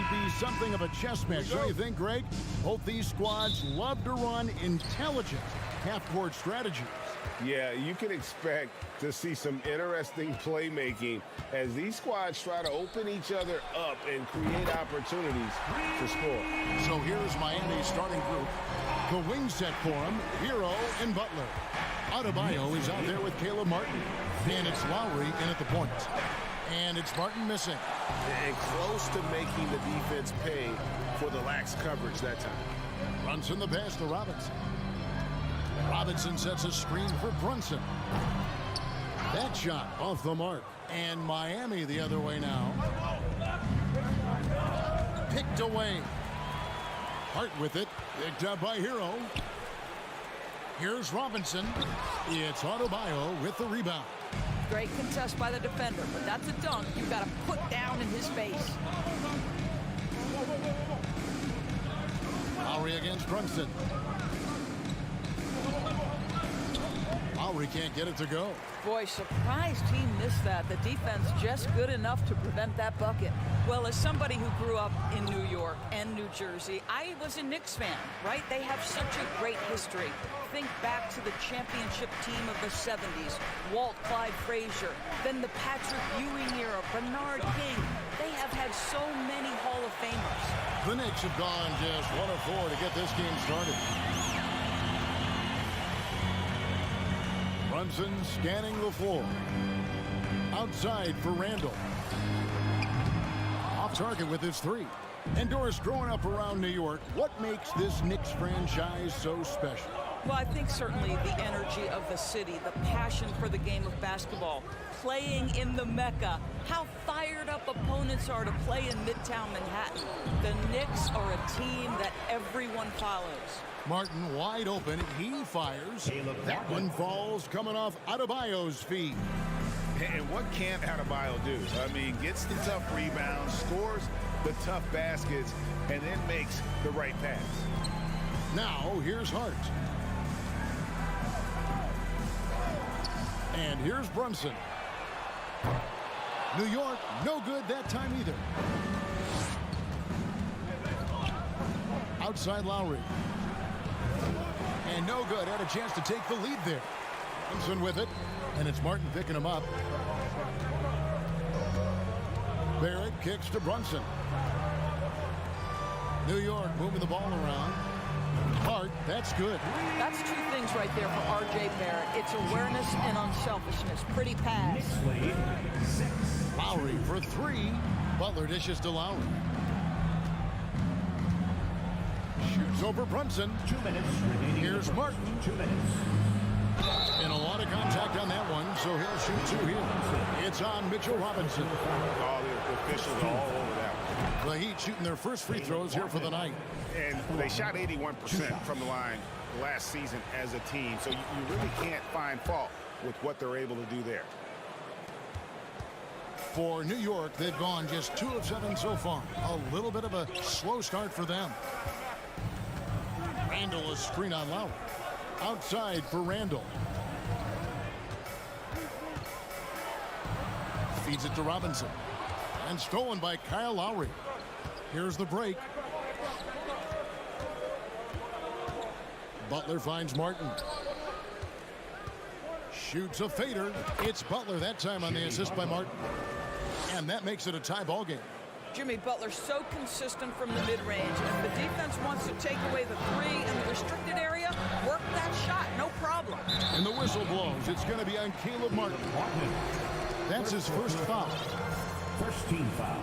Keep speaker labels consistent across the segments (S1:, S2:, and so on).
S1: should be something of a chess match, don't you think, Greg? Both these squads love to run intelligent half-court strategies.
S2: Yeah, you can expect to see some interesting playmaking as these squads try to open each other up and create opportunities to score.
S1: So here's Miami's starting group. The wing set for him, Hero and Butler. Adebayo is out there with Caleb Martin. And it's Lowry in at the point. And it's Martin missing.
S2: And close to making the defense pay for the lax coverage that time.
S1: Brunson the pass to Robinson. Robinson sets a screen for Brunson. That shot off the mark. And Miami the other way now. Picked away. Hart with it. Picked up by Hero. Here's Robinson. It's Adebayo with the rebound.
S3: Great contest by the defender, but that's a dunk you've got to put down in his face.
S1: Lowry against Brunson. Lowry can't get it to go.
S3: Boy, surprised he missed that. The defense just good enough to prevent that bucket. Well, as somebody who grew up in New York and New Jersey, I was a Knicks fan, right? They have such a great history. Think back to the championship team of the 70s, Walt Clyde Frazier, then the Patrick Ewing era, Bernard King. They have had so many Hall of Famers.
S1: The Knicks have gone just 1 of 4 to get this game started. Brunson scanning the floor. Outside for Randall. Off target with his three. And Doris, growing up around New York, what makes this Knicks franchise so special?
S3: Well, I think certainly the energy of the city, the passion for the game of basketball, playing in the Mecca, how fired up opponents are to play in Midtown Manhattan. The Knicks are a team that everyone follows.
S1: Martin wide open. He fires. That one falls coming off Adebayo's feet.
S2: And what can't Adebayo do? I mean, gets the tough rebounds, scores the tough baskets, and then makes the right pass.
S1: Now, here's Hart. And here's Brunson. New York, no good that time either. Outside Lowry. And no good. Had a chance to take the lead there. Brunson with it. And it's Martin picking him up. Barrett kicks to Brunson. New York moving the ball around. Hart, that's good.
S3: That's two things right there for R.J. Barrett. It's awareness and unselfishness. Pretty pass.
S1: Lowry for three. Butler dishes to Lowry. Shoots over Brunson.
S4: 2 minutes remaining.
S1: Here's Martin.
S4: 2 minutes.
S1: And a lot of contact on that one, so he'll shoot two here. It's on Mitchell Robinson.
S2: All the officials are all over that one.
S1: The Heat shooting their first free throws here for the night.
S2: And they shot 81% from the line last season as a team, so you really can't find fault with what they're able to do there.
S1: For New York, they've gone just 2 of 7 so far. A little bit of a slow start for them. Randall, a screen on Lowry. Outside for Randall. Feeds it to Robinson. And stolen by Kyle Lowry. Here's the break. Butler finds Martin. Shoots a fader. It's Butler that time on the assist by Martin. And that makes it a tie ball game.
S3: Jimmy Butler so consistent from the mid-range. If the defense wants to take away the three in the restricted area, work that shot, no problem.
S1: And the whistle blows. It's going to be on Caleb Martin. That's his first foul.
S4: First team foul.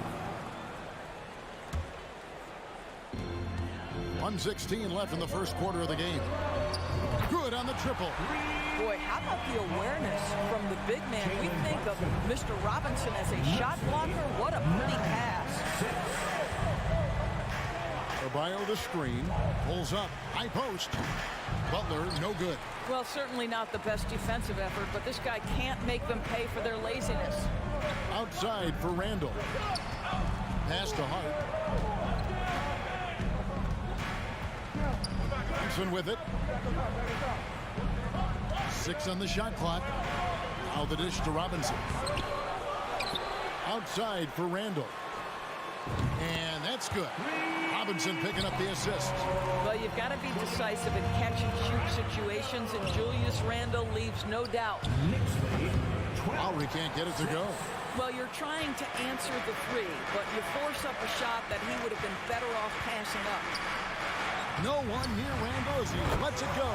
S1: 1:16 left in the first quarter of the game. Good on the triple.
S3: Boy, how about the awareness from the big man? We think of Mr. Robinson as a shot blocker. What a pretty pass.
S1: Adebayo the screen. Pulls up. High post. Butler, no good.
S3: Well, certainly not the best defensive effort, but this guy can't make them pay for their laziness.
S1: Outside for Randall. Pass to Hart. Thompson with it. 6 on the shot clock. Now the dish to Robinson. Outside for Randall. And that's That's good. Robinson picking up the assist.
S3: Well, you've got to be decisive in catch-and-shoot situations, and Julius Randle leaves no doubt.
S4: Knicks lead, 12.
S1: Lowry can't get it to go.
S3: Well, you're trying to answer the three, but you force up a shot that he would have been better off passing up.
S1: No one near Randle as he lets it go.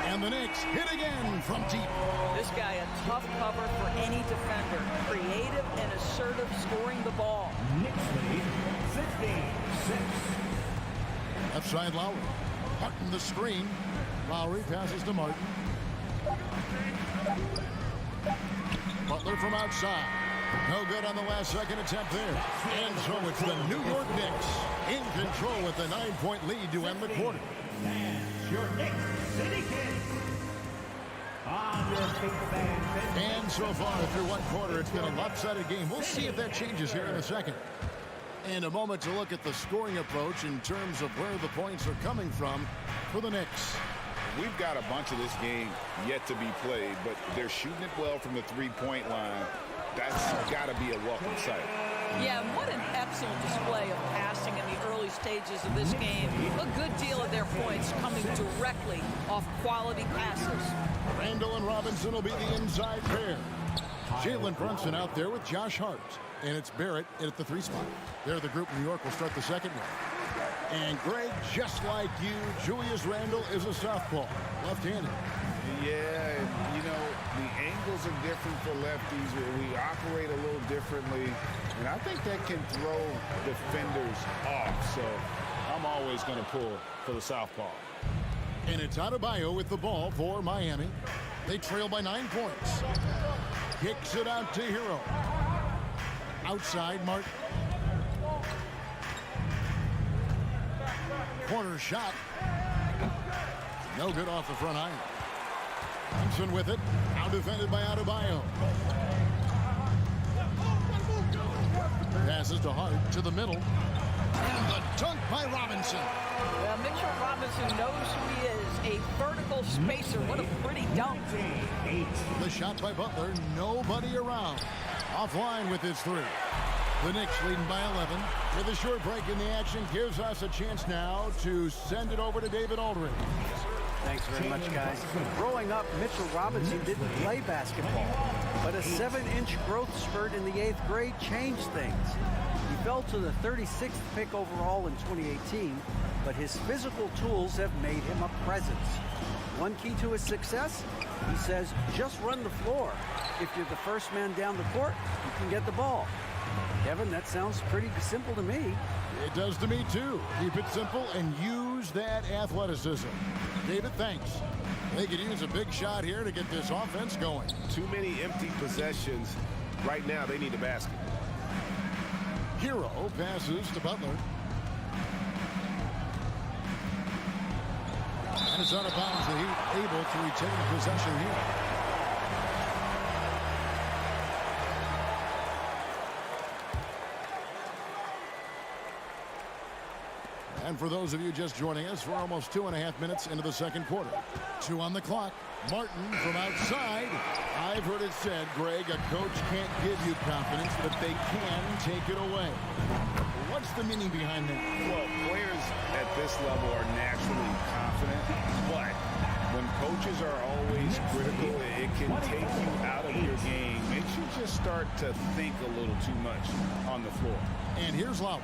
S1: And the Knicks hit again from deep.
S3: This guy a tough cover for any defender. Creative and assertive scoring the ball.
S4: Knicks lead, 15-6.
S1: Left side Lowry. Martin the screen. Lowry passes to Martin. Butler from outside. No good on the last second attempt there. And so it's the New York Knicks in control with a 9-point lead to end the quarter.
S4: That's your Knicks City Kings. On your feet, fans.
S1: And so far through one quarter, it's been a lopsided game. We'll see if that changes here in a second. And a moment to look at the scoring approach in terms of where the points are coming from for the Knicks.
S5: We've got a bunch of this game yet to be played, but they're shooting it well from the three-point line. That's got to be a welcome sight.
S3: Yeah, and what an excellent display of passing in the early stages of this game. A good deal of their points coming directly off quality passes.
S1: Randle and Robinson will be the inside pair. Jalen Brunson out there with Josh Hart. And it's Barrett at the 3 spot. There, the group New York will start the second one. And Greg, just like you, Julius Randle is a southpaw, left-handed.
S2: Yeah, and, you know, the angles are different for lefties. We operate a little differently, and I think that can throw defenders off. So I'm always going to pull for the southpaw.
S1: And it's Adebayo with the ball for Miami. They trail by 9 points. Kicks it out to Hero. Outside, Martin. Corner shot. No good off the front iron. Thompson with it. Now defended by Adebayo. Passes to Hart to the middle. And the dunk by Robinson.
S3: Well, Mitchell Robinson knows who he is. A vertical spacer. What a pretty dunk.
S1: The shot by Butler. Nobody around. Offline with his 3. The Knicks leading by 11. With a short break in the action, gives us a chance now to send it over to David Aldridge.
S6: Thanks very much, guys. Growing up, Mitchell Robinson didn't play basketball, but a 7-inch growth spurt in the 8th grade changed things. He fell to the 36th pick overall in 2018, but his physical tools have made him a presence. One key to his success, he says, just run the floor. If you're the first man down the court, you can get the ball. Kevin, that sounds pretty simple to me.
S1: It does to me, too. Keep it simple and use that athleticism. David, thanks. They could use a big shot here to get this offense going.
S2: Too many empty possessions. Right now, they need a basket.
S1: Hero passes to Butler. And it's out of bounds. The Heat able to retain possession here. And for those of you just joining us, we're almost 2.5 minutes into the second quarter. 2 on the clock. Martin from outside. I've heard it said, Greg, a coach can't give you confidence, but they can take it away. What's the meaning behind that?
S2: Well, players at this level are naturally confident, but when coaches are always critical, it can take you out of your game. Makes you just start to think a little too much on the floor.
S1: And here's Lowry.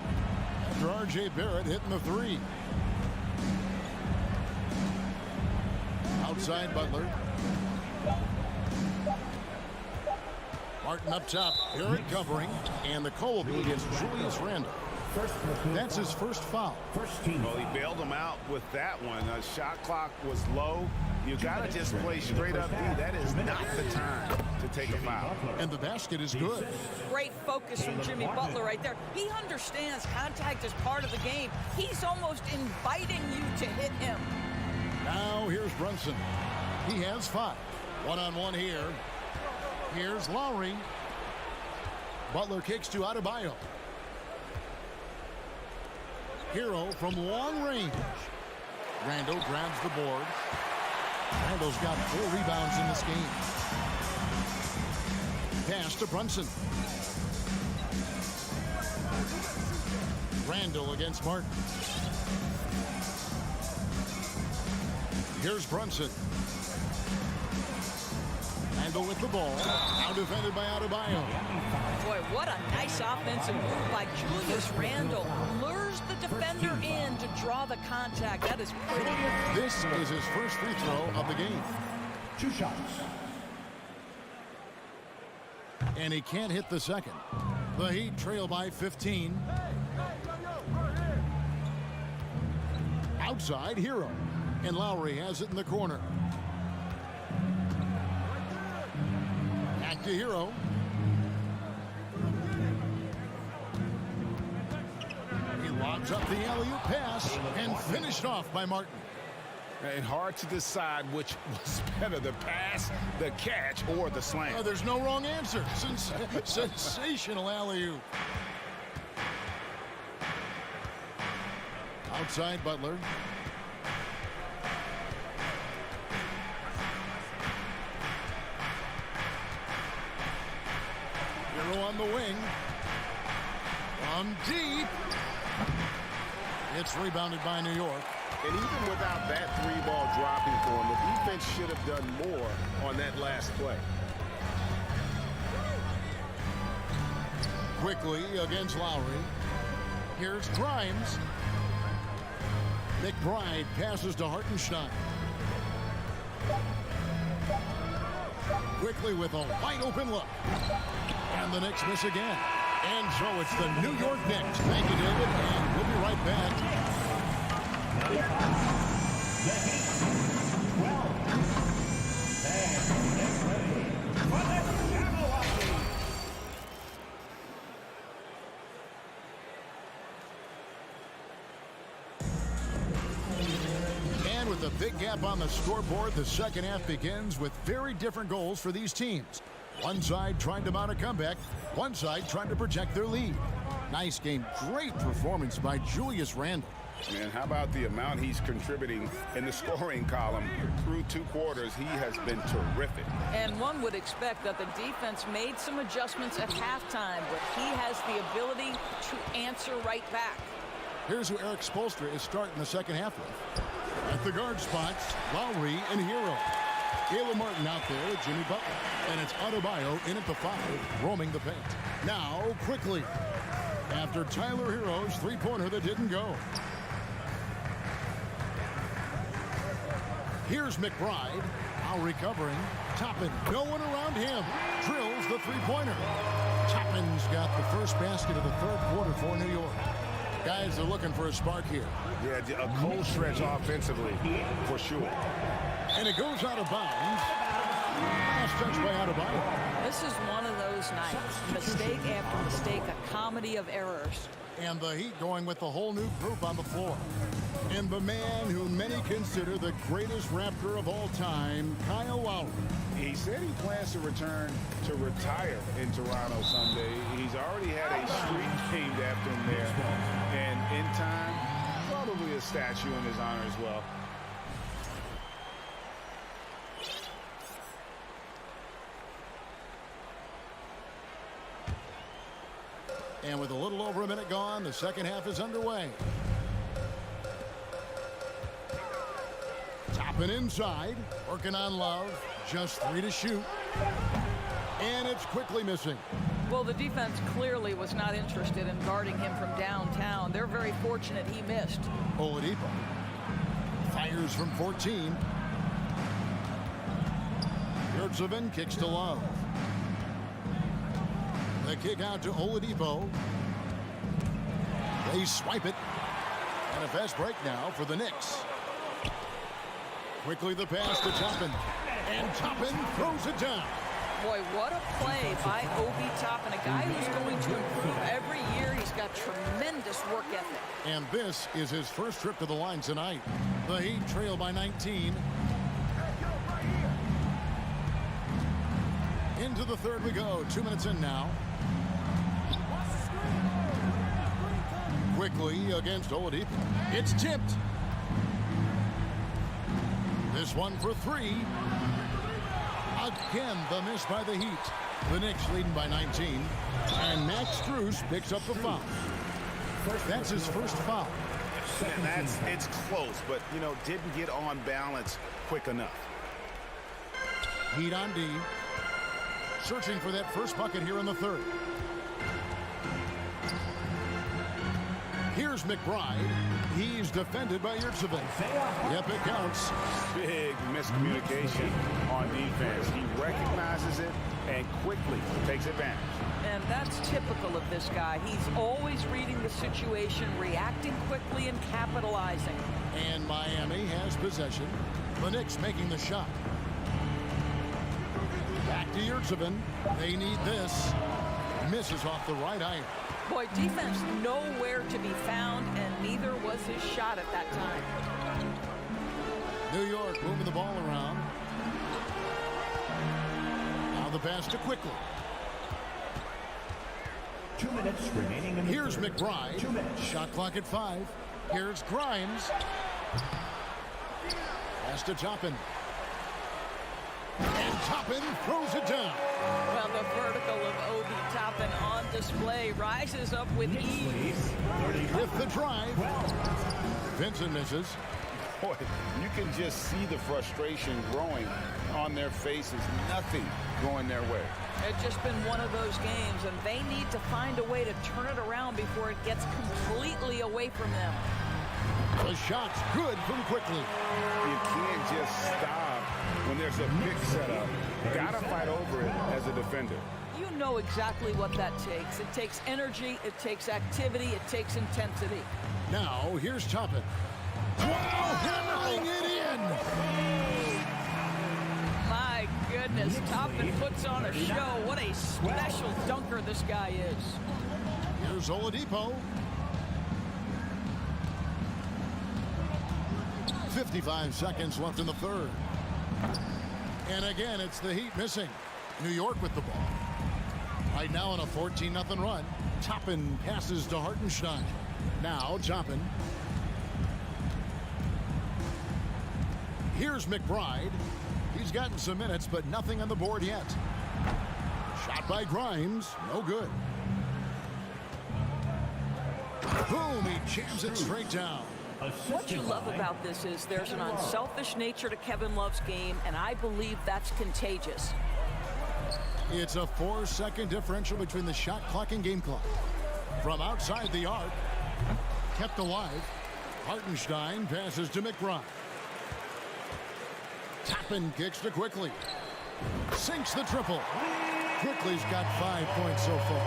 S1: After R.J. Barrett hitting the 3. Outside Butler. Martin up top. Barrett covering. And the call will be against Julius Randle. That's his first foul.
S4: First team.
S2: Well, he bailed him out with that one. The shot clock was low. You got to just play straight up D. That is not the time to take a foul.
S1: And the basket is good.
S3: Great focus from Jimmy Butler right there. He understands contact is part of the game. He's almost inviting you to hit him.
S1: Now here's Brunson. He has 5. One-on-one here. Here's Lowry. Butler kicks to Adebayo. Hero from long range. Randle grabs the board. Randle's got 4 rebounds in this game. Pass to Brunson. Randall against Martin. Here's Brunson. Randall with the ball. Now defended by Adebayo.
S3: Boy, what a nice offensive move by Julius Randall. Lures the defender in to draw the contact. That is pretty.
S1: This is his first free throw of the game.
S4: 2 shots.
S1: And he can't hit the second. The Heat trail by 15. Outside, Hero. And Lowry has it in the corner. Back to Hero. He lobs up the alley-oop pass and finished off by Martin.
S2: And hard to decide which was better, the pass, the catch, or the slam.
S1: Oh, there's no wrong answer. Sensational alley-oop. Outside Butler. Hero on the wing. From deep. It's rebounded by New York.
S5: And even without that 3-ball dropping for him, the defense should have done more on that last play.
S1: Quickly against Lowry. Here's Grimes. McBride passes to Hartenstein. Quickly with a wide open look. And the Knicks miss again. And so it's the New York Knicks. Thank you, David, and we'll be right back.
S4: The Heat, 12. And get ready for the Jabberwocky.
S1: And with a big gap on the scoreboard, the second half begins with very different goals for these teams. One side trying to mount a comeback, one side trying to protect their lead. Nice game, great performance by Julius Randle.
S2: Man, how about the amount he's contributing in the scoring column? Through 2 quarters, he has been terrific.
S3: And one would expect that the defense made some adjustments at halftime, but he has the ability to answer right back.
S1: Here's who Eric Spoelstra is starting the second half with. At the guard spots, Lowry and Hero. Caleb Martin out there with Jimmy Butler. And it's Adebayo in at the 5, roaming the paint. Now, quickly, after Tyler Hero's three-pointer that didn't go. Here's McBride, now recovering. Toppin, no one around him. Drills the three-pointer. Toppin's got the first basket of the third quarter for New York. Guys are looking for a spark here.
S5: Yeah, a cold stretch offensively, for sure.
S1: And it goes out of bounds. Last touch by Adebayo.
S3: This is one of those nights. Mistake after mistake, a comedy of errors.
S1: And the Heat going with the whole new group on the floor. And the man who many consider the greatest Raptor of all time, Kyle Lowry.
S2: He said he plans to return to retire in Toronto someday. He's already had a street named after him there. And in time, probably a statue in his honor as well.
S1: And with a little over a minute gone, the second half is underway. Toppin inside, working on Love, just 3 to shoot. And it's quickly missing.
S3: Well, the defense clearly was not interested in guarding him from downtown. They're very fortunate he missed.
S1: Oladipo fires from 14. Yurtseven kicks to Love. The kick out to Oladipo. They swipe it. And a fast break now for the Knicks. Quickly the pass to Toppin. And Toppin throws it down.
S3: Boy, what a play by Obi Toppin, a guy who's going to improve every year. He's got tremendous work ethic.
S1: And this is his first trip to the line tonight. The Heat trail by 19. Into the third we go. 2 minutes in now. Quickly against Oladipo. It's tipped. This one for 3. Again, the miss by the Heat. The Knicks leading by 19. And Max Strus picks up the foul. That's his first foul.
S2: And it's close, but, didn't get on balance quick enough.
S1: Heat on D. Searching for that first bucket here in the third. Here's McBride. He's defended by Iamsolid. Yep, it counts.
S2: Big miscommunication on defense. He recognizes it and quickly takes advantage.
S3: And that's typical of this guy. He's always reading the situation, reacting quickly, and capitalizing.
S1: And Miami has possession. The Knicks making the shot. Back to Iamsolid. They need this. Misses off the right iron.
S3: Boy, defense nowhere to be found, and neither was his shot at that time.
S1: New York moving the ball around. Now the pass to Quickly.
S4: 2 minutes remaining in the
S1: Here's
S4: third.
S1: McBride.
S4: 2 minutes.
S1: Shot clock at 5. Here's Grimes. Pass to Toppin. And Toppin throws it down.
S3: Well, the vertical of Obi Toppin on display rises up with ease.
S1: With the drive. Vincent misses.
S2: Boy, you can just see the frustration growing on their faces. Nothing going their way.
S3: It's just been one of those games, and they need to find a way to turn it around before it gets completely away from them.
S1: The shot's good from Quickly.
S2: You can't just stop when there's a big setup. Gotta fight over it as a defender.
S3: You know exactly what that takes. It takes energy, it takes activity, it takes intensity.
S1: Now, here's Toppin. Wow, hammering it in.
S3: My goodness, Toppin puts on a show. What a special dunker this guy is.
S1: Here's Oladipo. 55 seconds left in the third. And again, it's the Heat missing. New York with the ball. Right now on a 14-0 run. Toppin passes to Hartenstein. Now Toppin. Here's McBride. He's gotten some minutes, but nothing on the board yet. Shot by Grimes. No good. Boom, he jams it straight down.
S3: What you love about this is there's an unselfish nature to Kevin Love's game, and I believe that's contagious.
S1: It's a 4-second differential between the shot clock and game clock. From outside the arc, kept alive. Hartenstein passes to McBride. Toppin kicks to Quickly. Sinks the triple. Quickly's got 5 points so far.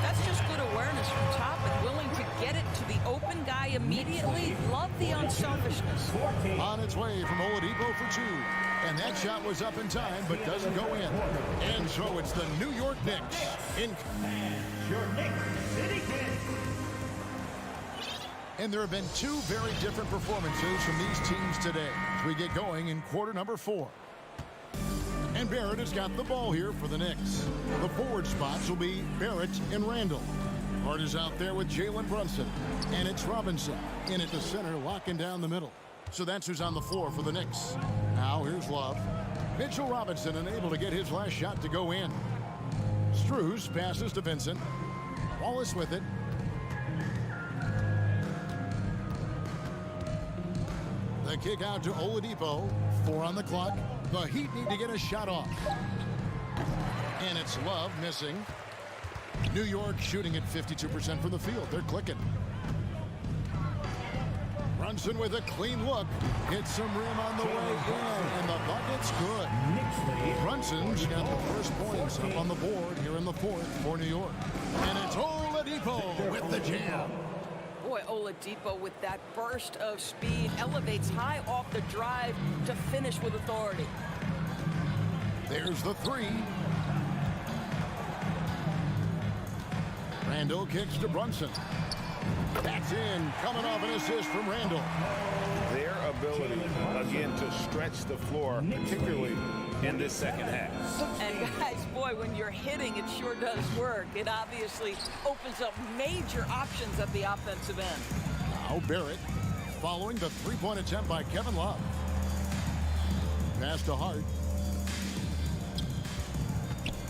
S3: That's just good awareness from Toppin, willing to get it to the open guy immediately. Love the unselfishness.
S1: On its way from Oladipo for 2. And that shot was up in time, but doesn't go in. And so it's the New York Knicks in.
S4: Your Knicks City Kings.
S1: And there have been 2 very different performances from these teams today as we get going in quarter number 4. And Barrett has got the ball here for the Knicks. The forward spots will be Barrett and Randall. Hart is out there with Jalen Brunson. And it's Robinson in at the center, locking down the middle. So that's who's on the floor for the Knicks. Now here's Love. Mitchell Robinson unable to get his last shot to go in. Strus passes to Vincent. Wallace with it. The kick out to Oladipo. 4 on the clock. The Heat need to get a shot off. And it's Love missing. New York shooting at 52% from the field. They're clicking. Brunson with a clean look. Hits some rim on the way in. And the bucket's good. Brunson's got the first points up on the board here in the fourth for New York. And it's Oladipo with the jam.
S3: Boy, Oladipo with that burst of speed elevates high off the drive to finish with authority.
S1: There's the 3. Randall kicks to Brunson. That's in, coming off an assist from Randall.
S2: Their ability, again, to stretch the floor, particularly in this second half.
S3: And guys, boy, when you're hitting, it sure does work. It obviously opens up major options at the offensive end.
S1: Now Barrett following the 3-point attempt by Kevin Love. Pass to Hart.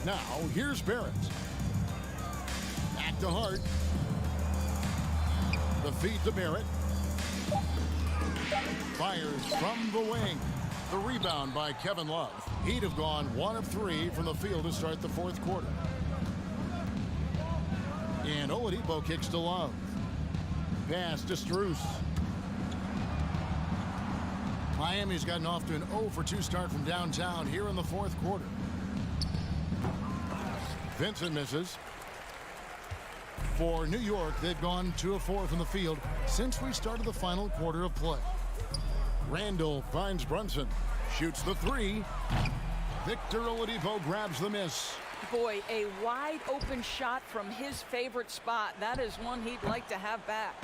S1: Now here's Barrett. Back to Hart. The feed to Barrett. Fires from the wing. The rebound by Kevin Love. He'd have gone 1 of 3 from the field to start the fourth quarter. And Oladipo kicks to Love. Pass to Strus. Miami's gotten off to an 0 for 2 start from downtown here in the fourth quarter. Vincent misses. For New York, they've gone 2 of 4 from the field since we started the final quarter of play. Randall finds Brunson. Shoots the 3. Victor Oladipo grabs the miss.
S3: Boy, a wide open shot from his favorite spot. That is one he'd like to have back.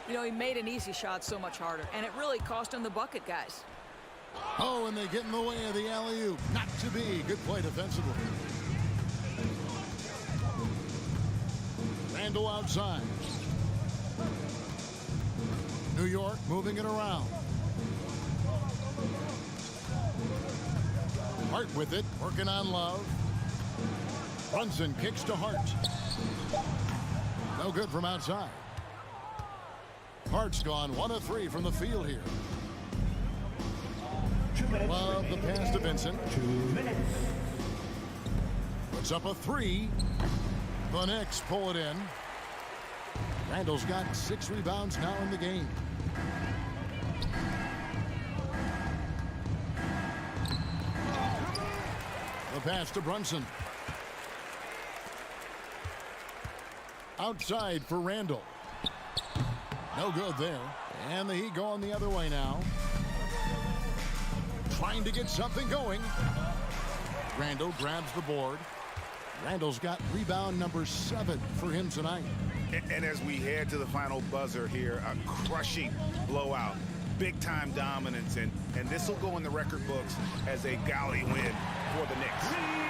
S3: You know, he made an easy shot so much harder, and it really cost him the bucket, guys.
S1: Oh, and they get in the way of the alley-oop. Not to be. Good play defensively. Randall outside. New York moving it around. Hart with it, working on Love. Brunson kicks to Hart. No good from outside. Hart's gone 1 of 3 from the field here. Love the pass to Vincent.
S4: 2 minutes.
S1: Puts up a 3. The Knicks pull it in. Randall's got 6 rebounds now in the game. The pass to Brunson. Outside for Randall. No good there. And the Heat going the other way now. Trying to get something going. Randall grabs the board. Randall's got rebound number 7 for him tonight.
S2: And as we head to the final buzzer here, a crushing blowout. Big-time dominance, and this will go in the record books as a gaudy win for the Knicks.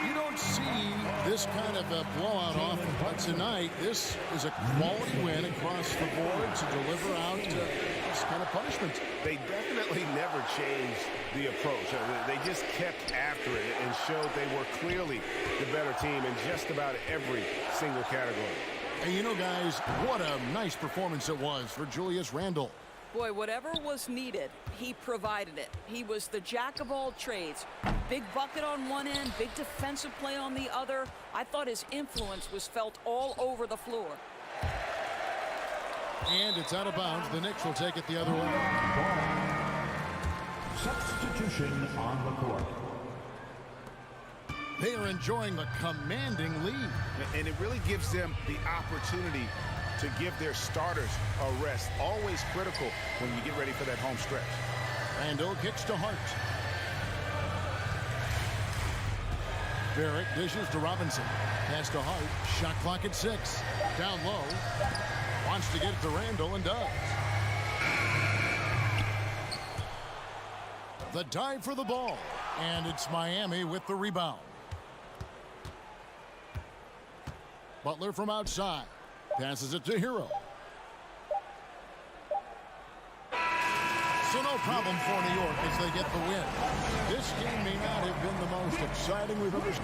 S1: You don't see this kind of a blowout often, but tonight this is a quality win across the board to deliver out this kind of punishment.
S2: They definitely never changed the approach. They just kept after it and showed they were clearly the better team in just about every single category.
S1: And you know, guys, what a nice performance it was for Julius Randle.
S3: Boy, whatever was needed, he provided it. He was the jack of all trades. Big bucket on one end, big defensive play on the other. I thought his influence was felt all over the floor.
S1: And it's out of bounds. The Knicks will take it the other way.
S4: Substitution on the court.
S1: They are enjoying the commanding lead.
S2: And it really gives them the opportunity to give their starters a rest. Always critical when you get ready for that home stretch.
S1: Randall kicks to Hart. Barrett dishes to Robinson. Pass to Hart. Shot clock at 6. Down low. Wants to get it to Randall and does. The dive for the ball. And it's Miami with the rebound. Butler from outside. Passes it to Hero. So no problem for New York as they get the win. This game may not have been the most exciting we've ever seen.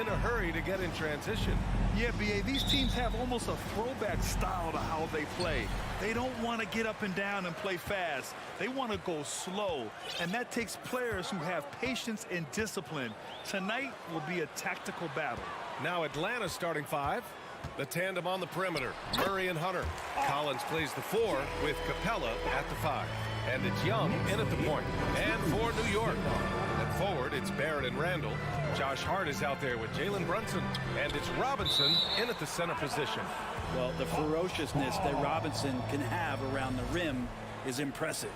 S7: in a hurry to get in transition.
S2: Yeah, B.A., these teams have almost a throwback style to how they play. They don't want to get up and down and play fast. They want to go slow, and that takes players who have patience and discipline. Tonight will be a tactical battle.
S7: Now Atlanta's starting five. The tandem on the perimeter, Murray and Hunter. Collins plays the 4 with Capella at the 5. And it's Young in at the point. And for New York. At forward, it's Barrett and Randall. Josh Hart is out there with Jalen Brunson. And it's Robinson in at the center position.
S8: Well, the ferociousness that Robinson can have around the rim is impressive.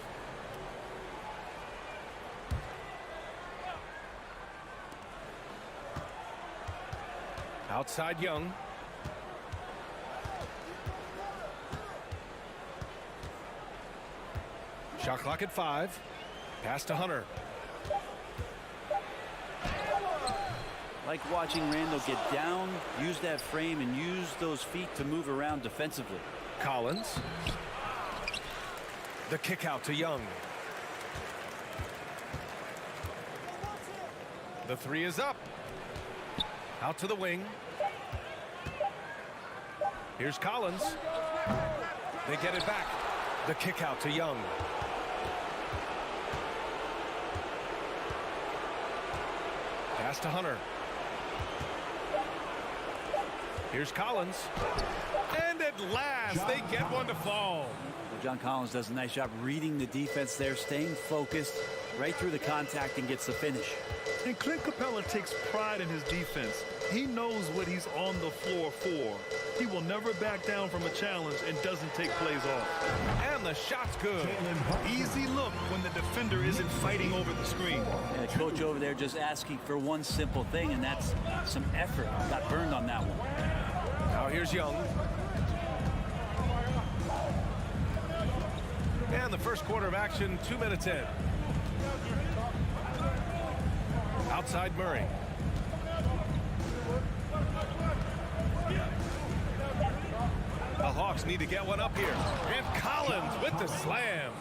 S7: Outside Young. Shot clock at 5. Pass to Hunter.
S8: Like watching Randall get down, use that frame, and use those feet to move around defensively.
S7: Collins. The kick out to Young. The 3 is up. Out to the wing. Here's Collins. They get it back. The kick out to Young. Pass to Hunter. Here's Collins. And at last, they get one to fall.
S8: Well, John Collins does a nice job reading the defense there, staying focused right through the contact and gets the finish.
S9: And Clint Capella takes pride in his defense. He knows what he's on the floor for. He will never back down from a challenge and doesn't take plays off.
S7: And the shot's good.
S9: Easy look when the defender isn't fighting over the screen.
S8: Yeah, the coach over there just asking for one simple thing, and that's some effort. Got burned on that one.
S7: Now here's Young. And the first quarter of action, 2 minutes in. Outside Murray. The Hawks need to get one up here. And Collins with the slam.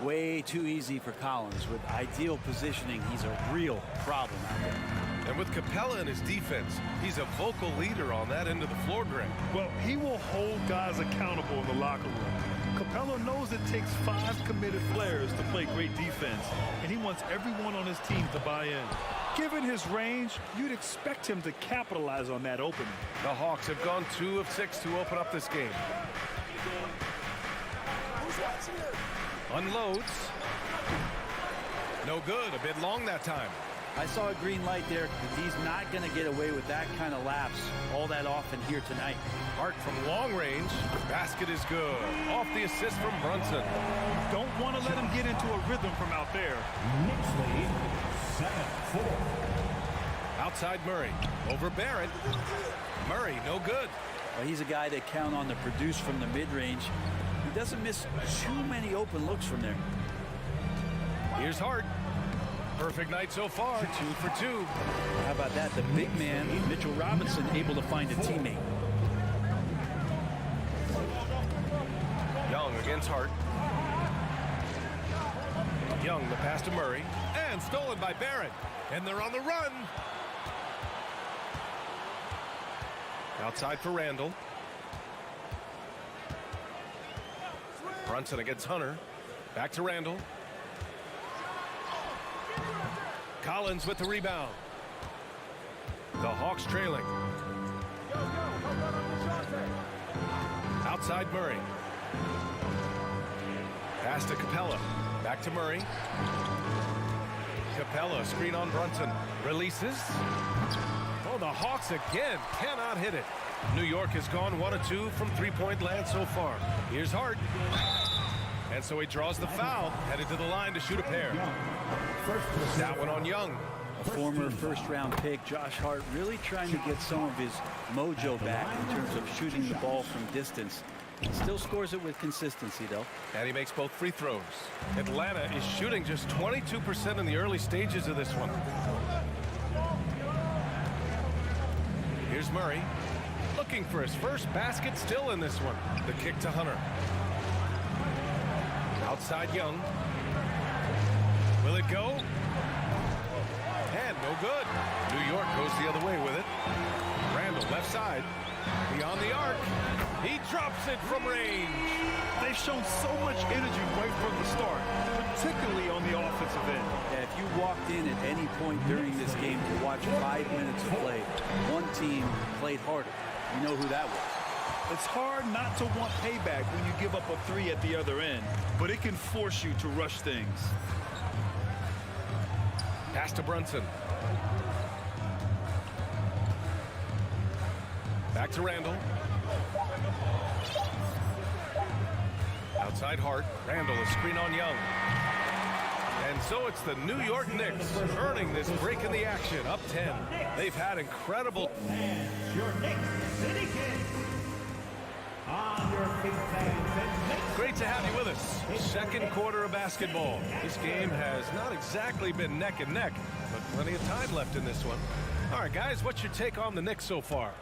S8: Way too easy for Collins. With ideal positioning, he's a real problem out there.
S7: And with Capella in his defense, he's a vocal leader on that end of the floor, Greg.
S9: Well, he will hold guys accountable in the locker room. Capella knows it takes 5 committed players to play great defense, and he wants everyone on his team to buy in. Given his range, you'd expect him to capitalize on that opening.
S7: The Hawks have gone 2 of 6 to open up this game. Unloads. No good. A bit long that time.
S8: I saw a green light there. He's not going to get away with that kind of lapse all that often here tonight.
S7: Hart from long range. Basket is good. Off the assist from Brunson.
S9: Don't want to let him get into a rhythm from out there.
S4: Knicks lead 7-4.
S7: Outside Murray. Over Barrett. Murray, no good.
S8: Well, he's a guy that count on to produce from the mid-range. He doesn't miss too many open looks from there.
S7: Here's Hart. Perfect night so far. 2 for 2.
S8: How about that? The big man, Mitchell Robinson, able to find a teammate.
S7: Young against Hart. Young, the pass to Murray. And stolen by Barrett. And they're on the run. Outside for Randall. Brunson against Hunter. Back to Randall. Collins with the rebound. The Hawks trailing. Outside Murray. Pass to Capella. Back to Murray. Capella, screen on Brunson. Releases. Oh, the Hawks again cannot hit it. New York has gone 1 of 2 from three-point land so far. Here's Hart. And so he draws the foul, headed to the line to shoot a pair. That one on Young.
S8: A former first-round pick, Josh Hart, really trying to get some of his mojo back in terms of shooting the ball from distance. Still scores it with consistency, though.
S7: And he makes both free throws. Atlanta is shooting just 22% in the early stages of this one. Here's Murray. Looking for his first basket still in this one. The kick to Hunter. Outside Young. Will it go? And no good. New York goes the other way with it. Randall left side. Beyond the arc. He drops it from range.
S9: They've shown so much energy right from the start, particularly on the offensive end.
S8: Yeah, if you walked in at any point during this game to watch 5 minutes of play, one team played harder. You know who that was.
S9: It's hard not to want payback when you give up a 3 at the other end, but it can force you to rush things.
S7: Pass to Brunson. Back to Randall. Outside Hart. Randall, a screen on Young. And so it's the New York Knicks earning this break in the action, up 10. They've had incredible...
S4: And your Knicks City Kings. On your feet, fans, and Knicks.
S7: Great to have you with us. Second quarter of basketball. This game has not exactly been neck and neck, but plenty of time left in this one. All right, guys, what's your take on the Knicks so far?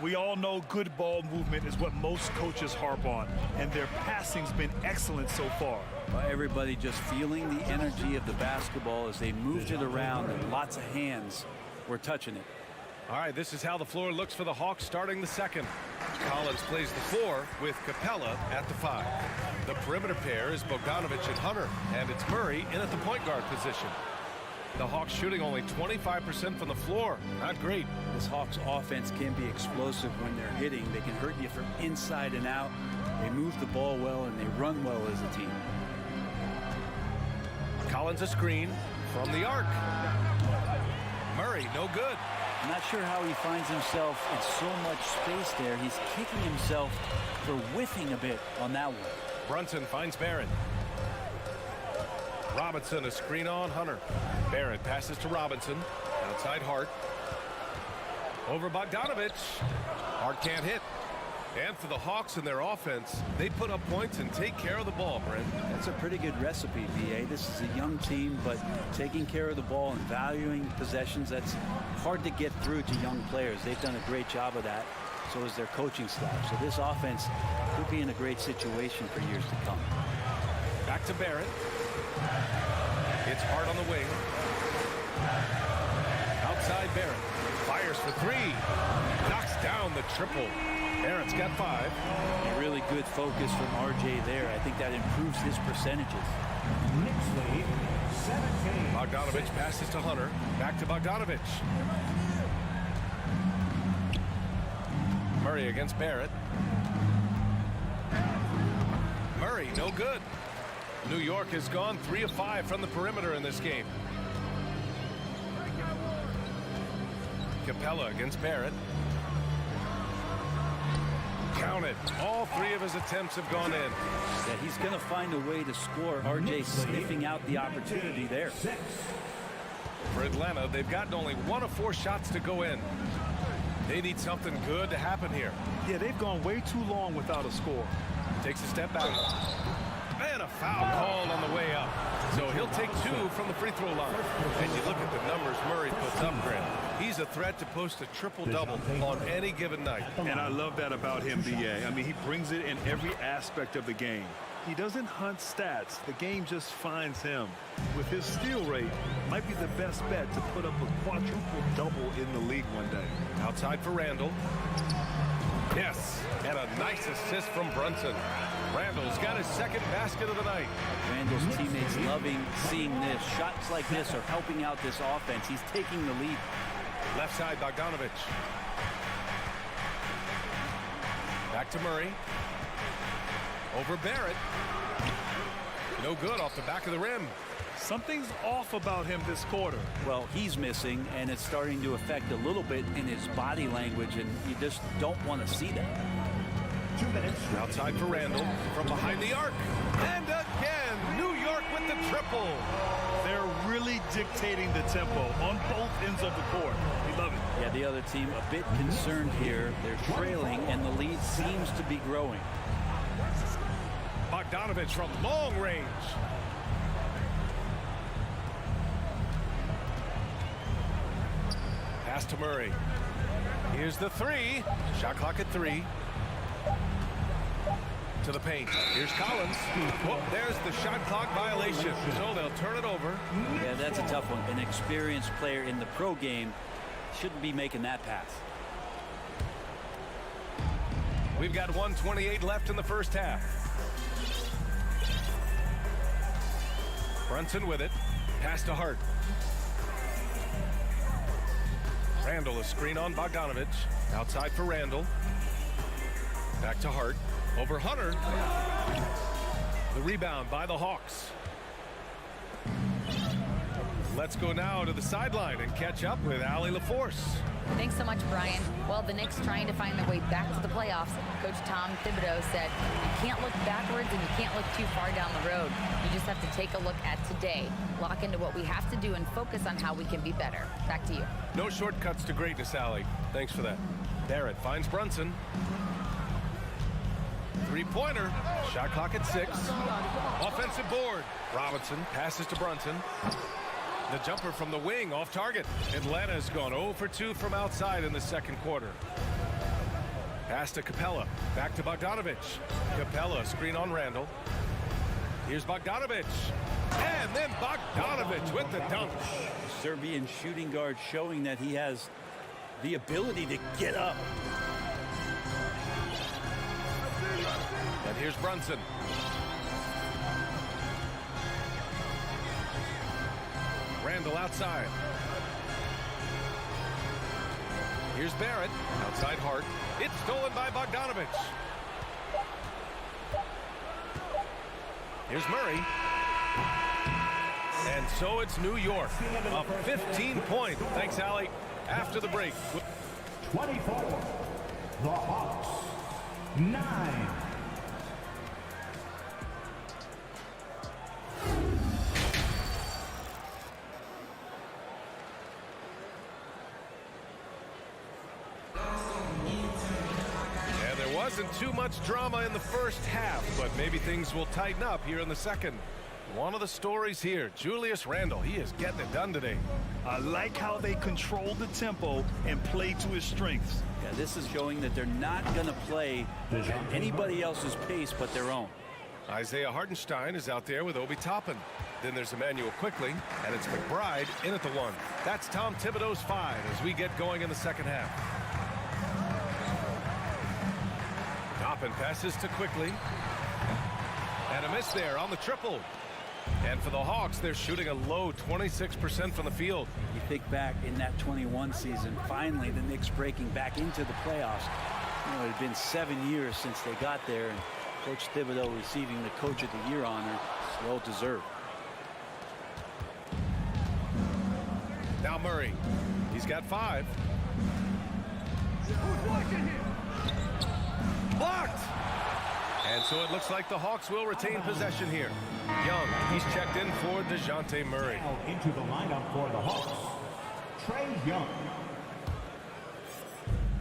S9: We all know good ball movement is what most coaches harp on, and their passing's been excellent so far.
S8: Everybody just feeling the energy of the basketball as they moved it around, and lots of hands were touching it.
S7: All right, this is how the floor looks for the Hawks starting the second. Collins plays the 4 with Capella at the 5. The perimeter pair is Bogdanovich and Hunter, and it's Murray in at the point guard position. The Hawks shooting only 25% from the floor. Not great.
S8: This Hawks offense can be explosive when they're hitting. They can hurt you from inside and out. They move the ball well, and they run well as a team.
S7: Collins a screen from the arc. Murray, no good.
S8: I'm not sure how he finds himself in so much space there. He's kicking himself for whiffing a bit on that one.
S7: Brunson finds Barrett. Robinson a screen on Hunter. Barrett passes to Robinson. Outside Hart. Over Bogdanovich. Hart can't hit. And for the Hawks and their offense, they put up points and take care of the ball, Brent.
S8: That's a pretty good recipe, B.A. This is a young team, but taking care of the ball and valuing possessions, that's hard to get through to young players. They've done a great job of that. So is their coaching staff. So this offense could be in a great situation for years to come.
S7: Back to Barrett. It's Hart on the wing. Outside Barrett. Fires for 3. Knocks down the triple. Barrett's got 5.
S8: A really good focus from RJ there. I think that improves his percentages.
S4: Knicks lead 17.
S7: Bogdanovich passes to Hunter. Back to Bogdanovich. Murray against Barrett. Murray, no good. New York has gone 3 of 5 from the perimeter in this game. Capella against Barrett. Counted. All 3 of his attempts have gone in.
S8: Yeah, he's going to find a way to score. RJ sniffing out the opportunity there.
S7: For Atlanta, they've gotten only 1 of 4 shots to go in. They need something good to happen here.
S9: Yeah, they've gone way too long without a score.
S7: Takes a step back. And a foul called on the way up. So he'll take 2 from the free throw line. And you look at the numbers Murray puts up, Grant. He's a threat to post a triple-double on any given night.
S9: And I love that about him, B.A. I mean, he brings it in every aspect of the game. He doesn't hunt stats. The game just finds him. With his steal rate, might be the best bet to put up a quadruple-double in the league one day.
S7: Outside for Randall. Yes, and a nice assist from Brunson. Randall's got his second basket of the night.
S8: Randall's teammates loving seeing this. Shots like this are helping out this offense. He's taking the lead.
S7: Left side, Bogdanovich. Back to Murray. Over Barrett. No good off the back of the rim.
S9: Something's off about him this quarter.
S8: Well, he's missing, and it's starting to affect a little bit in his body language, and you just don't want to see that.
S4: 2 minutes.
S7: Outside for Randall from behind the arc. And again, New York with the triple.
S9: They're really dictating the tempo on both ends of the court. We love it.
S8: Yeah, the other team a bit concerned here. They're trailing, and the lead seems to be growing.
S7: Bogdanovich from long range. Pass to Murray. Here's the 3. Shot clock at 3. To the paint. Here's Collins. Oh, there's the shot clock violation. So they'll turn it over.
S8: Yeah, that's a tough one. An experienced player in the pro game shouldn't be making that pass.
S7: We've got 1:28 left in the first half. Brunson with it. Pass to Hart. Randall a screen on Bogdanovich. Outside for Randall. Back to Hart. Over Hunter. The rebound by the Hawks. Let's go now to the sideline and catch up with Allie LaForce.
S10: Thanks so much, Brian. Well, the Knicks trying to find their way back to the playoffs. Coach Tom Thibodeau said, you can't look backwards and you can't look too far down the road. You just have to take a look at today, lock into what we have to do, and focus on how we can be better. Back to you.
S7: No shortcuts to greatness, Allie. Thanks for that. Barrett finds Brunson. Three-pointer. Shot clock at 6. Offensive board. Robinson passes to Brunson. The jumper from the wing off target. Atlanta's gone 0 for 2 from outside in the second quarter. Pass to Capella. Back to Bogdanovic. Capella, screen on Randall. Here's Bogdanovic. And then Bogdanovic with the dunk.
S8: Serbian shooting guard showing that he has the ability to get up.
S7: And here's Brunson. Randall outside. Here's Barrett. Outside Hart. It's stolen by Bogdanovic. Here's Murray. And so it's New York. A 15-point. Thanks, Allie. After the break.
S4: 24. The Hawks. 9.
S7: Wasn't too much drama in the first half, but maybe things will tighten up here in the second. One of the stories here, Julius Randle. He is getting it done today.
S9: I like how they control the tempo and play to his strengths.
S8: Yeah, this is showing that they're not going to play at anybody else's pace but their own.
S7: Isaiah Hartenstein is out there with Obi Toppin. Then there's Emmanuel Quickly, and it's McBride in at the 1. That's Tom Thibodeau's 5 as we get going in the second half. Toppin passes to Quickly. And a miss there on the triple. And for the Hawks, they're shooting a low 26% from the field.
S8: You think back in that 21 season, finally the Knicks breaking back into the playoffs. You know, it had been 7 years since they got there, and Coach Thibodeau receiving the Coach of the Year honor. It's well deserved.
S7: Now Murray. He's got 5. Blocked! And so it looks like the Hawks will retain possession here. Young, he's checked in for DeJounte Murray.
S4: Now into the lineup for the Hawks, Trey Young.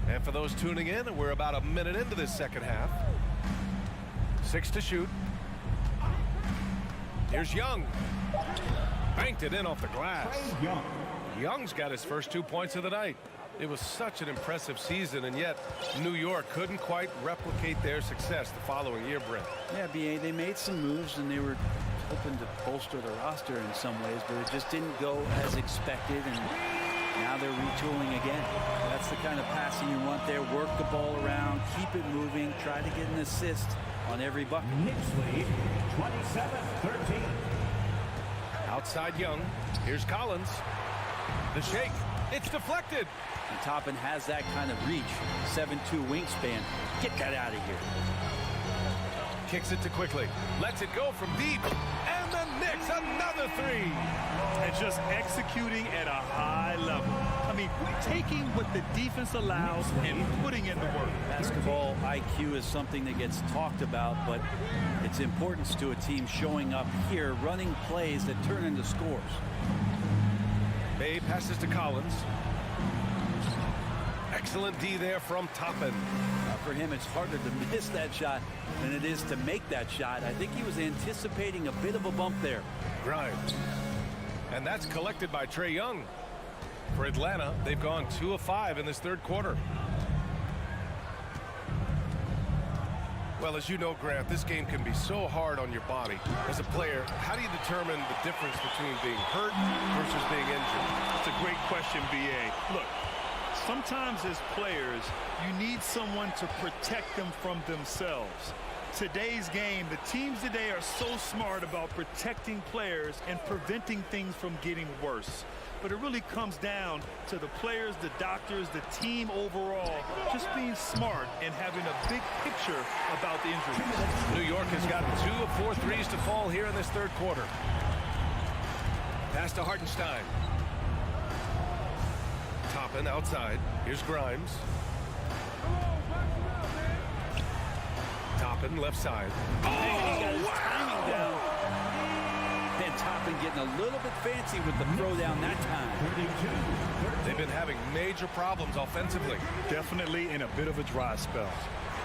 S7: And for those tuning in, we're about a minute into this second half. 6 to shoot. Here's Young. Banked it in off the glass.
S4: Trey Young.
S7: Young's got his first 2 points of the night. It was such an impressive season, and yet New York couldn't quite replicate their success the following year, Brent.
S8: Yeah, B.A., they made some moves, and they were hoping to bolster the roster in some ways, but it just didn't go as expected, and now they're retooling again. That's the kind of passing you want there. Work the ball around, keep it moving, try to get an assist on every bucket.
S4: Knicks lead 27-13.
S7: Outside Young. Here's Collins. The shake. It's deflected.
S8: And Toppin has that kind of reach. 7'2" wingspan. Get that out of here.
S7: Kicks it to Quickly. Lets it go from deep. And the Knicks another 3.
S9: And just executing at a high level. I mean, taking what the defense allows and putting in the work.
S8: Basketball IQ is something that gets talked about, but its importance to a team showing up here, running plays that turn into scores.
S7: Bay passes to Collins. Excellent D there from Toppin.
S8: For him, it's harder to miss that shot than it is to make that shot. I think he was anticipating a bit of a bump there.
S7: Grimes. And that's collected by Trey Young. For Atlanta, they've gone 2 of 5 in this third quarter. Well, as you know, Grant, this game can be so hard on your body. As a player, how do you determine the difference between being hurt versus being injured?
S9: That's a great question, B.A. Look, sometimes as players, you need someone to protect them from themselves. Today's game, the teams today are so smart about protecting players and preventing things from getting worse. But it really comes down to the players, the doctors, the team overall, just being smart and having a big picture about the injuries.
S7: New York has gotten 2 of 4 threes to fall here in this third quarter. Pass to Hartenstein. Toppin outside. Here's Grimes. Toppin left side.
S8: Oh, he got his timing down. And Toppin getting a little bit fancy with the throwdown that time.
S7: They've been having major problems offensively.
S9: Definitely in a bit of a dry spell.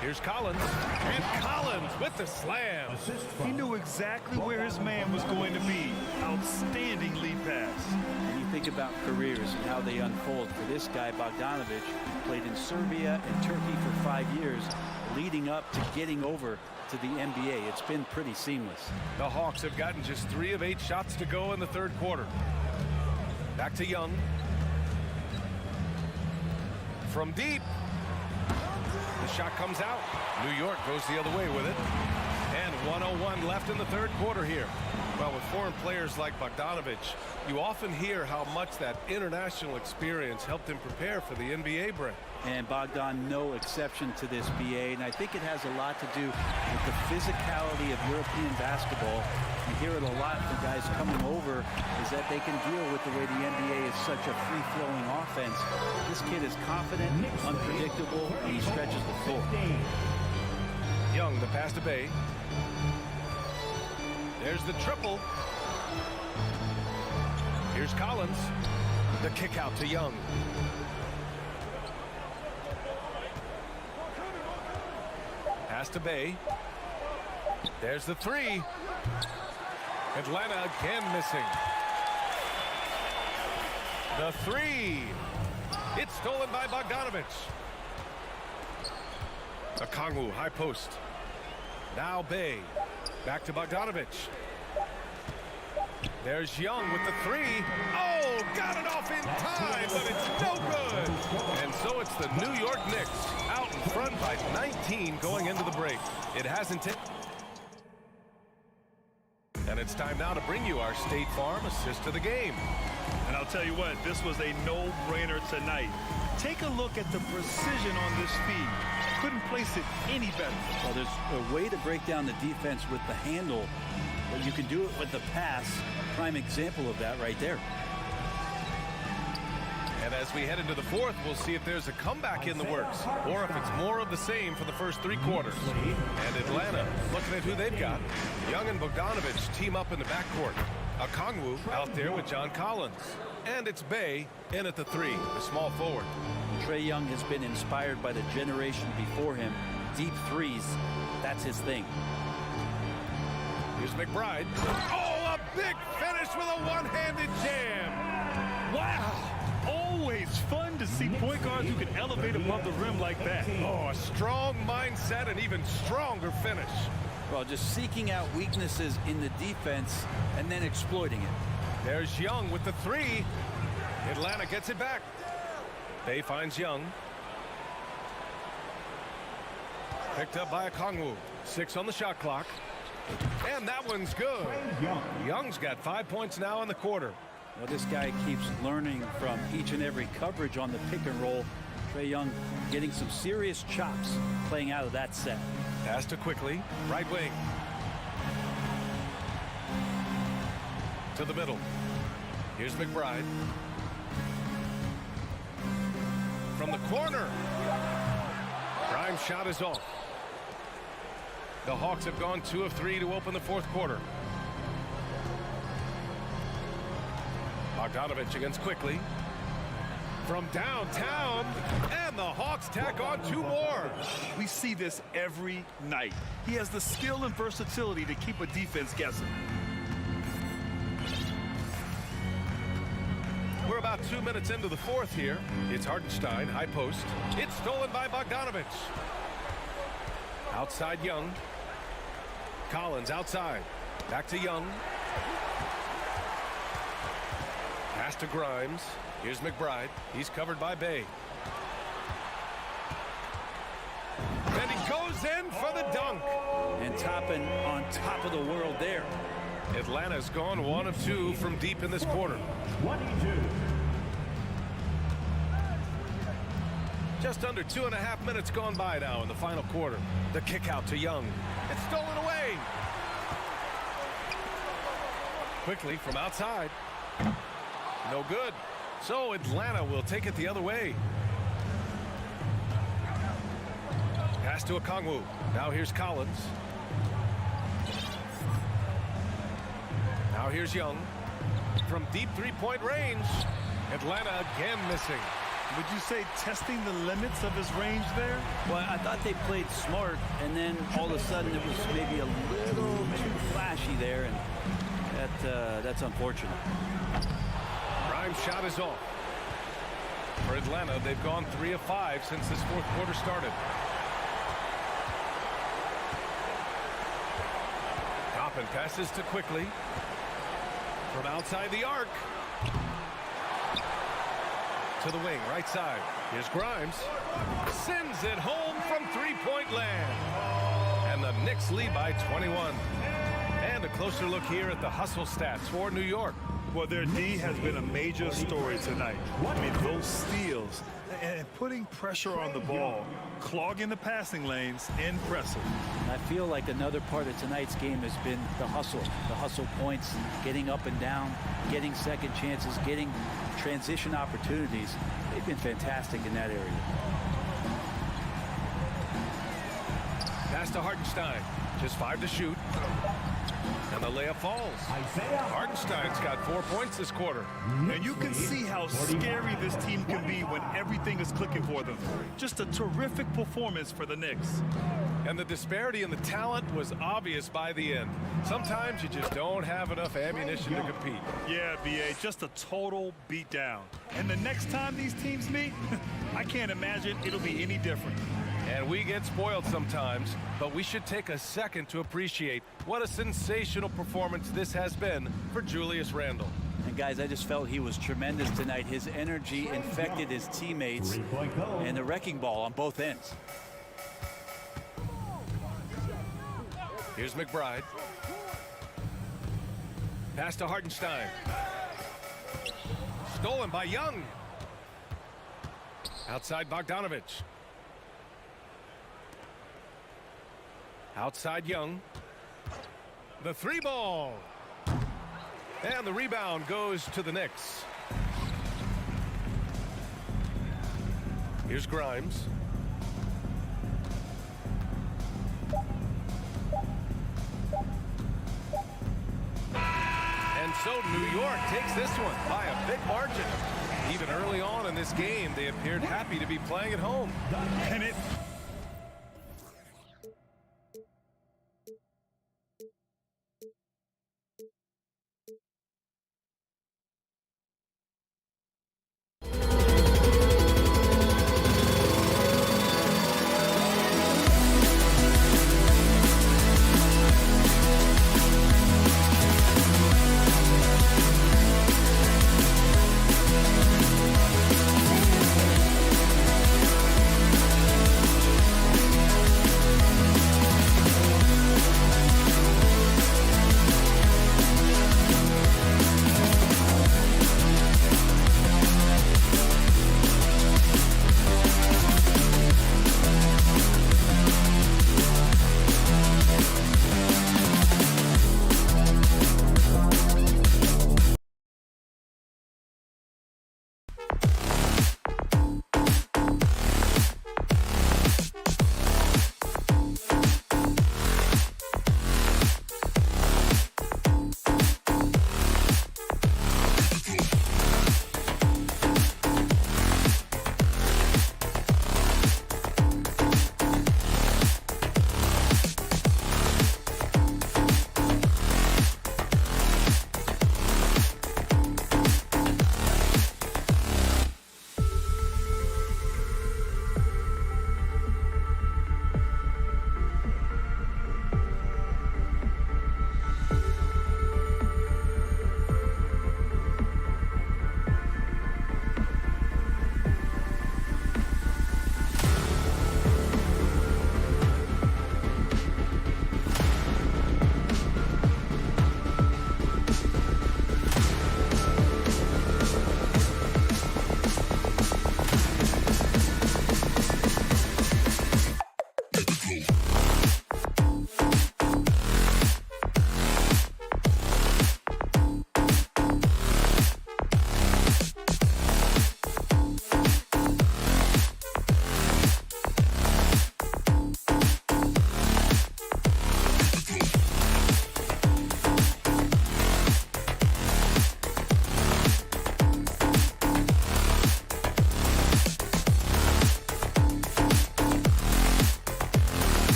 S7: Here's Collins. And Collins with the slam.
S9: He knew exactly where his man was going to be. Outstanding lead pass.
S8: When you think about careers and how they unfold, for this guy, Bogdanovic, played in Serbia and Turkey for 5 years, leading up to getting over to the NBA. It's been pretty seamless.
S7: The Hawks have gotten just 3 of 8 shots to go in the third quarter. Back to Young. From deep. The shot comes out. New York goes the other way with it. And 1:01 left in the third quarter here. Well, with foreign players like Bogdanovic, you often hear how much that international experience helped him prepare for the NBA break.
S8: And Bogdan, no exception to this, BA. And I think it has a lot to do with the physicality of European basketball. You hear it a lot from guys coming over, is that they can deal with the way the NBA is such a free-flowing offense. This kid is confident, unpredictable, and he stretches the floor.
S7: Young, the pass to Bay. There's the triple. Here's Collins. The kick out to Young. Pass to Bay. There's the three. Atlanta again missing. The three. It's stolen by Bogdanovic. Okongwu, high post. Now Bay. Back to Bogdanovic. There's Young with the three. Oh, got it off in time, but it's no good. And so it's the New York Knicks out in front by 19 going into the break. It hasn't taken. And it's time now to bring you our State Farm assist to the game.
S9: And I'll tell you what, this was a no-brainer tonight. Take a look at the precision on this feed. Couldn't place it any better.
S8: Well, there's a way to break down the defense with the handle, but you can do it with the pass. Prime example of that right there.
S7: And as we head into the fourth, we'll see if there's a comeback in the works or if it's more of the same for the first 3 quarters. And Atlanta, looking at who they've got. Young and Bogdanovic team up in the backcourt. Okongwu out there with John Collins. And it's Bay in at the 3, the small forward.
S8: Trae Young has been inspired by the generation before him. Deep threes, that's his thing.
S7: Here's McBride. Oh, a big finish with a one-handed jam.
S9: Wow. Always fun to see point guards who can elevate above the rim like that.
S7: Oh, a strong mindset and even stronger finish.
S8: Well, just seeking out weaknesses in the defense and then exploiting it.
S7: There's Young with the 3. Atlanta gets it back. Bay finds Young. Picked up by Okongwu. 6 on the shot clock. And that one's good. Young's got 5 points now in the quarter.
S8: Well, this guy keeps learning from each and every coverage on the pick and roll. Trae Young getting some serious chops playing out of that set.
S7: Pass to Quickly, right wing. To the middle. Here's McBride. From the corner. Grimes' shot is off. The Hawks have gone 2 of 3 to open the fourth quarter. Bogdanovic against Quickly. From downtown, and the Hawks tack on 2 more.
S9: We see this every night. He has the skill and versatility to keep a defense guessing.
S7: We're about 2 minutes into the fourth here. It's Hartenstein, high post. It's stolen by Bogdanovic. Outside Young. Collins outside. Back to Young. Pass to Grimes. Here's McBride. He's covered by Bay. And he goes in for the dunk.
S8: And Toppin on top of the world there.
S7: Atlanta's gone 1 of 2 from deep in this quarter.
S4: 22.
S7: Just under 2.5 minutes gone by now in the final quarter. The kick out to Young. It's stolen away. Quickly from outside. No good. So Atlanta will take it the other way. Pass to Okongwu. Now here's Collins. Now here's Young. From deep 3-point range. Atlanta again missing.
S9: Would you say testing the limits of his range there?
S8: Well, I thought they played smart, and then all of a sudden it was maybe a little too flashy there, and that's unfortunate.
S7: Grimes' shot is off. For Atlanta, they've gone 3 of 5 since this fourth quarter started. Toppin passes to Quickly. From outside the arc. To the wing, right side. Here's Grimes. Sends it home from three-point land. And the Knicks lead by 21. And a closer look here at the hustle stats for New York.
S9: Well, their D has been a major story tonight. I mean, those steals and putting pressure on the ball, clogging the passing lanes, impressive.
S8: I feel like another part of tonight's game has been the hustle points, getting up and down, getting second chances, getting transition opportunities. They've been fantastic in that area.
S7: Pass to Hartenstein. Just 5 to shoot. And the layup falls. Hartenstein's got 4 points this quarter.
S9: And you can see how scary this team can be when everything is clicking for them. Just a terrific performance for the Knicks.
S7: And the disparity in the talent was obvious by the end. Sometimes you just don't have enough ammunition to compete.
S9: Yeah, B.A., just a total beatdown. And the next time these teams meet, I can't imagine it'll be any different.
S7: And we get spoiled sometimes, but we should take a second to appreciate what a sensational performance this has been for Julius Randle.
S8: And guys, I just felt he was tremendous tonight. His energy infected his teammates, and the wrecking ball on both ends.
S7: Here's McBride. Pass to Hartenstein. Stolen by Young. Outside Bogdanovich. Outside Young. The 3 ball. And the rebound goes to the Knicks. Here's Grimes. And so New York takes this one by a big margin. Even early on in this game, they appeared happy to be playing at home.
S9: And it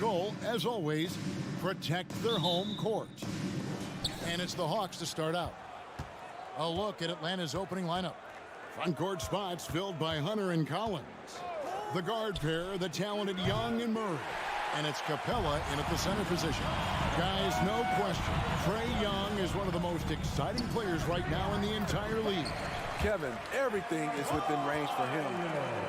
S1: goal, as always, protect their home court. And it's the Hawks to start out. A look at Atlanta's opening lineup. Front court spots filled by Hunter and Collins. The guard pair, the talented Young and Murray. And it's Capella in at the center position. Guys, no question, Trae Young is one of the most exciting players right now in the entire league.
S11: Kevin, everything is within range for him.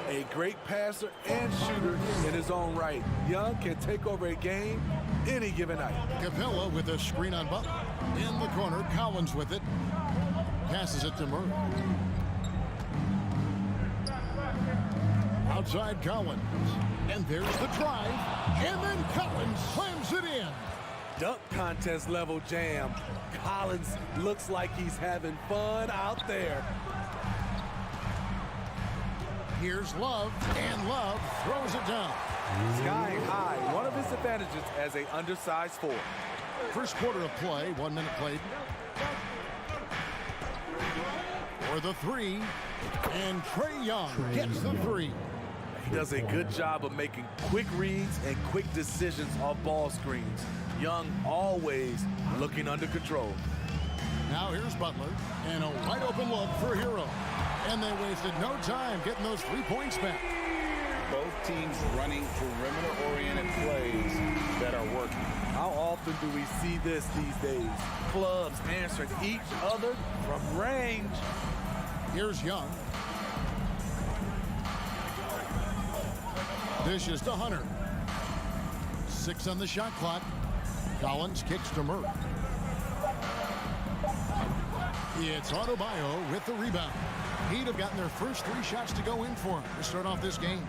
S11: A great passer and shooter in his own right. Young can take over a game any given night.
S1: Capella with a screen on Butler. In the corner, Collins with it. Passes it to Murray. Outside Collins. And there's the drive. And then Collins slams it in.
S11: Dunk contest level jam. Collins looks like he's having fun out there.
S1: Here's Love, and Love throws it down.
S11: Sky high, one of his advantages as an undersized forward.
S1: First quarter of play, 1 minute played. For the three, and Trae Young gets the three.
S11: He does a good job of making quick reads and quick decisions off ball screens. Young always looking under control.
S1: Now here's Butler, and a wide open look for Hero. And they wasted no time getting those 3 points back.
S2: Both teams running perimeter-oriented plays that are working.
S11: How often do we see this these days? Clubs answering each other from range.
S1: Here's Young. Dishes to Hunter. 6 on the shot clock. Collins kicks to Murray. It's Adebayo with the rebound. He'd have gotten their first 3 shots to go in for him to start off this game.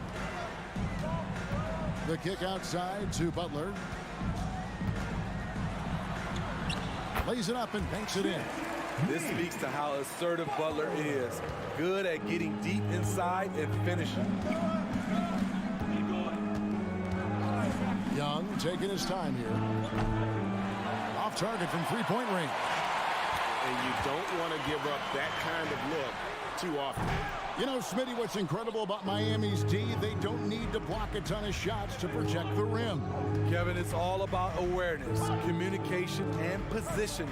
S1: The kick outside to Butler. Lays it up and banks it in.
S11: This speaks to how assertive Butler is. Good at getting deep inside and finishing.
S1: Young taking his time here. Off target from 3-point range.
S5: And you don't want to give up that kind of look too often.
S1: You know, Smitty, what's incredible about Miami's D, they don't need to block a ton of shots to protect the rim.
S11: Kevin, it's all about awareness, communication, and positioning.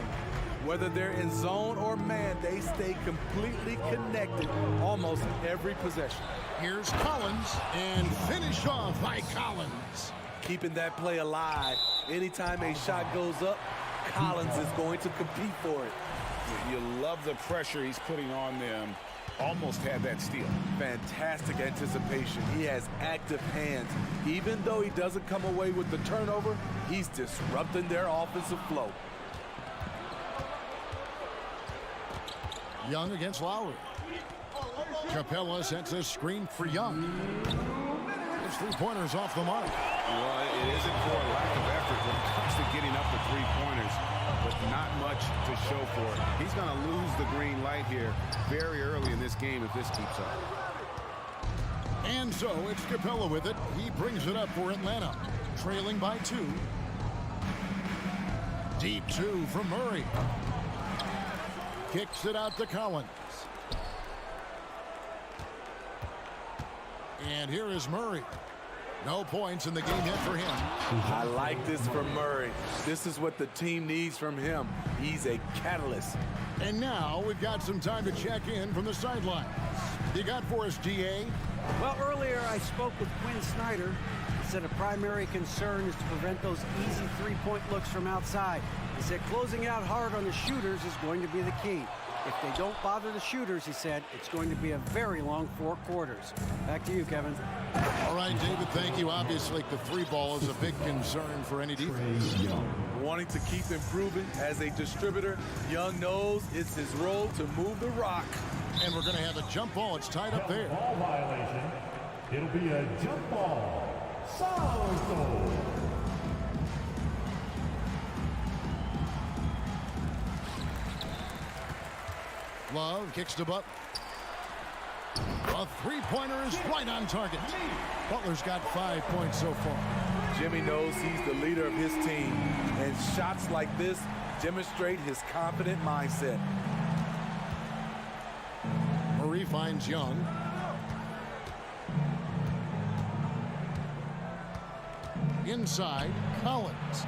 S11: Whether they're in zone or man, they stay completely connected almost every possession.
S1: Here's Collins, and finish off by Collins.
S11: Keeping that play alive. Anytime a shot goes up, Collins is going to compete for it.
S2: You love the pressure he's putting on them. Almost had that steal.
S11: Fantastic anticipation. He has active hands. Even though he doesn't come away with the turnover, he's disrupting their offensive flow.
S1: Young against Lowry. Capella sets a screen for Young. His three-pointers off the mark.
S2: Well, it isn't for a lack of effort when it comes to getting up the three-pointers, but not much to show for it. He's going to lose the green light here very early in this game if this keeps up.
S1: And so it's Capella with it. He brings it up for Atlanta, trailing by 2. Deep 2 from Murray. Kicks it out to Collins. And here is Murray. No points in the game yet for him.
S11: I like this from Murray. This is what the team needs from him. He's a catalyst.
S1: And now we've got some time to check in from the sidelines. You got for us, GA?
S6: Well, earlier I spoke with Quinn Snyder. He said a primary concern is to prevent those easy three-point looks from outside. He said closing out hard on the shooters is going to be the key. If they don't bother the shooters, he said, it's going to be a very long 4 quarters. Back to you, Kevin.
S1: All right, David, thank you. Obviously, the 3 ball is a big concern for any defense.
S11: Wanting to keep improving as a distributor, Young knows it's his role to move the rock.
S1: And we're going to have a jump ball. It's tied up there.
S4: Ball violation. It'll be a jump ball. Solid goal.
S1: Love kicks to Butler. A three-pointer is right on target. Butler's got 5 points so far.
S11: Jimmy knows he's the leader of his team, and shots like this demonstrate his confident mindset.
S1: Murray finds Young. Inside, Collins.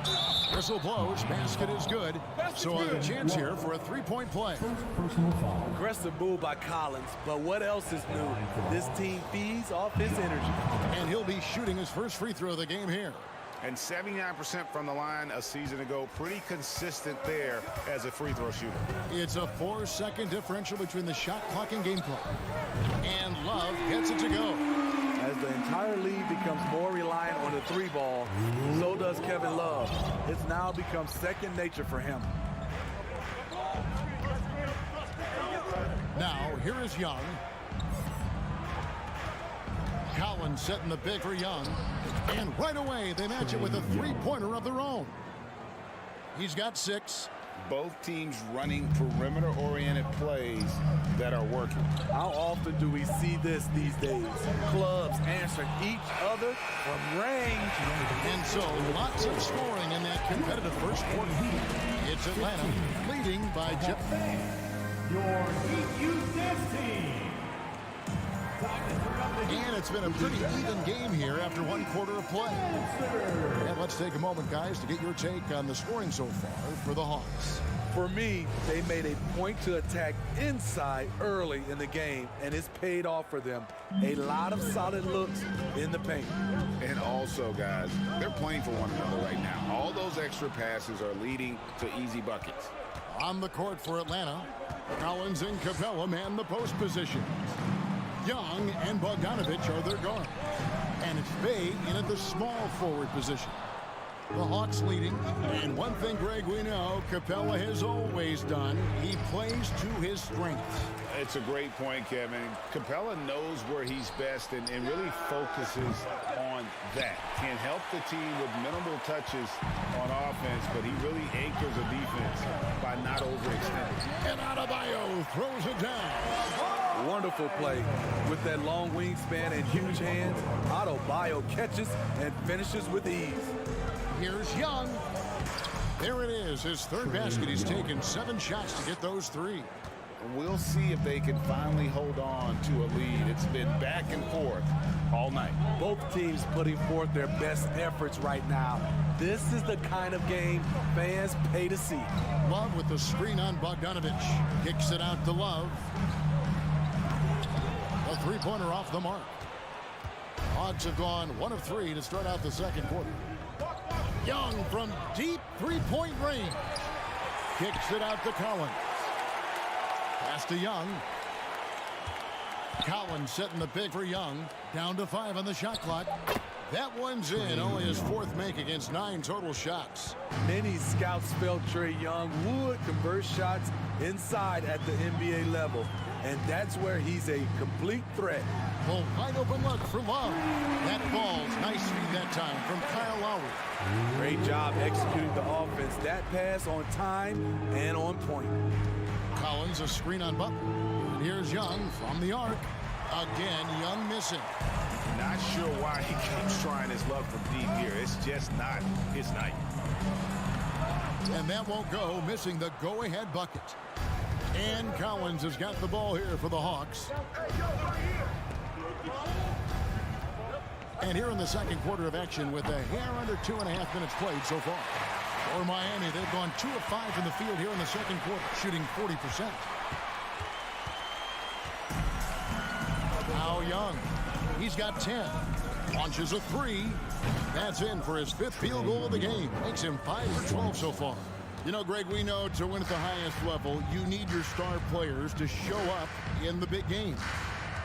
S1: Whistle blows, basket is good. So a chance here for a three-point play.
S11: Aggressive move by Collins, but what else is new? This team feeds off his energy.
S1: And he'll be shooting his first free throw of the game here.
S2: And 79% from the line a season ago. Pretty consistent there as a free throw shooter.
S1: It's a 4-second differential between the shot clock and game clock. And Love gets it to go.
S11: As the entire league becomes more reliant on the 3-ball, so does Kevin Love. It's now become second nature for him.
S1: Now, here is Young. Collins setting the big for Young. And right away, they match it with a three-pointer of their own. He's got 6.
S2: Both teams running perimeter-oriented plays that are working.
S11: How often do we see this these days? Clubs answering each other from range.
S1: And so lots of scoring in that competitive first quarter. It's Atlanta leading by just.
S4: Your EQ team.
S1: And it's been a pretty even game here after 1 quarter of play. And let's take a moment, guys, to get your take on the scoring so far for the Hawks.
S11: For me, they made a point to attack inside early in the game, and it's paid off for them. A lot of solid looks in the paint.
S2: And also, guys, they're playing for one another right now. All those extra passes are leading to easy buckets.
S1: On the court for Atlanta, Collins and Capella man the post positions. Young and Bogdanovich are their guards. And it's Bay in at the small forward position. The Hawks leading. And one thing, Greg, we know Capella has always done. He plays to his strengths.
S2: It's a great point, Kevin. Capella knows where he's best and really focuses on that. Can help the team with minimal touches on offense, but he really anchors a defense by not overextending.
S1: And Adebayo throws it down.
S11: Wonderful play. With that long wingspan and huge hands, Adebayo catches and finishes with ease.
S1: Here's Young. There it is, his third basket. He's taken 7 shots to get those 3.
S5: we'll see if they can finally hold on to a lead. It's been back and forth all night.
S11: Both teams putting forth their best efforts right now. This is the kind of game fans pay to see.
S1: Love with the screen on Bogdanovich. Kicks it out to Love. A three-pointer off the mark. Hawks have gone 1 of 3 to start out the second quarter. Young from deep three-point range. Kicks it out to Collins. Pass to Young. Collins setting the pick for Young. Down to 5 on the shot clock. That one's in. Only his 4th make against 9 total shots.
S11: Many scouts felt Trae Young would convert shots inside at the NBA level. And that's where he's a complete threat.
S1: Well, wide open look for Love. That falls. Nice feed that time from Kyle Lowry.
S11: Great job executing the offense. That pass on time and on point.
S1: Collins, a screen on Butler. And here's Young from the arc. Again, Young missing.
S2: Not sure why he keeps trying his luck from deep here. It's just not his night.
S1: And that won't go, missing the go-ahead bucket. And Collins has got the ball here for the Hawks. And here in the second quarter of action with a hair under 2.5 minutes played so far. For Miami, they've gone 2 of 5 from the field here in the second quarter, shooting 40%. Now Young, he's got 10. Launches a 3. That's in for his 5th field goal of the game. Makes him 5 of 12 so far. You know, Greg, we know to win at the highest level, you need your star players to show up in the big game.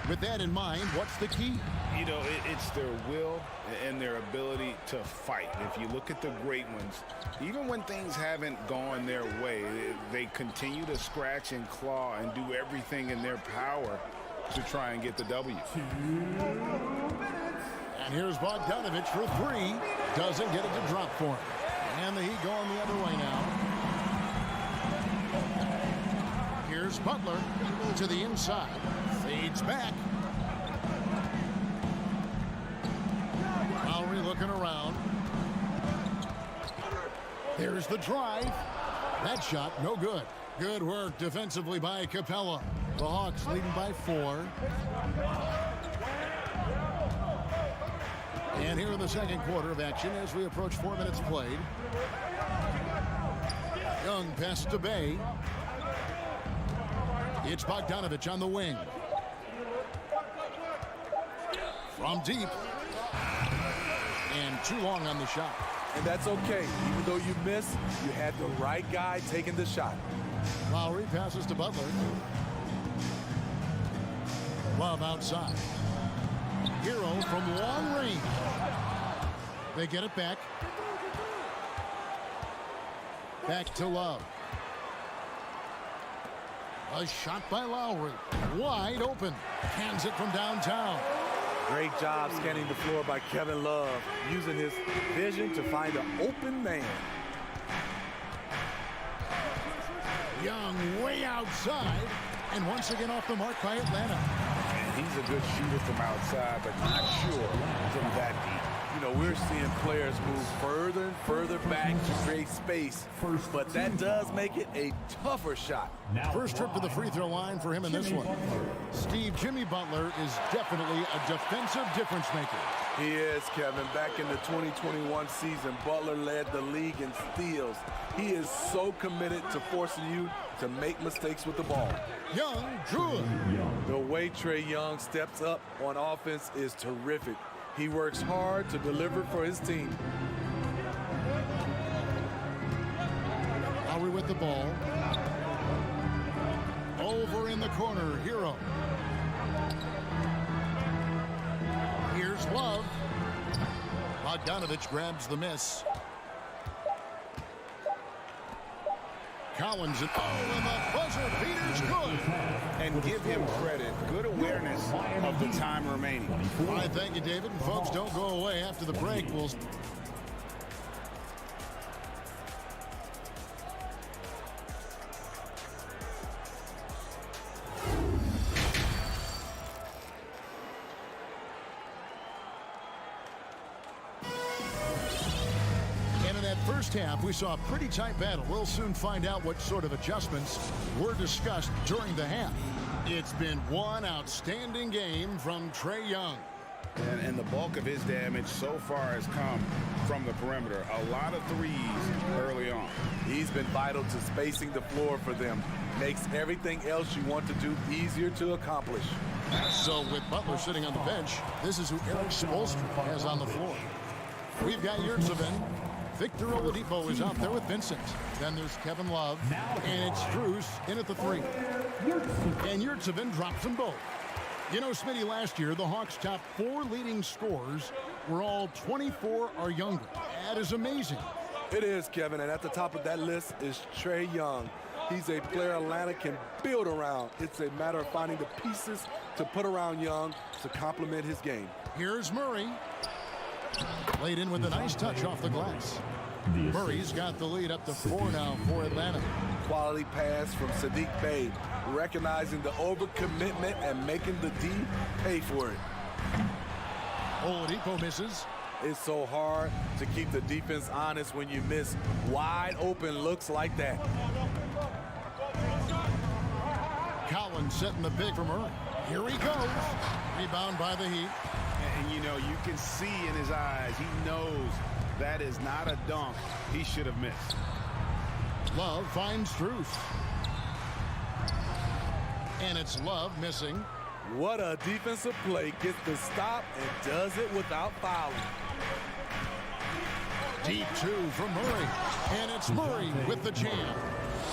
S1: With that in mind, what's the key?
S2: You know, it's their will and their ability to fight. If you look at the great ones, even when things haven't gone their way, they continue to scratch and claw and do everything in their power to try and get the W.
S1: And here's Bogdanovich for 3. Doesn't get it to drop for him. And the Heat going the other way now. Here's Butler to the inside. Fades back. Lowry looking around. There's the drive. That shot, no good. Good work defensively by Capella. The Hawks leading by 4. And here in the second quarter of action as we approach 4 minutes played. Young pass to Bay. It's Bogdanovich on the wing. From deep. And too long on the shot.
S11: And that's okay. Even though you miss, you had the right guy taking the shot.
S1: Lowry passes to Butler. Love outside. Hero from long range. They get it back. Back to Love. A shot by Lowry. Wide open. Cans it from downtown.
S11: Great job scanning the floor by Kevin Love, using his vision to find an open man.
S1: Young way outside. And once again off the mark by Atlanta.
S2: And he's a good shooter from outside, but not sure from that deep.
S11: You know, we're seeing players move further and further back to create space, but that does make it a tougher shot.
S1: First trip to the free throw line for him in this one. Steve, Jimmy Butler is definitely a defensive difference maker.
S11: He is, Kevin. Back in the 2021 season, Butler led the league in steals. He is so committed to forcing you to make mistakes with the ball.
S1: Young, good.
S11: The way Trae Young steps up on offense is terrific. He works hard to deliver for his team.
S1: Lowry with the ball. Over in the corner, Hero. Here's Love. Bogdanovich grabs the miss. Collins, and the buzzer beater's good.
S2: And give him credit. Good awareness of the time remaining.
S1: All right, thank you, David. And folks, don't go away after the break. We'll first half, we saw a pretty tight battle. We'll soon find out what sort of adjustments were discussed during the half. It's been one outstanding game from Trae Young.
S2: And the bulk of his damage so far has come from the perimeter. A lot of threes early on.
S11: He's been vital to spacing the floor for them. Makes everything else you want to do easier to accomplish.
S1: So with Butler sitting on the bench, this is who Eric Spoelstra has on the floor. We've got Iamsolid. Victor Oladipo is out there with Vincent. Then there's Kevin Love. And it's Strus in at the 3. And Iamsolid drops them both. You know, Smitty, last year, the Hawks' top 4 leading scorers were all 24 or younger. That is amazing.
S11: It is, Kevin, and at the top of that list is Trae Young. He's a player Atlanta can build around. It's a matter of finding the pieces to put around Young to complement his game.
S1: Here's Murray. Laid in with a nice touch off the glass. Murray's got the lead up to 4 now for Atlanta.
S11: Quality pass from Sadiq Bey, recognizing the overcommitment and making the D pay for it.
S1: Oladipo misses.
S11: It's so hard to keep the defense honest when you miss wide open looks like that.
S1: Collins setting the pick for Murray. Here he goes. Rebound by the Heat.
S2: And you know, you can see in his eyes, he knows that is not a dunk he should have missed.
S1: Love finds Strus. And it's Love missing.
S11: What a defensive play. Gets the stop and does it without fouling.
S1: Deep 2 from Murray. And it's Murray with the jam.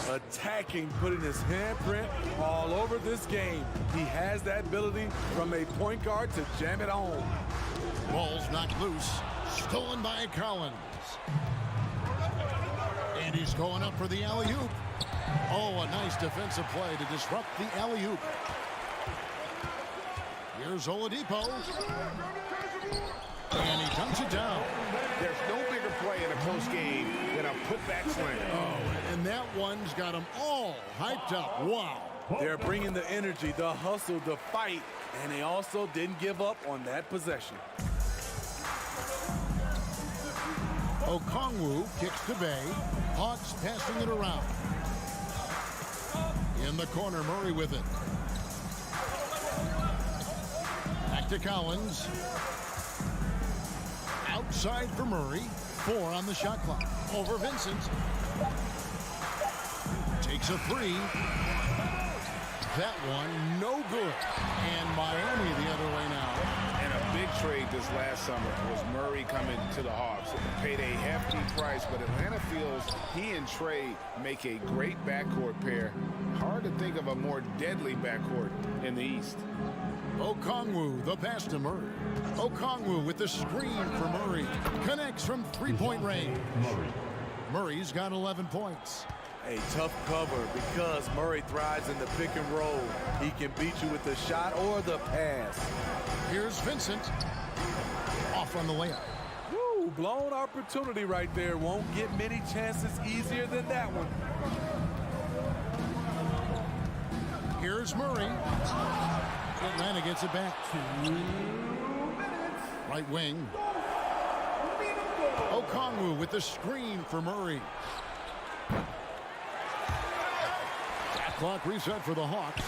S11: Attacking, putting his handprint all over this game. He has that ability from a point guard to jam it home.
S1: Ball's knocked loose. Stolen by Collins. And he's going up for the alley-oop. Oh, a nice defensive play to disrupt the alley-oop. Here's Oladipo. And he dunks it down.
S2: There's no bigger play in a close game than a putback slam.
S1: Oh, and that one's got them all hyped up. Wow.
S11: They're bringing the energy, the hustle, the fight, and they also didn't give up on that possession.
S1: Okongwu kicks to Bay. Hawks passing it around. In the corner, Murray with it. Back to Collins. Outside for Murray. 4 on the shot clock. Over Vincent. Takes a 3. That one, no good. And Miami the other way now.
S2: And a big trade this last summer was Murray coming to the Hawks. Paid a hefty price, but Atlanta feels he and Trae make a great backcourt pair. Hard to think of a more deadly backcourt in the East.
S1: Okongwu, the pass to Murray. Okongwu with the screen for Murray. Connects from 3-point range. Murray's got 11 points.
S11: A tough cover because Murray thrives in the pick and roll. He can beat you with the shot or the pass.
S1: Here's Vincent. Off on the layup.
S11: Woo, blown opportunity right there. Won't get many chances easier than that one.
S1: Here's Murray. Atlanta gets it back. Right wing. Okongwu with the screen for Murray. Clock reset for the Hawks.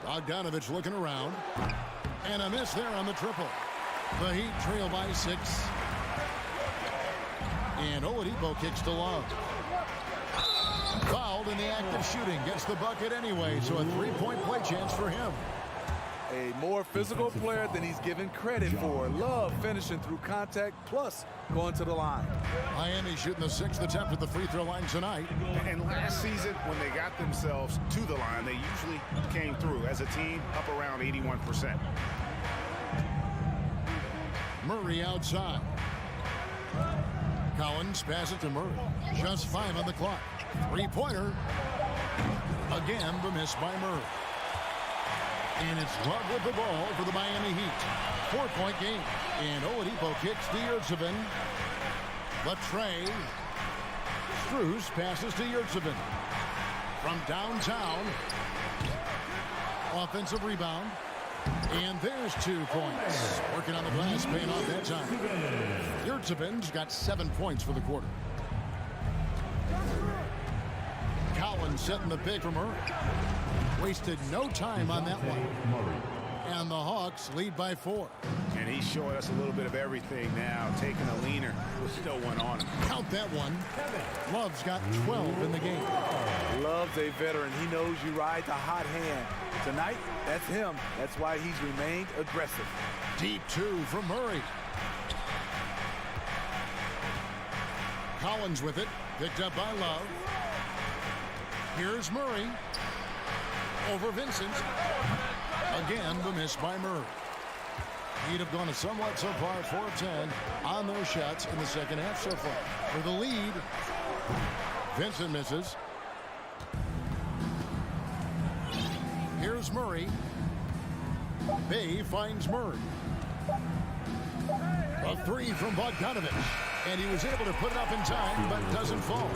S1: Bogdanovich looking around. And a miss there on the triple. The Heat trail by 6. And Oladipo kicks to Love. Fouled in the act of shooting. Gets the bucket anyway, so a 3-point play chance for him.
S11: A more physical player than he's given credit for. Love finishing through contact, plus going to the line.
S1: Miami shooting the 6th attempt at the free throw line tonight.
S2: And last season, when they got themselves to the line, they usually came through as a team up around 81%.
S1: Murray outside. Collins passes to Murray. Just 5 on the clock. 3-pointer. Again, the miss by Murray. And it's Love with the ball for the Miami Heat. 4-point game. And Oladipo kicks to Iamsolid. But Trae. Strus passes to Iamsolid. From downtown. Offensive rebound. And there's 2 points. Working on the glass, paying off that time. Yurtsevic's got 7 points for the quarter. Collins setting the pick from Murray. Wasted no time on that one. And the Hawks lead by 4.
S2: And he's showing us a little bit of everything now, taking a leaner with no one on him.
S1: Count that one. Love's got 12 in the game.
S11: Love's a veteran. He knows you ride the hot hand. Tonight, that's him. That's why he's remained aggressive.
S1: Deep 2 from Murray. Collins with it. Picked up by Love. Here's Murray. Over Vincent. Again, the miss by Murray. He'd have gone somewhat so far, 4 of 10 on those shots in the second half so far. For the lead, Vincent misses. Here's Murray. Bay finds Murray. A 3 from Bogdanovic. And he was able to put it up in time, but doesn't fall.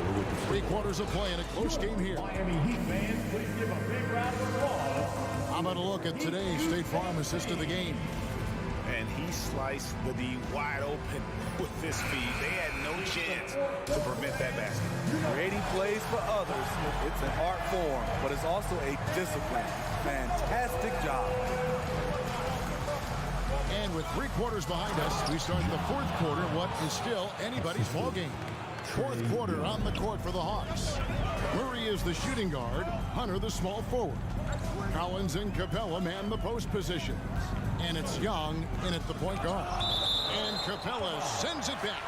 S1: 3 quarters of play in a close game here.
S4: Miami Heat fans, please give a big round of applause.
S1: How about a look at today's State Farm assist of the game?
S2: And he sliced the D wide open with this feed. They had no chance to prevent that basket.
S11: Creating plays for others, it's an art form, but it's also a discipline. Fantastic job.
S1: And with 3 quarters behind us, we start the 4th quarter, what is still anybody's ball game. 4th quarter on the court for the Hawks. Murray is the shooting guard, Hunter the small forward. Collins and Capella man the post positions. And it's Young in at the point guard. And Capella sends it back.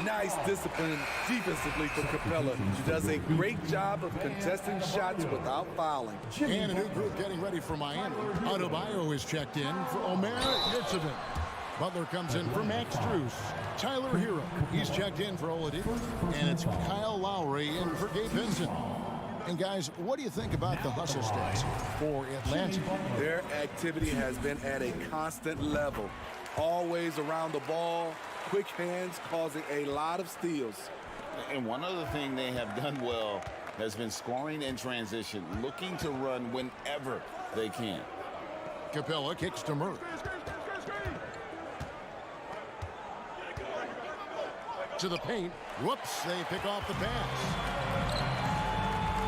S11: Nice discipline defensively for Capella. He does a great job of contesting shots without fouling.
S1: And a new group getting ready for Miami. Adebayo is checked in for Omer Yurtsevic. Butler comes in for Max Strus. Tyler Hero, he's checked in for Oladipo. And it's Kyle Lowry in for Gabe Vincent. And guys, what do you think about the hustle stats for Atlanta?
S11: Their activity has been at a constant level. Always around the ball, quick hands causing a lot of steals.
S5: And one other thing they have done well has been scoring in transition, looking to run whenever they can.
S1: Capella kicks to Murray. To the paint. Whoops, they pick off the pass.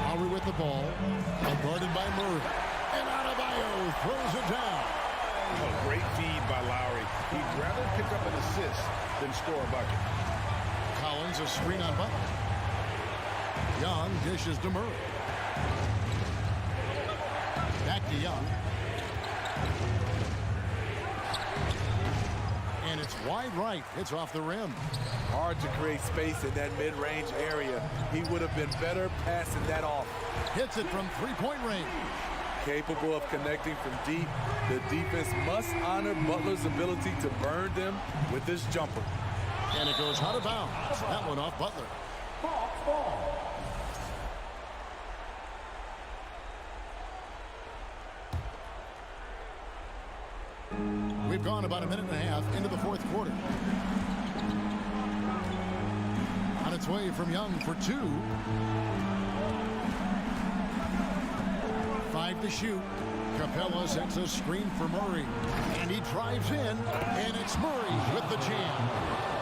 S1: Lowry with the ball. Guarded by Murray. And Adebayo throws it down.
S2: A great feed by Lowry. He'd rather pick up an assist than score a bucket.
S1: Collins a screen on Butler. Young dishes to Murray. Back to Young. And it's wide right. It's off the rim.
S11: Hard to create space in that mid-range area. He would have been better passing that off.
S1: Hits it from 3-point range.
S11: Capable of connecting from deep, the defense must honor Butler's ability to burn them with this jumper.
S1: And it goes out of bounds. That one off Butler. We've gone about a minute and a half into the 4th quarter. On its way from Young for 2. 5 to shoot. Capella sets a screen for Murray. And he drives in. And it's Murray with the jam.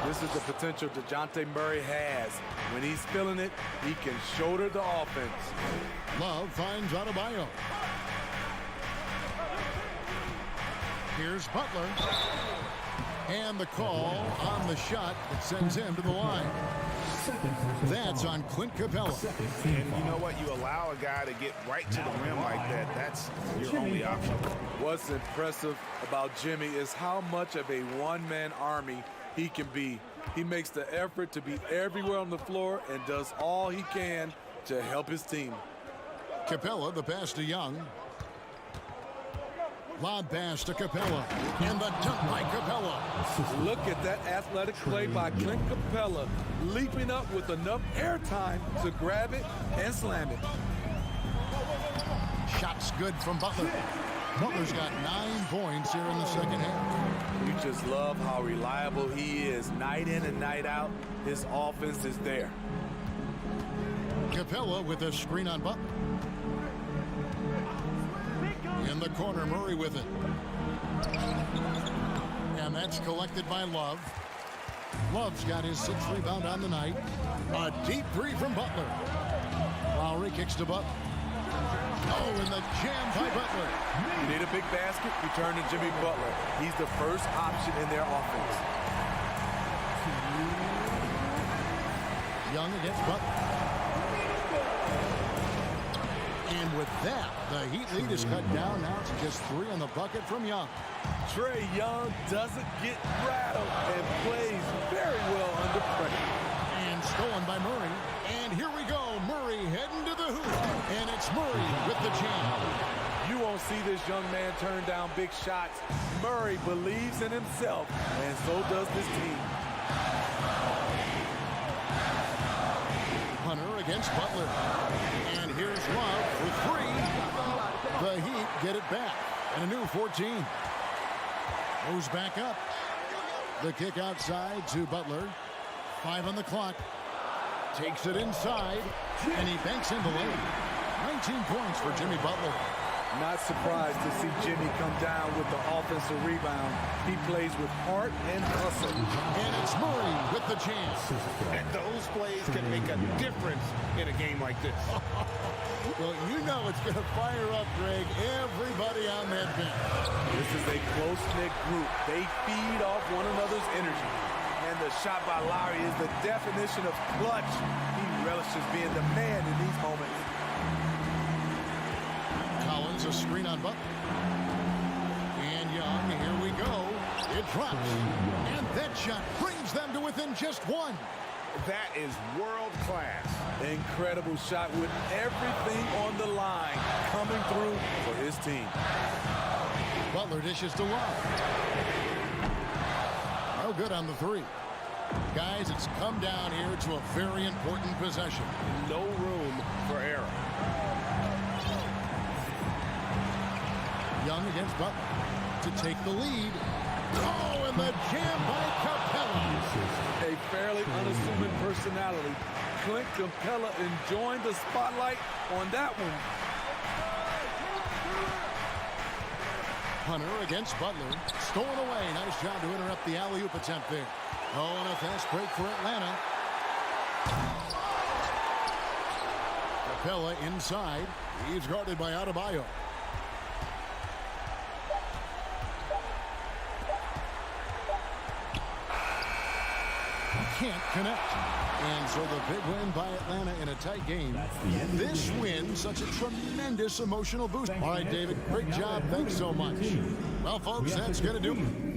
S11: This is the potential DeJounte Murray has. When he's feeling it, he can shoulder the offense.
S1: Love finds Adebayo. Here's Butler. And the call on the shot that sends him to the line. That's on Clint Capella.
S2: And you know what? You allow a guy to get right to the rim like that. That's your only option.
S11: What's impressive about Jimmy is how much of a one-man army he can be. He makes the effort to be everywhere on the floor and does all he can to help his team.
S1: Capella, the pass to Young. Lob pass to Capella. And the dunk by Capella.
S11: Look at that athletic play by Clint Capella, leaping up with enough airtime to grab it and slam it.
S1: Shots good from Butler. Butler's got 9 points here in the second half.
S11: You just love how reliable he is. Night in and night out, his offense is there.
S1: Capella with a screen on Butler. In the corner, Murray with it. that's collected by Love. Love's got his 6th rebound on the night. A deep three from Butler. Lowry kicks to Butler. Oh, and the jam by Butler.
S11: You need a big basket, you turn to Jimmy Butler. He's the first option in their offense.
S1: Young against Butler. And with that, the Heat lead is cut down. Now it's just 3 on the bucket from Young.
S11: Trae Young doesn't get rattled and plays very well under pressure.
S1: And stolen by Murray. And here we go. Murray heading to the hoop. And it's Murray with the jam.
S11: You won't see this young man turn down big shots. Murray believes in himself, and so does this team.
S1: Hunter against Butler. And here's Love for 3. The Heat get it back. And a new 14. Moves back up. The kick outside to Butler. 5 on the clock. Takes it inside. And he banks in the lane. 19 points for Jimmy Butler.
S11: Not surprised to see Jimmy come down with the offensive rebound. He plays with heart and hustle.
S1: And it's Murray with the chance.
S5: And those plays can make a difference in a game like this.
S1: Well, you know it's going to fire up, Greg, everybody on that bench.
S11: This is a close-knit group. They feed off one another's energy. And the shot by Lowry is the definition of clutch. He relishes being the man in these moments.
S1: Collins, a screen on Butler. And Young, here we go. It drops. And that shot brings them to within just 1.
S5: That is world class.
S11: Incredible shot with everything on the line coming through for his team.
S1: Butler dishes to Love. No good on the 3. Guys, it's come down here to a very important possession.
S5: No room for error.
S1: Young against Butler to take the lead. Oh, and the jam by Capella.
S11: A fairly unassuming personality. Clint Capella enjoying the spotlight on that one.
S1: Hunter against Butler. Stolen away. Nice job to interrupt the alley-oop attempt there. Oh, and a fast break for Atlanta. Capella inside. He's guarded by Adebayo. Can't connect. And so the big win by Atlanta in a tight game. This win, such a tremendous emotional boost. All right, David, great job. Thanks so much. Well, folks, that's going to do it.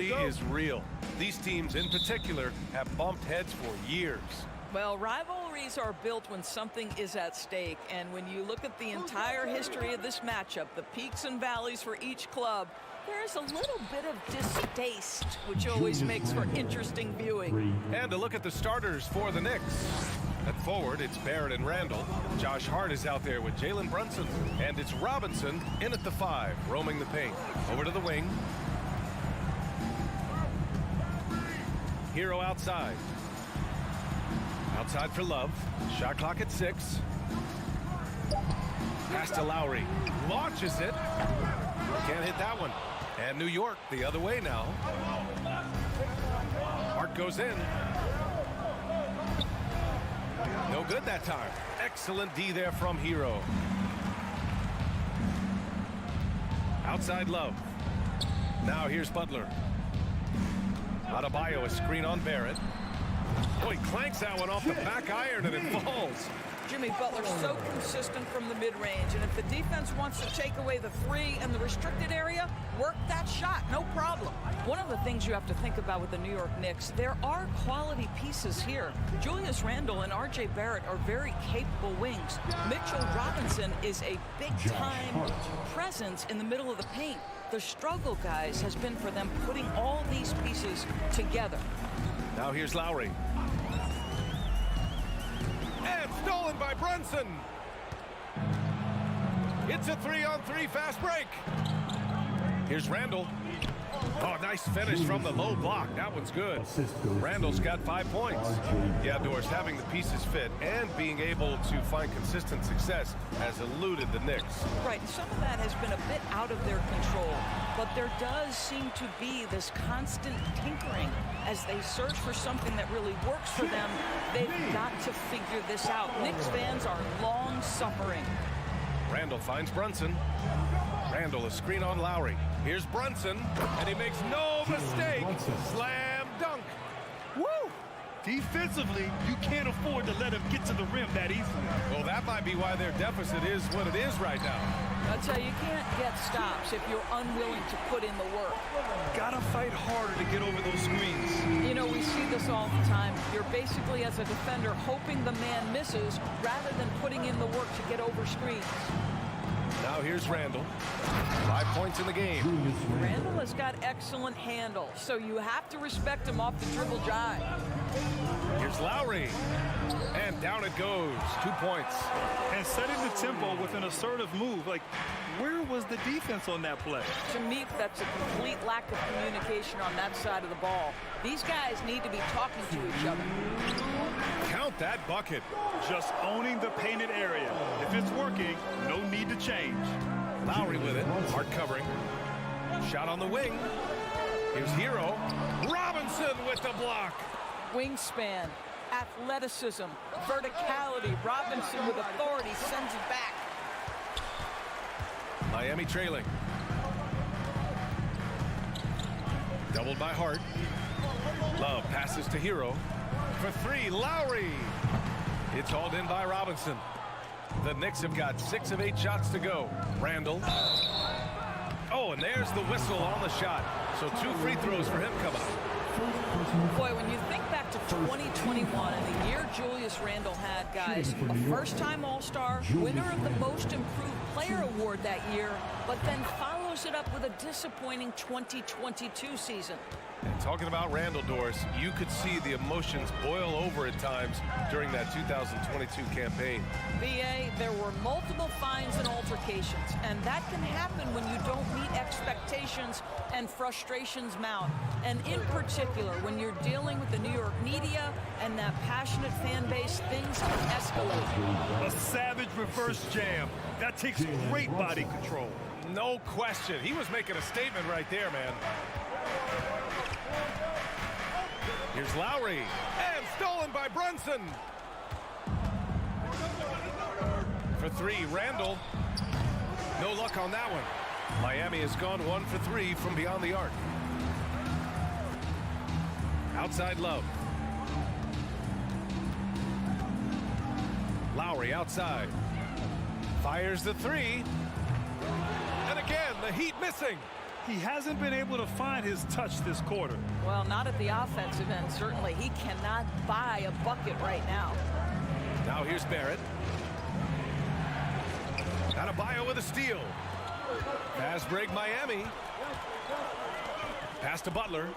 S7: rivalry is real. These teams in particular have bumped heads for years.
S3: Well, rivalries are built when something is at stake. And when you look at the entire history of this matchup, the peaks and valleys for each club, there's a little bit of distaste, which always makes for interesting viewing.
S7: And to look at the starters for the Knicks. At forward, it's Barrett and Randall. Josh Hart is out there with Jalen Brunson. And it's Robinson in at the 5, roaming the paint. Over to the wing. Hero outside. Outside for Love. Shot clock at 6. Pass to Lowry. Launches it. Can't hit that one. And New York the other way now. Hart goes in. No good that time. Excellent D there from Hero. Outside Love. Now here's Butler. Adebayo, a screen on Barrett. Oh, he clanks that one off the back iron and it falls.
S3: Jimmy Butler's so consistent from the mid-range, and if the defense wants to take away the 3 and the restricted area, work that shot, no problem. One of the things you have to think about with the New York Knicks, there are quality pieces here. Julius Randle and R.J. Barrett are very capable wings. Mitchell Robinson is a big-time presence in the middle of the paint. The struggle, guys, has been for them putting all these pieces together.
S7: Now here's Lowry. And stolen by Brunson. It's a 3-on-3 fast break. Here's Randall. Oh, nice finish from the low block. That one's good. Randall's got 5 points. Yeah, Doris, having the pieces fit and being able to find consistent success has eluded the Knicks.
S3: Right, some of that has been a bit out of their control, but there does seem to be this constant tinkering as they search for something that really works for them. They've got to figure this out. Knicks fans are long-suffering.
S7: Randall finds Brunson. Randall, a screen on Lowry. Here's Brunson, and he makes no mistake. Slam dunk.
S9: Woo! Defensively, you can't afford to let him get to the rim that easily.
S7: Well, that might be why their deficit is what it is right now.
S3: I'll tell you, you can't get stops if you're unwilling to put in the work.
S9: Gotta fight harder to get over those screens.
S3: You know, we see this all the time. You're basically, as a defender, hoping the man misses rather than putting in the work to get over screens.
S7: Now here's Randall. 5 points in the game.
S3: Randall has got excellent handle, so you have to respect him off the dribble jive.
S7: Here's Lowry. And down it goes. 2 points.
S9: And setting the tempo with an assertive move. Like, where was the defense on that play?
S3: To me, that's a complete lack of communication on that side of the ball. These guys need to be talking to each other.
S7: Count that bucket.
S9: Just owning the painted area. If it's working, no need to change.
S7: Lowry with it. Hard covering. Shot on the wing. Here's Hero. Robinson with the block.
S3: Wingspan, athleticism, verticality. Robinson with authority sends it back.
S7: Miami trailing. Doubled by Hart. Love passes to Hero. For 3, Lowry. It's hauled in by Robinson. The Knicks have got 6 of 8 shots to go. Randall. Oh, and there's the whistle on the shot. So 2 free throws for him coming up.
S3: Boy, when you think back to 2021 and the year Julius Randle had, guys, a first-time All-Star, winner of the Most Improved Player Award that year, but then follows it up with a disappointing 2022 season.
S7: And talking about Randall, Doris, you could see the emotions boil over at times during that 2022 campaign.
S3: BA, there were multiple fines and altercations, and that can happen when you don't meet expectations and frustrations mount. And in particular, when you're dealing with the New York media and that passionate fan base, things can escalate.
S9: A savage reverse jam. That takes great body control.
S7: No question. He was making a statement right there, man. Here's Lowry, and stolen by Brunson. For 3, Randall. No luck on that one. Miami has gone 1 for 3 from beyond the arc. Outside Love. Lowry outside. Fires the 3. And again, the Heat missing.
S9: He hasn't been able to find his touch this quarter.
S3: Well, not at the offensive end, certainly. He cannot buy a bucket right now.
S7: Now here's Barrett. Adebayo with a steal. Fast break, Miami. Pass to Butler.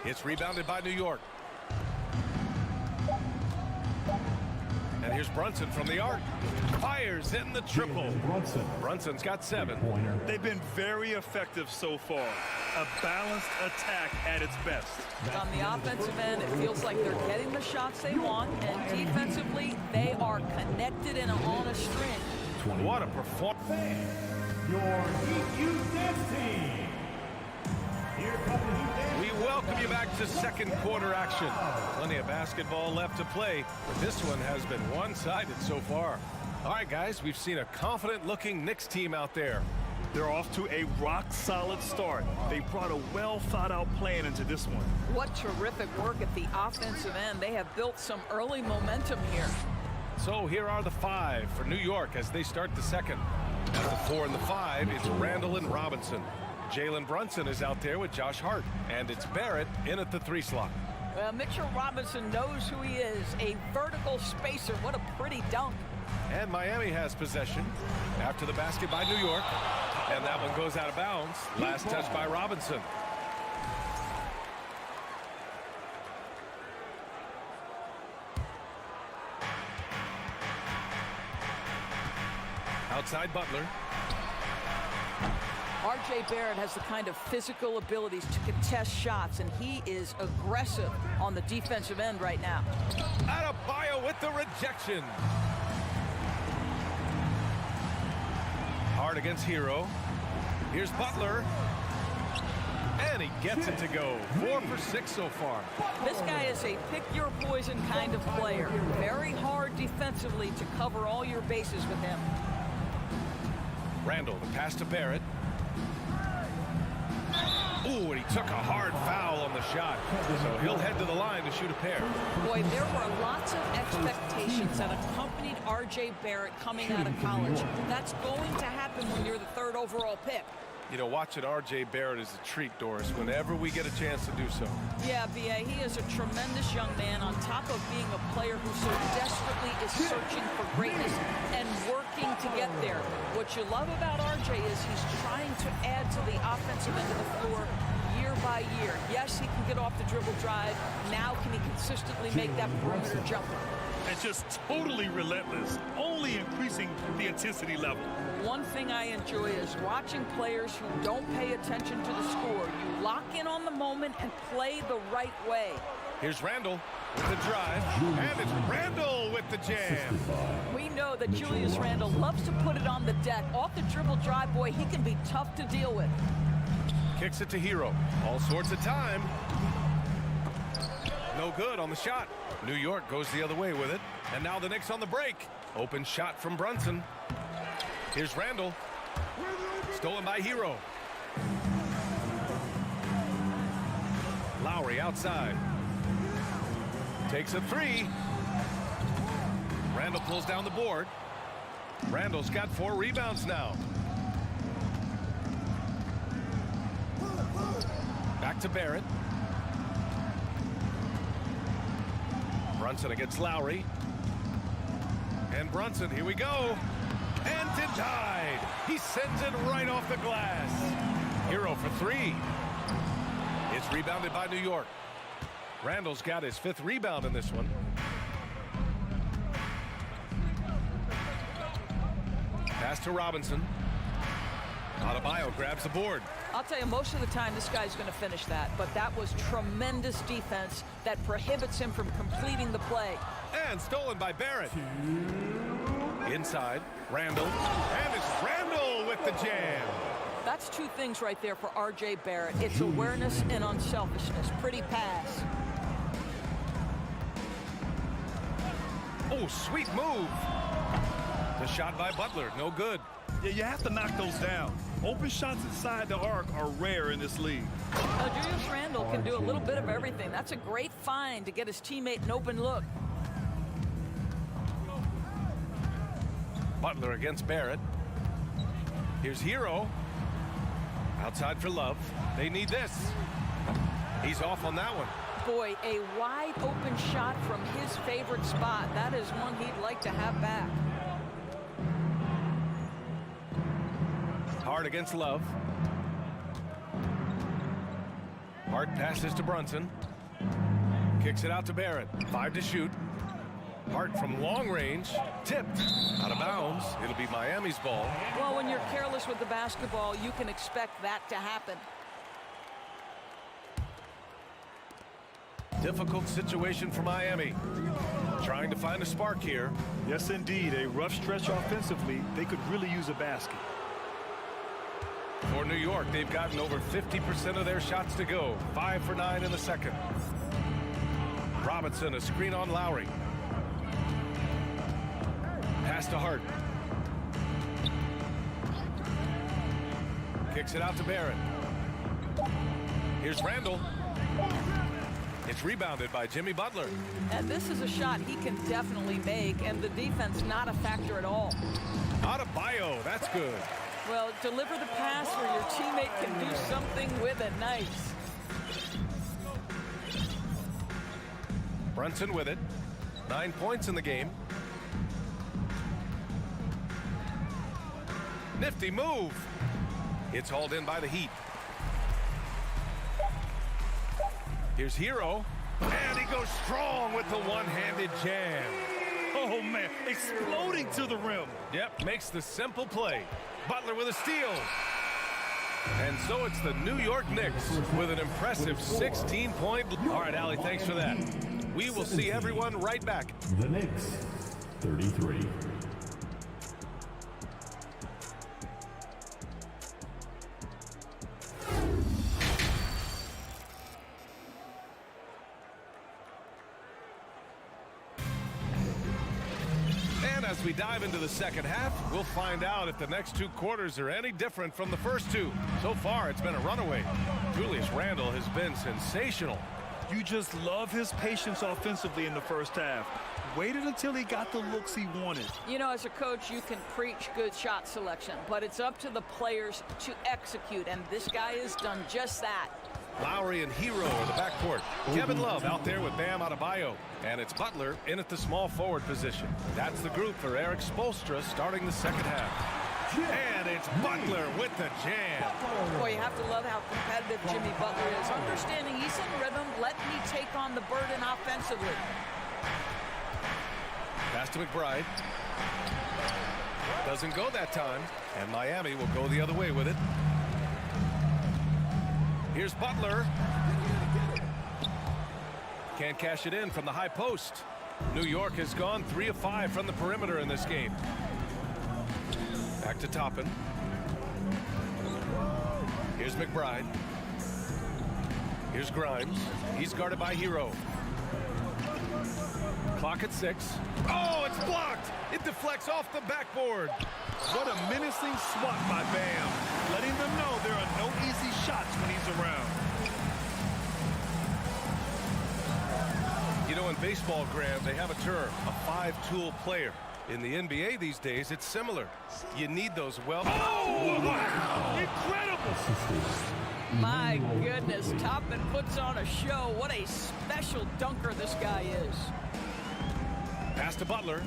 S7: It's rebounded by New York. And here's Brunson from the arc. Fires in the triple. Brunson's got 7.
S9: They've been very effective so far. A balanced attack at its best.
S3: On the offensive end, it feels like they're getting the shots they want, and defensively, they are connected and on a string.
S7: What a performance.
S4: Your Heat Youth Dance Team. Here comes the Heat Dance.
S7: We welcome you back to second quarter action. Plenty of basketball left to play, but this one has been one-sided so far. All right, guys, we've seen a confident-looking Knicks team out there.
S9: They're off to a rock-solid start. They brought a well-thought-out plan into this one.
S3: What terrific work at the offensive end. They have built some early momentum here.
S7: So here are the 5 for New York as they start the second. At the 4 and the 5, it's Randall and Robinson. Jalen Brunson is out there with Josh Hart, and it's Barrett in at the 3 slot.
S3: Well, Mitchell Robinson knows who he is, a vertical spacer. What a pretty dunk.
S7: And Miami has possession after the basket by New York, and that one goes out of bounds. Last touch by Robinson. Outside Butler.
S3: R.J. Barrett has the kind of physical abilities to contest shots, and he is aggressive on the defensive end right now.
S7: Adebayo with the rejection. Hard against Hero. Here's Butler. And he gets it to go. 4 for 6 so far.
S3: This guy is a pick-your-poison kind of player. Very hard defensively to cover all your bases with him.
S7: Randall, the pass to Barrett. Ooh, and he took a hard foul on the shot. So he'll head to the line to shoot a pair.
S3: Boy, there were lots of expectations that accompanied R.J. Barrett coming out of college. That's going to happen when you're the 3rd overall pick.
S7: You know, watching R.J. Barrett is a treat, Doris, whenever we get a chance to do so.
S3: Yeah, B.A., he is a tremendous young man on top of being a player who so desperately is searching for greatness and working to get there. What you love about R.J. is he's trying to add to the offensive end of the floor year by year. Yes, he can get off the dribble drive. Now can he consistently make that perimeter jumper?
S9: It's just totally relentless, only increasing the intensity level.
S3: One thing I enjoy is watching players who don't pay attention to the score. You lock in on the moment and play the right way.
S7: Here's Randall with the drive, and it's Randall with the jam.
S3: We know that Julius Randle loves to put it on the deck. Off the dribble drive, boy, he can be tough to deal with.
S7: Kicks it to Hero. All sorts of time. No good on the shot. New York goes the other way with it. And now the Knicks on the break. Open shot from Brunson. Here's Randall. Stolen by Hero. Lowry outside. Takes a 3. Randall pulls down the board. Randall's got 4 rebounds now. Back to Barrett. Brunson against Lowry. And Brunson, here we go. And denied. He sends it right off the glass. Hero for 3. It's rebounded by New York. Randall's got his 5th rebound in this one. Pass to Robinson. Adebayo grabs the board.
S3: I'll tell you, most of the time this guy's going to finish that, but that was tremendous defense that prohibits him from completing the play.
S7: And stolen by Barrett. Inside, Randall. And it's Randall with the jam.
S3: That's 2 things right there for R.J. Barrett. It's awareness and unselfishness. Pretty pass.
S7: Oh, sweet move. The shot by Butler, no good.
S9: Yeah, you have to knock those down. Open shots inside the arc are rare in this league.
S3: Now, Julius Randle can do a little bit of everything. That's a great find to get his teammate an open look.
S7: Butler against Barrett. Here's Hero. Outside for Love. They need this. He's off on that one.
S3: Boy, a wide open shot from his favorite spot. That is one he'd like to have back.
S7: Hart against Love. Hart passes to Brunson. Kicks it out to Barrett. 5 to shoot. Hart from long range. Tipped. Out of bounds. It'll be Miami's ball.
S3: Well, when you're careless with the basketball, you can expect that to happen.
S7: Difficult situation for Miami. Trying to find a spark here.
S9: Yes, indeed. A rough stretch offensively. They could really use a basket.
S7: For New York, they've gotten over 50% of their shots to go. 5 for 9 in the second. Robinson, a screen on Lowry. Pass to Hart. Kicks it out to Barrett. Here's Randall. It's rebounded by Jimmy Butler.
S3: And this is a shot he can definitely make, and the defense not a factor at all.
S7: Adebayo, that's good.
S3: Well, deliver the pass where your teammate can do something with it. Nice.
S7: Brunson with it. 9 points in the game. Nifty move. It's hauled in by the Heat. Here's Hero. And he goes strong with the one-handed jam.
S9: Oh, man. Exploding to the rim.
S7: Yep, makes the simple play. Butler with a steal. And so it's the New York Knicks with an impressive 16-point. All right, Allie, thanks for that. We will see everyone right back.
S4: The Knicks, 33.
S7: As we dive into the second half, we'll find out if the next 2 quarters are any different from the first 2. So far, it's been a runaway. Julius Randle has been sensational.
S9: You just love his patience offensively in the first half. Waited until he got the looks he wanted.
S3: You know, as a coach, you can preach good shot selection, but it's up to the players to execute, and this guy has done just that.
S7: Lowry and Hero are the backcourt. Kevin Love out there with Bam Adebayo. And it's Butler in at the small forward position. That's the group for Eric Spoelstra starting the second half. And it's Butler with the jam.
S3: Boy, you have to love how competitive Jimmy Butler is. Understanding he's in rhythm, let me take on the burden offensively.
S7: Pass to McBride. Doesn't go that time. And Miami will go the other way with it. Here's Butler. Can't cash it in from the high post. New York has gone 3 of 5 from the perimeter in this game. Back to Toppin. Here's McBride. Here's Grimes. He's guarded by Hero. Clock at 6. Oh, it's blocked. It deflects off the backboard.
S9: What a menacing swat by Bam. Letting them know there are no easy shots when he's around.
S7: You know, in baseball, Graham, they have a term, a 5-tool player. In the NBA these days, it's similar. You need those well.
S9: Oh, wow! Incredible!
S3: My goodness, Toppin puts on a show. What a special dunker this guy is.
S7: Pass to Butler.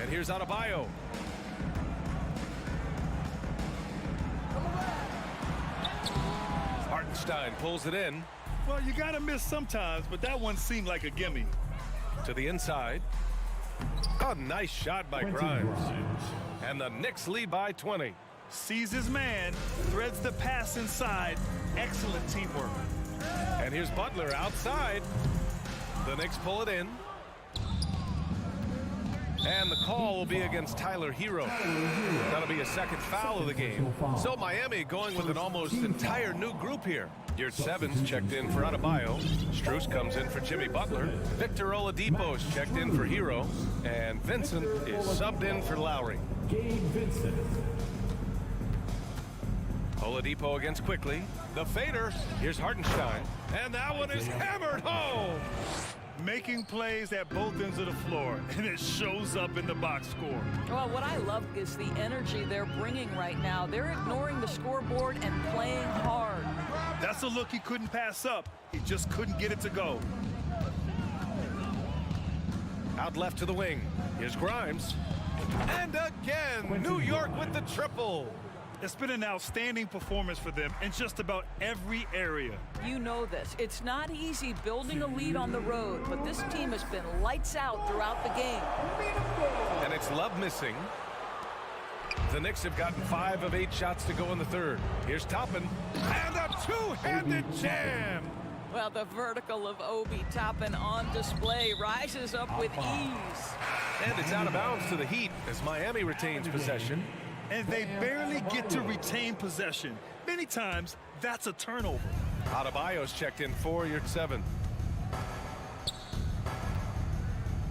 S7: And here's Adebayo. Hartenstein pulls it in.
S9: Well, you gotta miss sometimes, but that one seemed like a gimme.
S7: To the inside. A nice shot by Grimes. And the Knicks lead by 20.
S9: Sees his man, threads the pass inside. Excellent teamwork.
S7: And here's Butler outside. The Knicks pull it in. And the call will be against Tyler Hero. That'll be a second foul of the game. So Miami going with an almost entire new group here. Your Sevens checked in for Adebayo. Strus comes in for Jimmy Butler. Victor Oladipo's checked in for Hero. And Vincent is subbed in for Lowry. Oladipo against Quickly. The fader. Here's Hartenstein. And that one is hammered home.
S9: Making plays at both ends of the floor, and it shows up in the box score.
S3: Well, what I love is the energy they're bringing right now. They're ignoring the scoreboard and playing hard.
S9: That's a look he couldn't pass up. He just couldn't get it to go.
S7: Out left to the wing. Here's Grimes. And again, New York with the triple.
S9: It's been an outstanding performance for them in just about every area.
S3: You know this. It's not easy building a lead on the road, but this team has been lights out throughout the game.
S7: And it's Love missing. The Knicks have gotten 5 of 8 shots to go in the third. Here's Toppin. And a two-handed jam.
S3: Well, the vertical of Obi Toppin on display rises up with ease.
S7: And it's out of bounds to the Heat as Miami retains possession.
S9: And they barely get to retain possession. Many times, that's a turnover.
S7: Adebayo's checked in 4, you're at 7.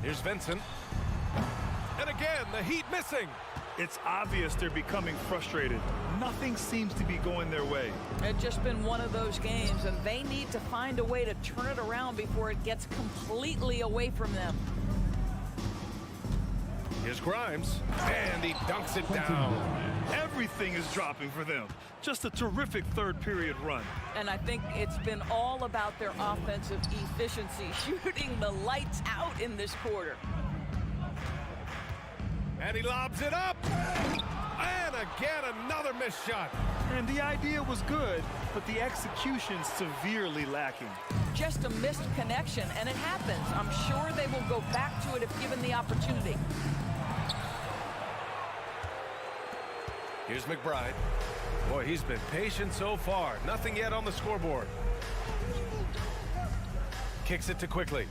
S7: Here's Vincent. And again, the Heat missing.
S9: It's obvious they're becoming frustrated. Nothing seems to be going their way.
S3: It's just been one of those games, and they need to find a way to turn it around before it gets completely away from them.
S7: Here's Grimes, and he dunks it down.
S9: Everything is dropping for them. Just a terrific third period run.
S3: And I think it's been all about their offensive efficiency, shooting the lights out in this quarter.
S7: And he lobs it up. And again, another missed shot.
S9: And the idea was good, but the execution severely lacking.
S3: Just a missed connection, and it happens. I'm sure they will go back to it if given the opportunity.
S7: Here's McBride. Boy, he's been patient so far. Nothing yet on the scoreboard. Kicks it to Quickly.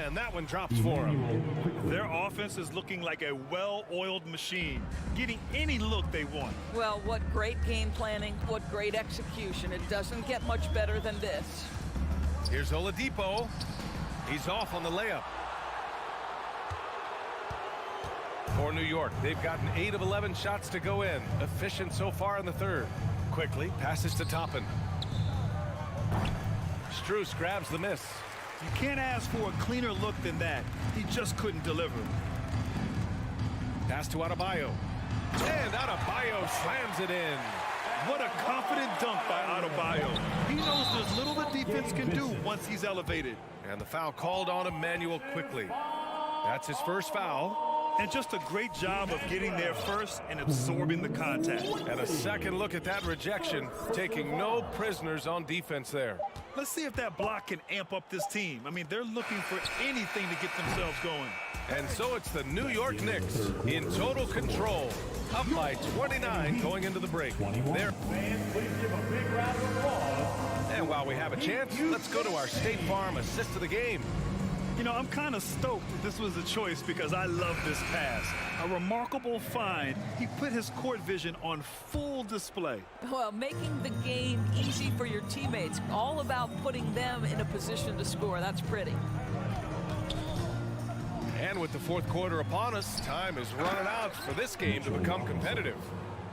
S7: And that one drops for him.
S9: Their offense is looking like a well-oiled machine, getting any look they want.
S3: Well, what great game planning, what great execution. It doesn't get much better than this.
S7: Here's Oladipo. He's off on the layup. For New York, they've gotten 8 of 11 shots to go in. Efficient so far in the third. Quickly passes to Toppin. Strus grabs the miss.
S9: You can't ask for a cleaner look than that. He just couldn't deliver.
S7: Pass to Adebayo. And Adebayo slams it in.
S9: What a confident dunk by Adebayo. He knows there's little the defense can do once he's elevated.
S7: And the foul called on Emmanuel Quickly. That's his first foul.
S9: And just a great job of getting there first and absorbing the contact.
S7: And a second look at that rejection, taking no prisoners on defense there.
S9: Let's see if that block can amp up this team. I mean, they're looking for anything to get themselves going.
S7: And so it's the New York Knicks in total control, up by 29 going into the break. There. And while we have a chance, let's go to our State Farm assist of the game.
S9: You know, I'm kind of stoked that this was a choice because I love this pass. A remarkable find. He put his court vision on full display.
S3: Well, making the game easy for your teammates. All about putting them in a position to score. That's pretty.
S7: And with the fourth quarter upon us, time is running out for this game to become competitive.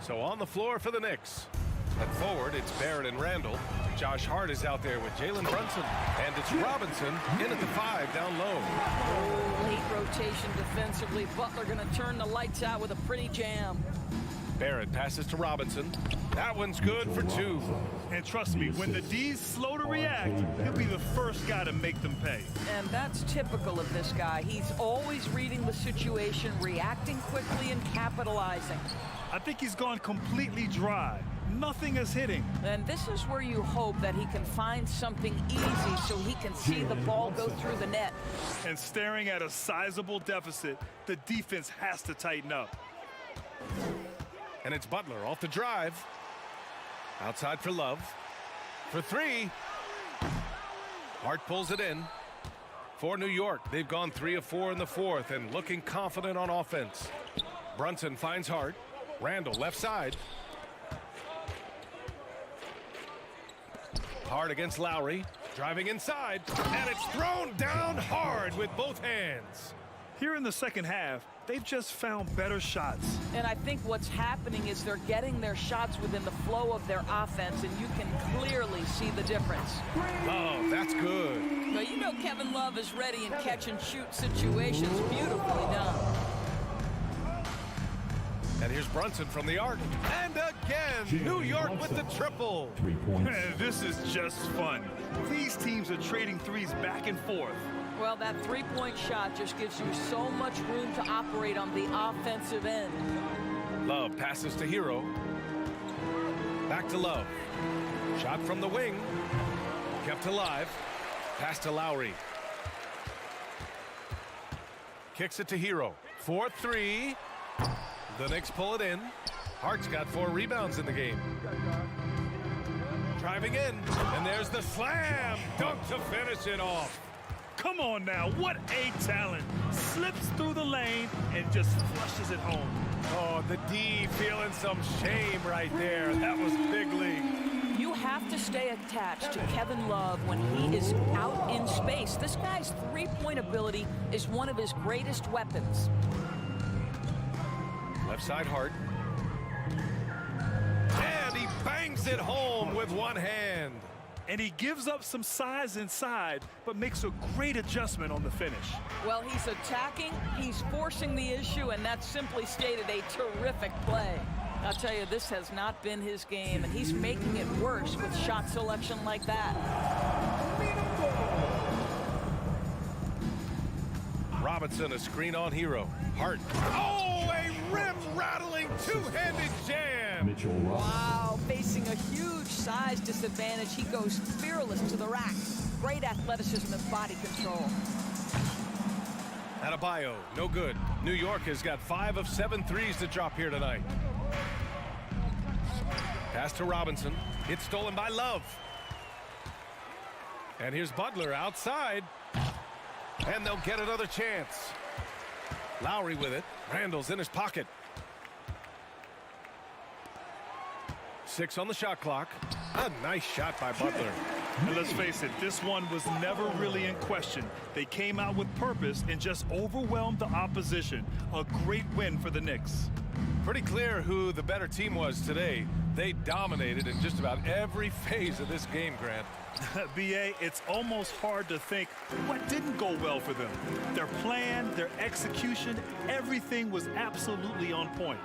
S7: So on the floor for the Knicks. At forward, it's Barrett and Randall. Josh Hart is out there with Jalen Brunson. And it's Robinson in at the 5 down low.
S3: Oh, late rotation defensively. Butler going to turn the lights out with a pretty jam.
S7: Barrett passes to Robinson. That one's good for 2.
S9: And trust me, when the D's slow to react, he'll be the first guy to make them pay.
S3: And that's typical of this guy. He's always reading the situation, reacting quickly and capitalizing.
S9: I think he's gone completely dry. Nothing is hitting.
S3: And this is where you hope that he can find something easy so he can see the ball go through the net.
S9: And staring at a sizable deficit, the defense has to tighten up.
S7: And it's Butler off the drive. Outside for Love. For 3. Hart pulls it in. For New York, they've gone 3 of 4 in the fourth and looking confident on offense. Brunson finds Hart. Randall left side. Hart against Lowry, driving inside, and it's thrown down hard with both hands.
S9: Here in the second half, they've just found better shots.
S3: And I think what's happening is they're getting their shots within the flow of their offense, and you can clearly see the difference.
S7: Oh, that's good.
S3: Well, you know Kevin Love is ready in catch-and-shoot situations. Beautifully done.
S7: And here's Brunson from the arc. And again, New York with the triple.
S4: 3 points.
S9: Man, this is just fun. These teams are trading threes back and forth.
S3: Well, that three-point shot just gives you so much room to operate on the offensive end.
S7: Love passes to Hero. Back to Love. Shot from the wing. Kept alive. Pass to Lowry. Kicks it to Hero. 4-3. The Knicks pull it in. Hart's got 4 rebounds in the game. Driving in. And there's the slam. Dunk to finish it off.
S9: Come on now, what a talent. Slips through the lane and just flushes it home.
S7: Oh, the D feeling some shame right there. That was big league.
S3: You have to stay attached to Kevin Love when he is out in space. This guy's three-point ability is one of his greatest weapons.
S7: Left side Hart. And he bangs it home with one hand.
S9: And he gives up some size inside, but makes a great adjustment on the finish.
S3: Well, he's attacking, he's forcing the issue, and that simply stated a terrific play. I'll tell you, this has not been his game, and he's making it worse with shot selection like that.
S7: Robinson, a screen on Hero. Hart. Oh, a rim-rattling two-handed jam.
S4: Mitchell Robinson.
S3: Wow, facing a huge size disadvantage, he goes fearless to the rack. Great athleticism and body control.
S7: Adebayo, no good. New York has got 5 of 7 threes to drop here tonight. Pass to Robinson. It's stolen by Love. And here's Butler outside. And they'll get another chance. Lowry with it. Randall's in his pocket. 6 on the shot clock. A nice shot by Butler.
S9: And let's face it, this one was never really in question. They came out with purpose and just overwhelmed the opposition. A great win for the Knicks.
S7: Pretty clear who the better team was today. They dominated in just about every phase of this game, Grant.
S9: B.A., it's almost hard to think what didn't go well for them. Their plan, their execution, everything was absolutely on point.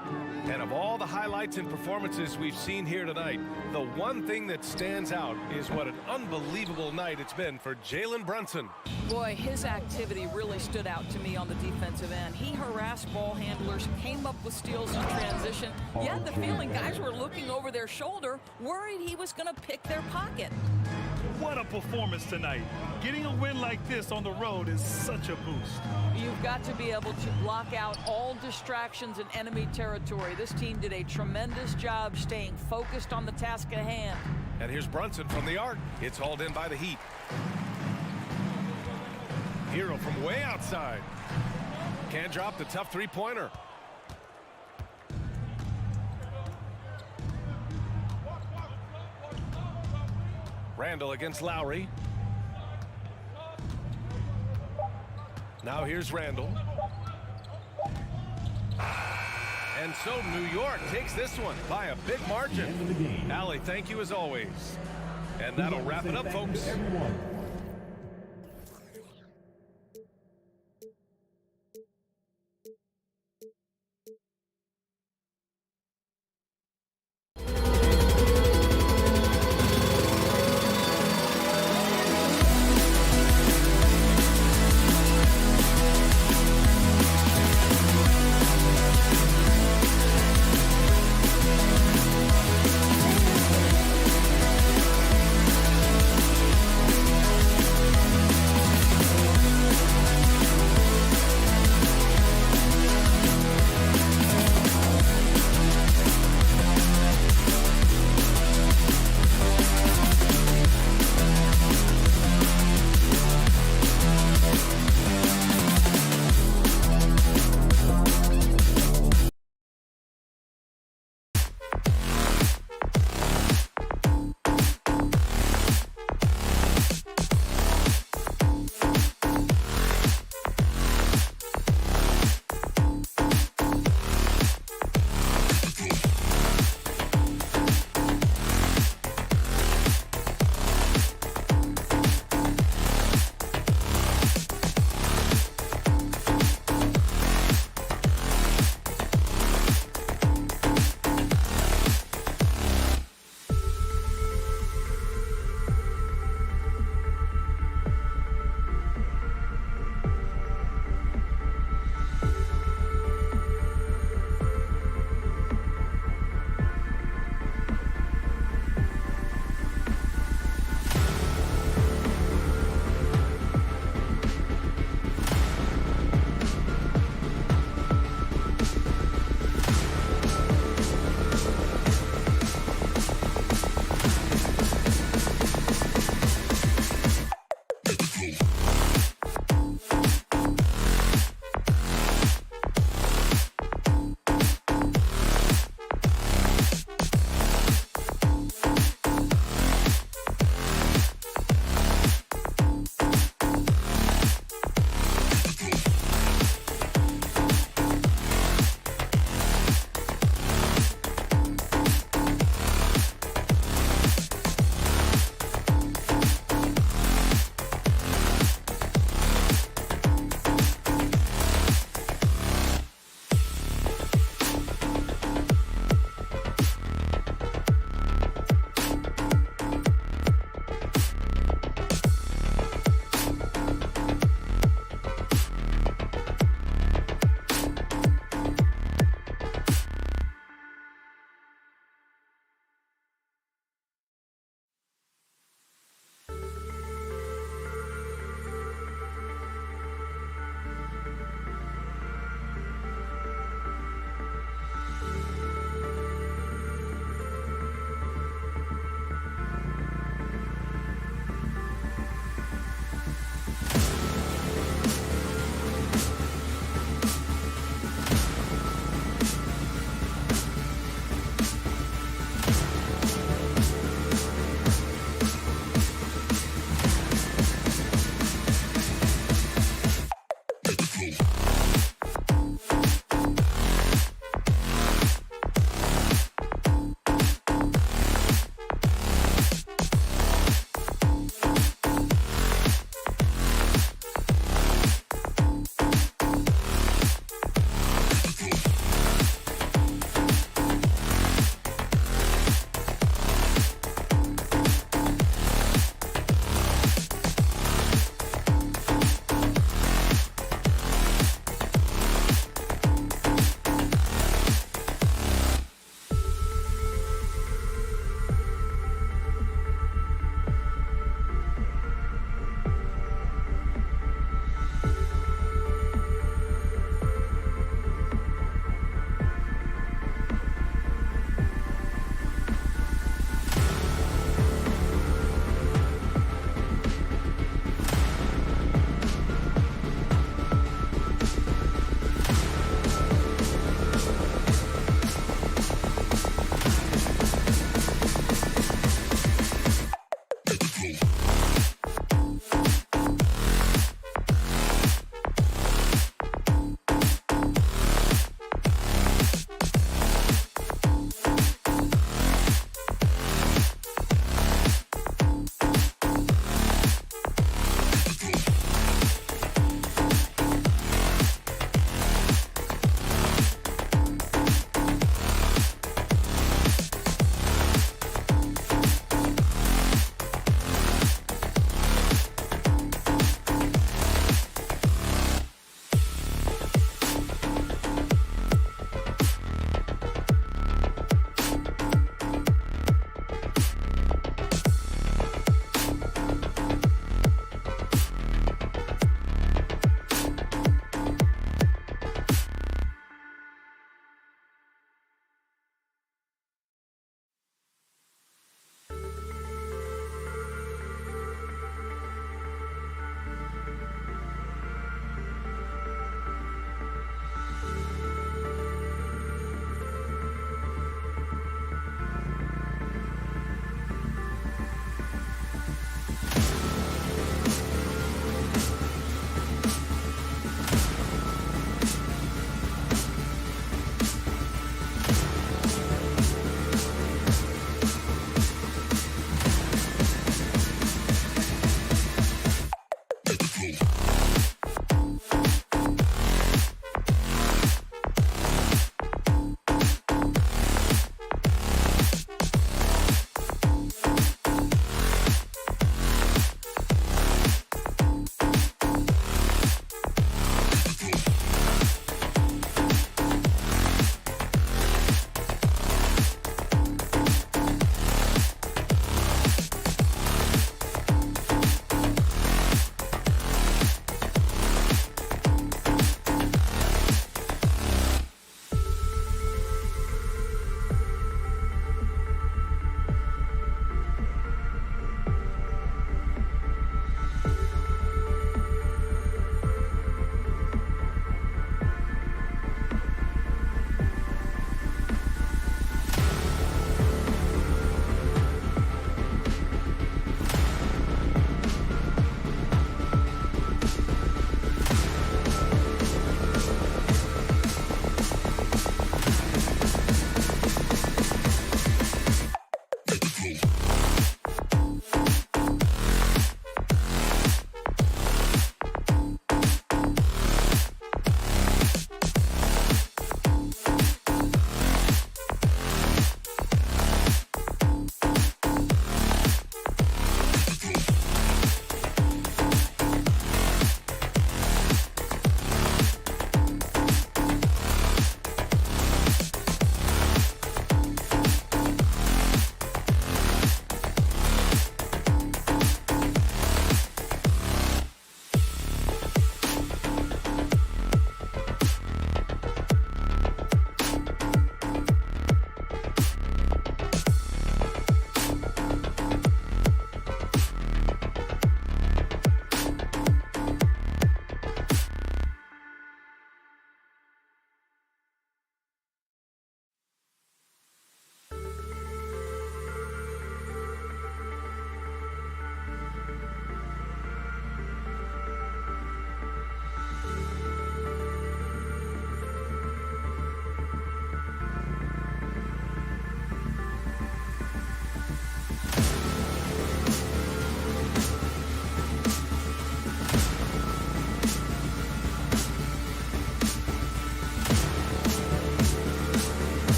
S7: And of all the highlights and performances we've seen here tonight, the one thing that stands out is what an unbelievable night it's been for Jalen Brunson.
S3: Boy, his activity really stood out to me on the defensive end. He harassed ball handlers, came up with steals in transition. You had the feeling guys were looking over their shoulder, worried he was going to pick their pocket.
S9: What a performance tonight. Getting a win like this on the road is such a boost.
S3: You've got to be able to block out all distractions in enemy territory. This team did a tremendous job staying focused on the task at hand.
S7: And here's Brunson from the arc. It's hauled in by the Heat. Hero from way outside. Can't drop the tough three-pointer. Randall against Lowry. Now here's Randall. And so New York takes this one by a big margin. Allie, thank you as always. And that'll wrap it up, folks.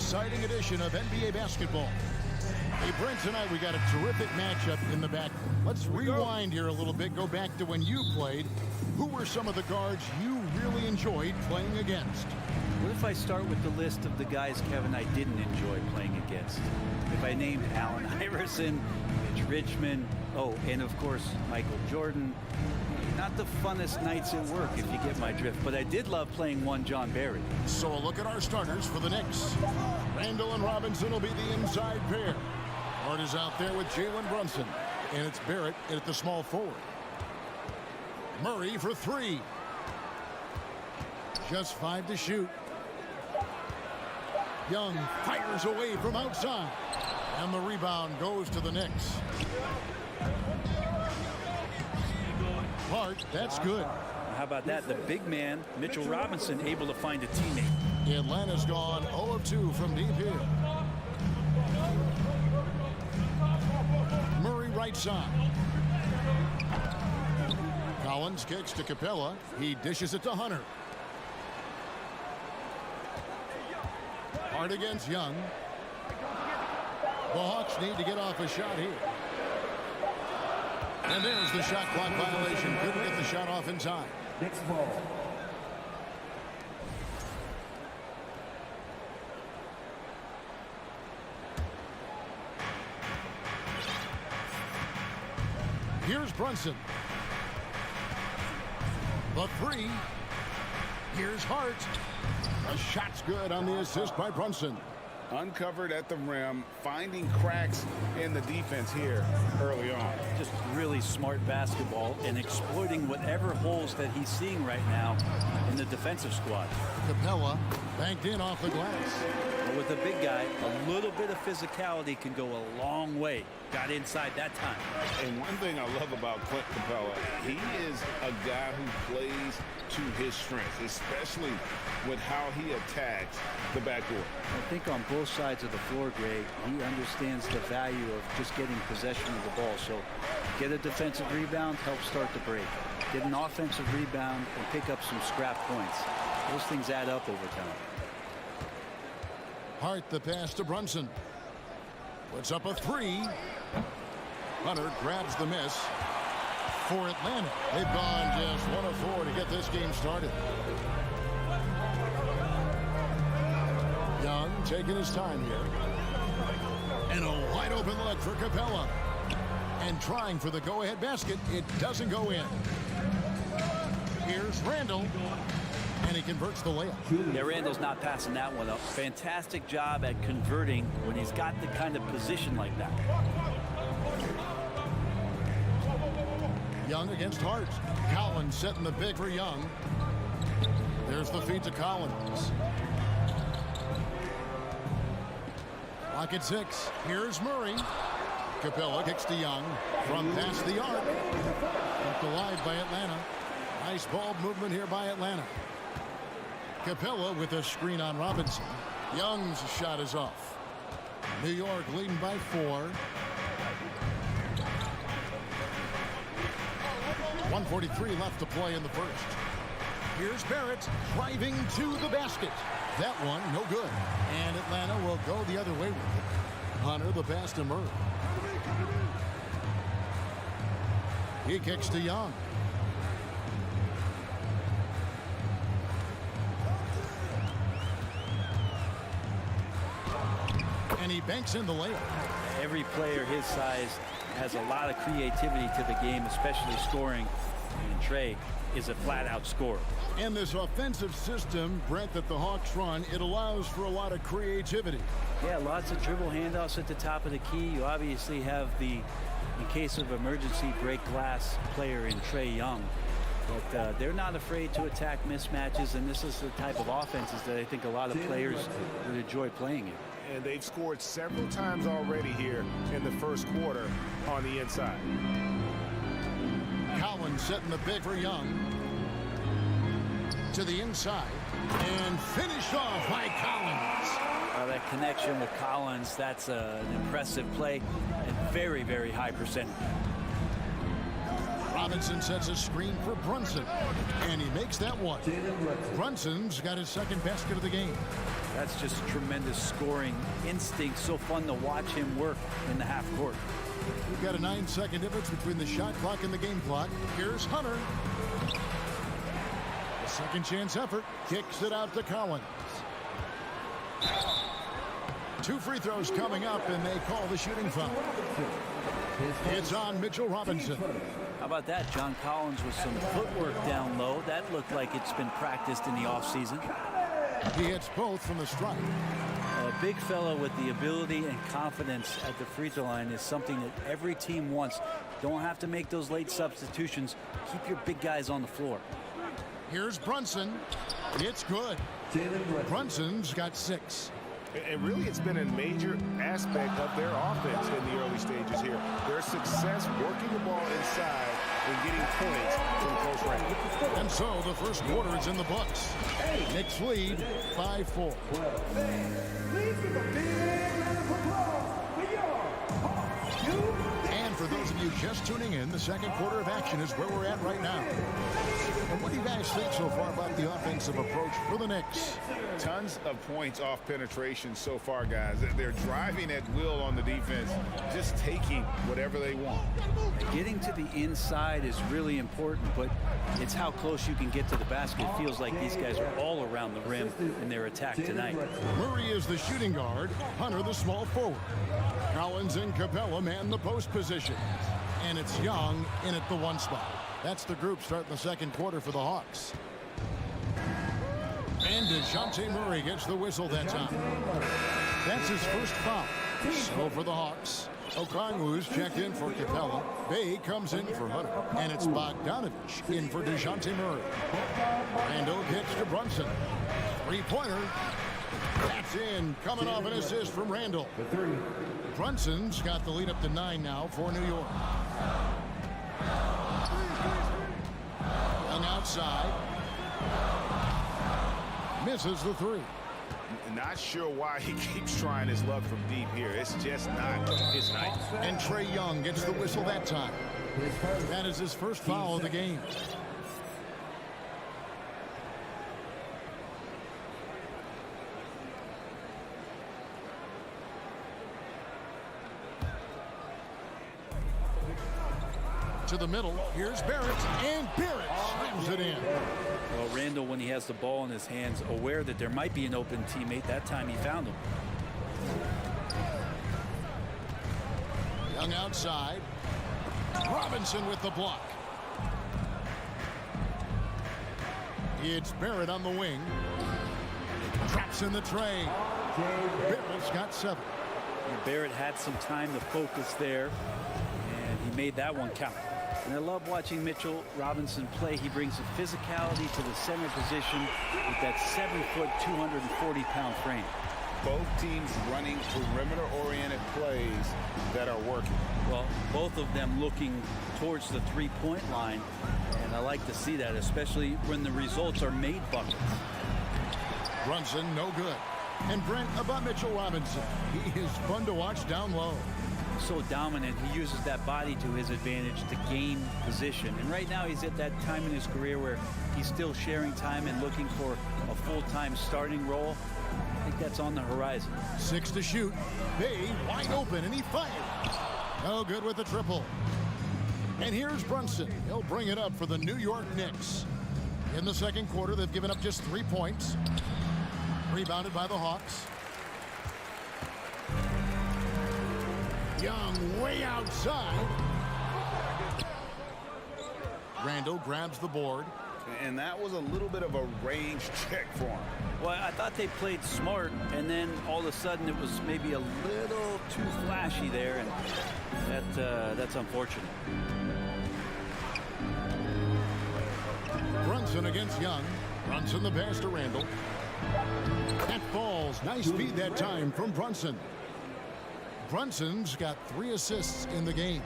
S1: exciting edition of NBA basketball. Hey, Brent, tonight we got a terrific matchup in the back. Let's rewind here a little bit, go back to when you played. Who were some of the guards you really enjoyed playing against?
S8: What if I start with the list of the guys, Kevin, I didn't enjoy playing against? If I named Allen Iverson, Mitch Richmond, and of course, Michael Jordan. Not the funnest nights at work, if you get my drift, but I did love playing one John Barry.
S1: So a look at our starters for the Knicks. Randall and Robinson will be the inside pair. Hart is out there with Jalen Brunson, and it's Barrett at the small forward. Murray for three. Just 5 to shoot. Young fires away from outside, and the rebound goes to the Knicks. Hart, that's good.
S8: How about that? The big man, Mitchell Robinson, able to find a teammate.
S1: Atlanta's gone 0 of 2 from deep here. Murray right side. Collins kicks to Capella. He dishes it to Hunter. Hart against Young. The Hawks need to get off a shot here. And there's the shot clock violation. Couldn't get the shot off in time.
S4: Next ball.
S1: Here's Brunson. The three. Here's Hart. A shot's good on the assist by Brunson.
S2: Uncovered at the rim, finding cracks in the defense here early on.
S8: Just really smart basketball and exploiting whatever holes that he's seeing right now in the defensive squad.
S1: Capella banked in off the glass.
S8: But with a big guy, a little bit of physicality can go a long way. Got inside that time.
S2: And one thing I love about Clint Capella, he is a guy who plays to his strengths, especially with how he attacks the backcourt.
S8: I think on both sides of the floor, Greg, he understands the value of just getting possession of the ball. So get a defensive rebound, help start the break. Get an offensive rebound and pick up some scrap points. Those things add up over time.
S1: Hart the pass to Brunson. Puts up a three. Hunter grabs the miss for Atlanta. They've gone just 1 of 4 to get this game started. Young taking his time here. And a wide open look for Capella. And trying for the go-ahead basket. It doesn't go in. Here's Randall. And he converts the layup.
S8: Yeah, Randall's not passing that one up. Fantastic job at converting when he's got the kind of position like that.
S1: Young against Hart. Collins setting the big for Young. There's the feed to Collins. Clock at 6. Here's Murray. Capella kicks to Young from past the arc. Kept alive by Atlanta. Nice ball movement here by Atlanta. Capella with a screen on Robinson. Young's shot is off. New York leading by 4. 1:43 left to play in the first. Here's Barrett driving to the basket. That one, no good. And Atlanta will go the other way with it. Hunter the pass to Murray. He kicks to Young. And he banks in the layup.
S8: Every player his size has a lot of creativity to the game, especially scoring. And Trey is a flat-out scorer.
S1: And this offensive system, Brent, that the Hawks run, it allows for a lot of creativity.
S8: Yeah, lots of dribble handoffs at the top of the key. You obviously have the, in case of emergency, break glass player in Trey Young. But they're not afraid to attack mismatches, and this is the type of offenses that I think a lot of players would enjoy playing in.
S2: And they've scored several times already here in the first quarter on the inside.
S1: Collins setting the big for Young. To the inside. And finished off by Collins.
S8: That connection with Collins, that's an impressive play and very, very high percentage.
S1: Robinson sets a screen for Brunson. And he makes that one. Brunson's got his second basket of the game.
S8: That's just tremendous scoring instinct. So fun to watch him work in the half court.
S1: We've got a 9-second difference between the shot clock and the game clock. Here's Hunter. A second chance effort. Kicks it out to Collins. 2 free throws coming up, and they call the shooting foul. It's on Mitchell Robinson.
S8: How about that? John Collins with some footwork down low. That looked like it's been practiced in the offseason.
S1: He hits both from the strike.
S8: A big fellow with the ability and confidence at the free throw line is something that every team wants. Don't have to make those late substitutions. Keep your big guys on the floor.
S1: Here's Brunson. It's good. Brunson's got 6.
S2: And really, it's been a major aspect of their offense in the early stages here. Their success working the ball inside and getting points from close range.
S1: And so the first quarter is in the books. Knicks lead 5-4. And for those of you just tuning in, the second quarter of action is where we're at right now. And what do you guys think so far about the offensive approach for the Knicks?
S5: Tons of points off penetration so far, guys. They're driving at will on the defense, just taking whatever they want.
S8: Getting to the inside is really important, but it's how close you can get to the basket. It feels like these guys are all around the rim in their attack tonight.
S1: Murray is the shooting guard, Hunter the small forward. Collins and Capella man the post position. And it's Young in at the 1 spot. That's the group starting the second quarter for the Hawks. And DeJounte Murray gets the whistle that time. That's his first foul. So for the Hawks, Okongwu's checked in for Capella. Bay comes in for Hunter. And it's Bogdanovich in for DeJounte Murray. Randall gets to Brunson. 3-pointer. That's in. Coming off an assist from Randall. Brunson's got the lead up to 9 now for New York. And outside. Misses the 3.
S2: Not sure why he keeps trying his luck from deep here. It's just not his night.
S1: And Trae Young gets the whistle that time. That is his first foul of the game. To the middle. Here's Barrett. And Barrett slams it in.
S8: Well, Randall, when he has the ball in his hands, aware that there might be an open teammate, that time he found him.
S1: Young outside. Robinson with the block. It's Barrett on the wing. Traps in the tray. Barrett's got 7.
S8: And Barrett had some time to focus there, and he made that one count. And I love watching Mitchell Robinson play. He brings a physicality to the center position with that 7-foot, 240-pound frame.
S5: Both teams running perimeter-oriented plays that are working.
S8: Well, both of them looking towards the three-point line, and I like to see that, especially when the results are made buckets.
S1: Brunson, no good. And Brent, about Mitchell Robinson. He is fun to watch down low.
S8: So dominant. He uses that body to his advantage to gain position. And right now he's at that time in his career where he's still sharing time and looking for a full-time starting role. I think that's on the horizon.
S1: 6 to shoot. Bay wide open, and he fires. No good with the triple. And here's Brunson. He'll bring it up for the New York Knicks. In the second quarter, they've given up just 3 points. Rebounded by the Hawks. Young way outside. Randall grabs the board.
S2: And that was a little bit of a range check for him.
S8: Well, I thought they played smart, and then all of a sudden it was maybe a little too flashy there, and that's unfortunate.
S1: Brunson against Young. Brunson the pass to Randall. That falls. Nice feed that time from Brunson. Brunson's got 3 assists in the game.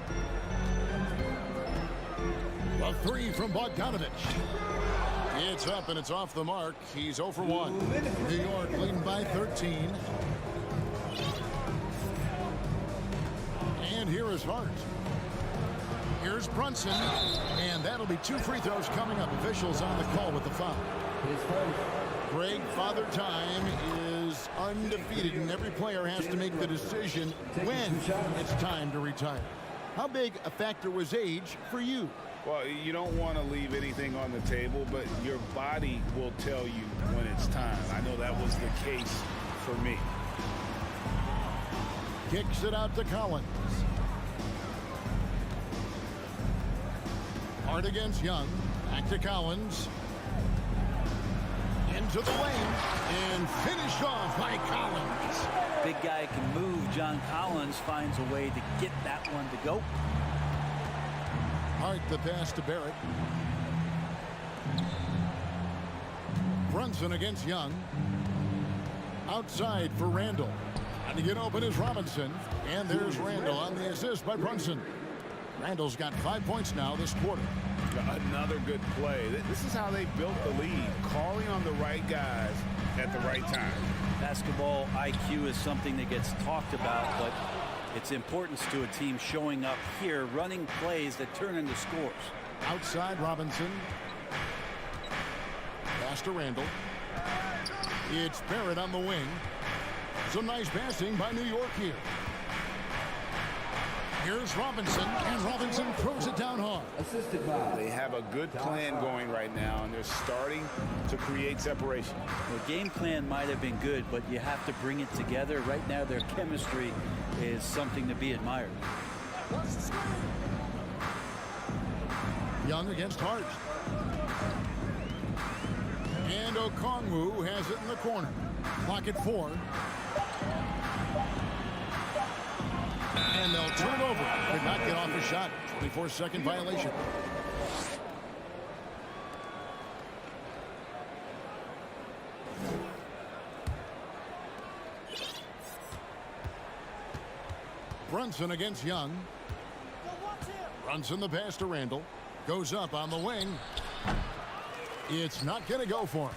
S1: A 3 from Bogdanovich. It's up and it's off the mark. He's 0 for 1. New York leading by 13. And here is Hart. Here's Brunson. And that'll be 2 free throws coming up. Officials on the call with the foul. Greg, Father Time is is undefeated, and every player has to make the decision when it's time to retire. How big a factor was age for you?
S2: Well, you don't want to leave anything on the table, but your body will tell you when it's time. I know that was the case for me.
S1: Kicks it out to Collins. Hard against Young. Back to Collins. Into the lane. And finished off by Collins.
S8: Big guy can move. John Collins finds a way to get that one to go.
S1: Hart the pass to Barrett. Brunson against Young. Outside for Randall. Trying to get open is Robinson. And there's Randall on the assist by Brunson. Randall's got 5 points now this quarter.
S2: Another good play. This is how they built the lead. Calling on the right guys at the right time.
S8: Basketball IQ is something that gets talked about, but its importance to a team showing up here, running plays that turn into scores.
S1: Outside Robinson. Pass to Randall. It's Barrett on the wing. Some nice passing by New York here. Here's Robinson, and Robinson throws it down hard.
S2: They have a good plan going right now, and they're starting to create separation.
S8: The game plan might have been good, but you have to bring it together. Right now, their chemistry is something to be admired.
S1: Young against Hart. And Okongwu has it in the corner. Clock at 4. And they'll turn over. Could not get off a shot. 24-second violation. Brunson against Young. Brunson the pass to Randall. Goes up on the wing. It's not going to go for him.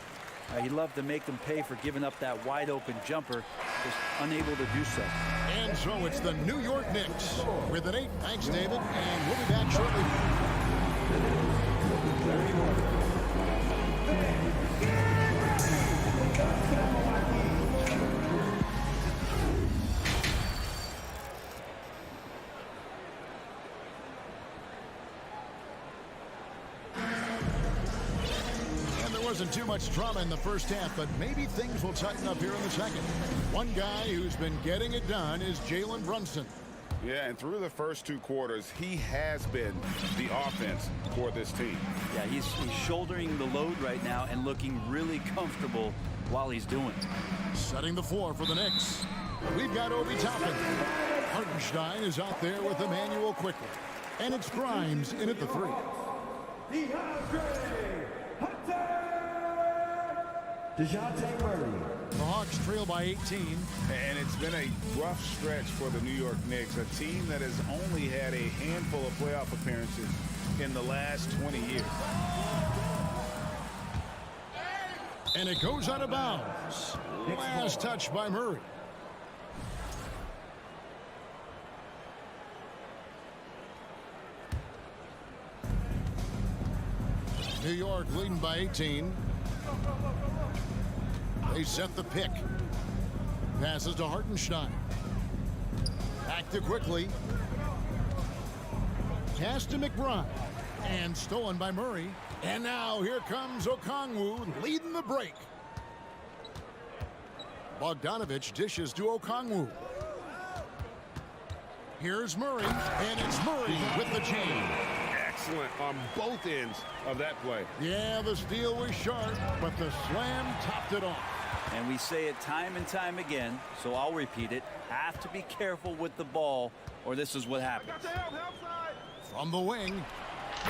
S8: He loved to make them pay for giving up that wide open jumper. Just unable to do so.
S1: And so it's the New York Knicks with an 8. Thanks, David. And we'll be back shortly. Wasn't too much drama in the first half, but maybe things will tighten up here in the second. One guy who's been getting it done is Jalen Brunson.
S2: Yeah, and through the first 2 quarters, he has been the offense for this team.
S8: Yeah, he's shouldering the load right now and looking really comfortable while he's doing it.
S1: Setting the floor for the Knicks. We've got Obi Toppin. Hartenstein is out there with Emmanuel quickly. And it's Grimes in at the 3.
S4: DeJounte Murray.
S1: The Hawks trail by 18.
S2: And it's been a rough stretch for the New York Knicks, a team that has only had a handful of playoff appearances in the last 20 years.
S1: And it goes out of bounds. Last touch by Murray. New York leading by 18. They set the pick. Passes to Hartenstein. Back to quickly. Pass to McBride. And stolen by Murray. And now here comes Okongwu leading the break. Bogdanovich dishes to Okongwu. Here's Murray. And it's Murray with the chain.
S2: Excellent on both ends of that play.
S1: Yeah, the steal was sharp, but the slam topped it off.
S8: And we say it time and time again, so I'll repeat it. Have to be careful with the ball, or this is what happens.
S1: From the wing,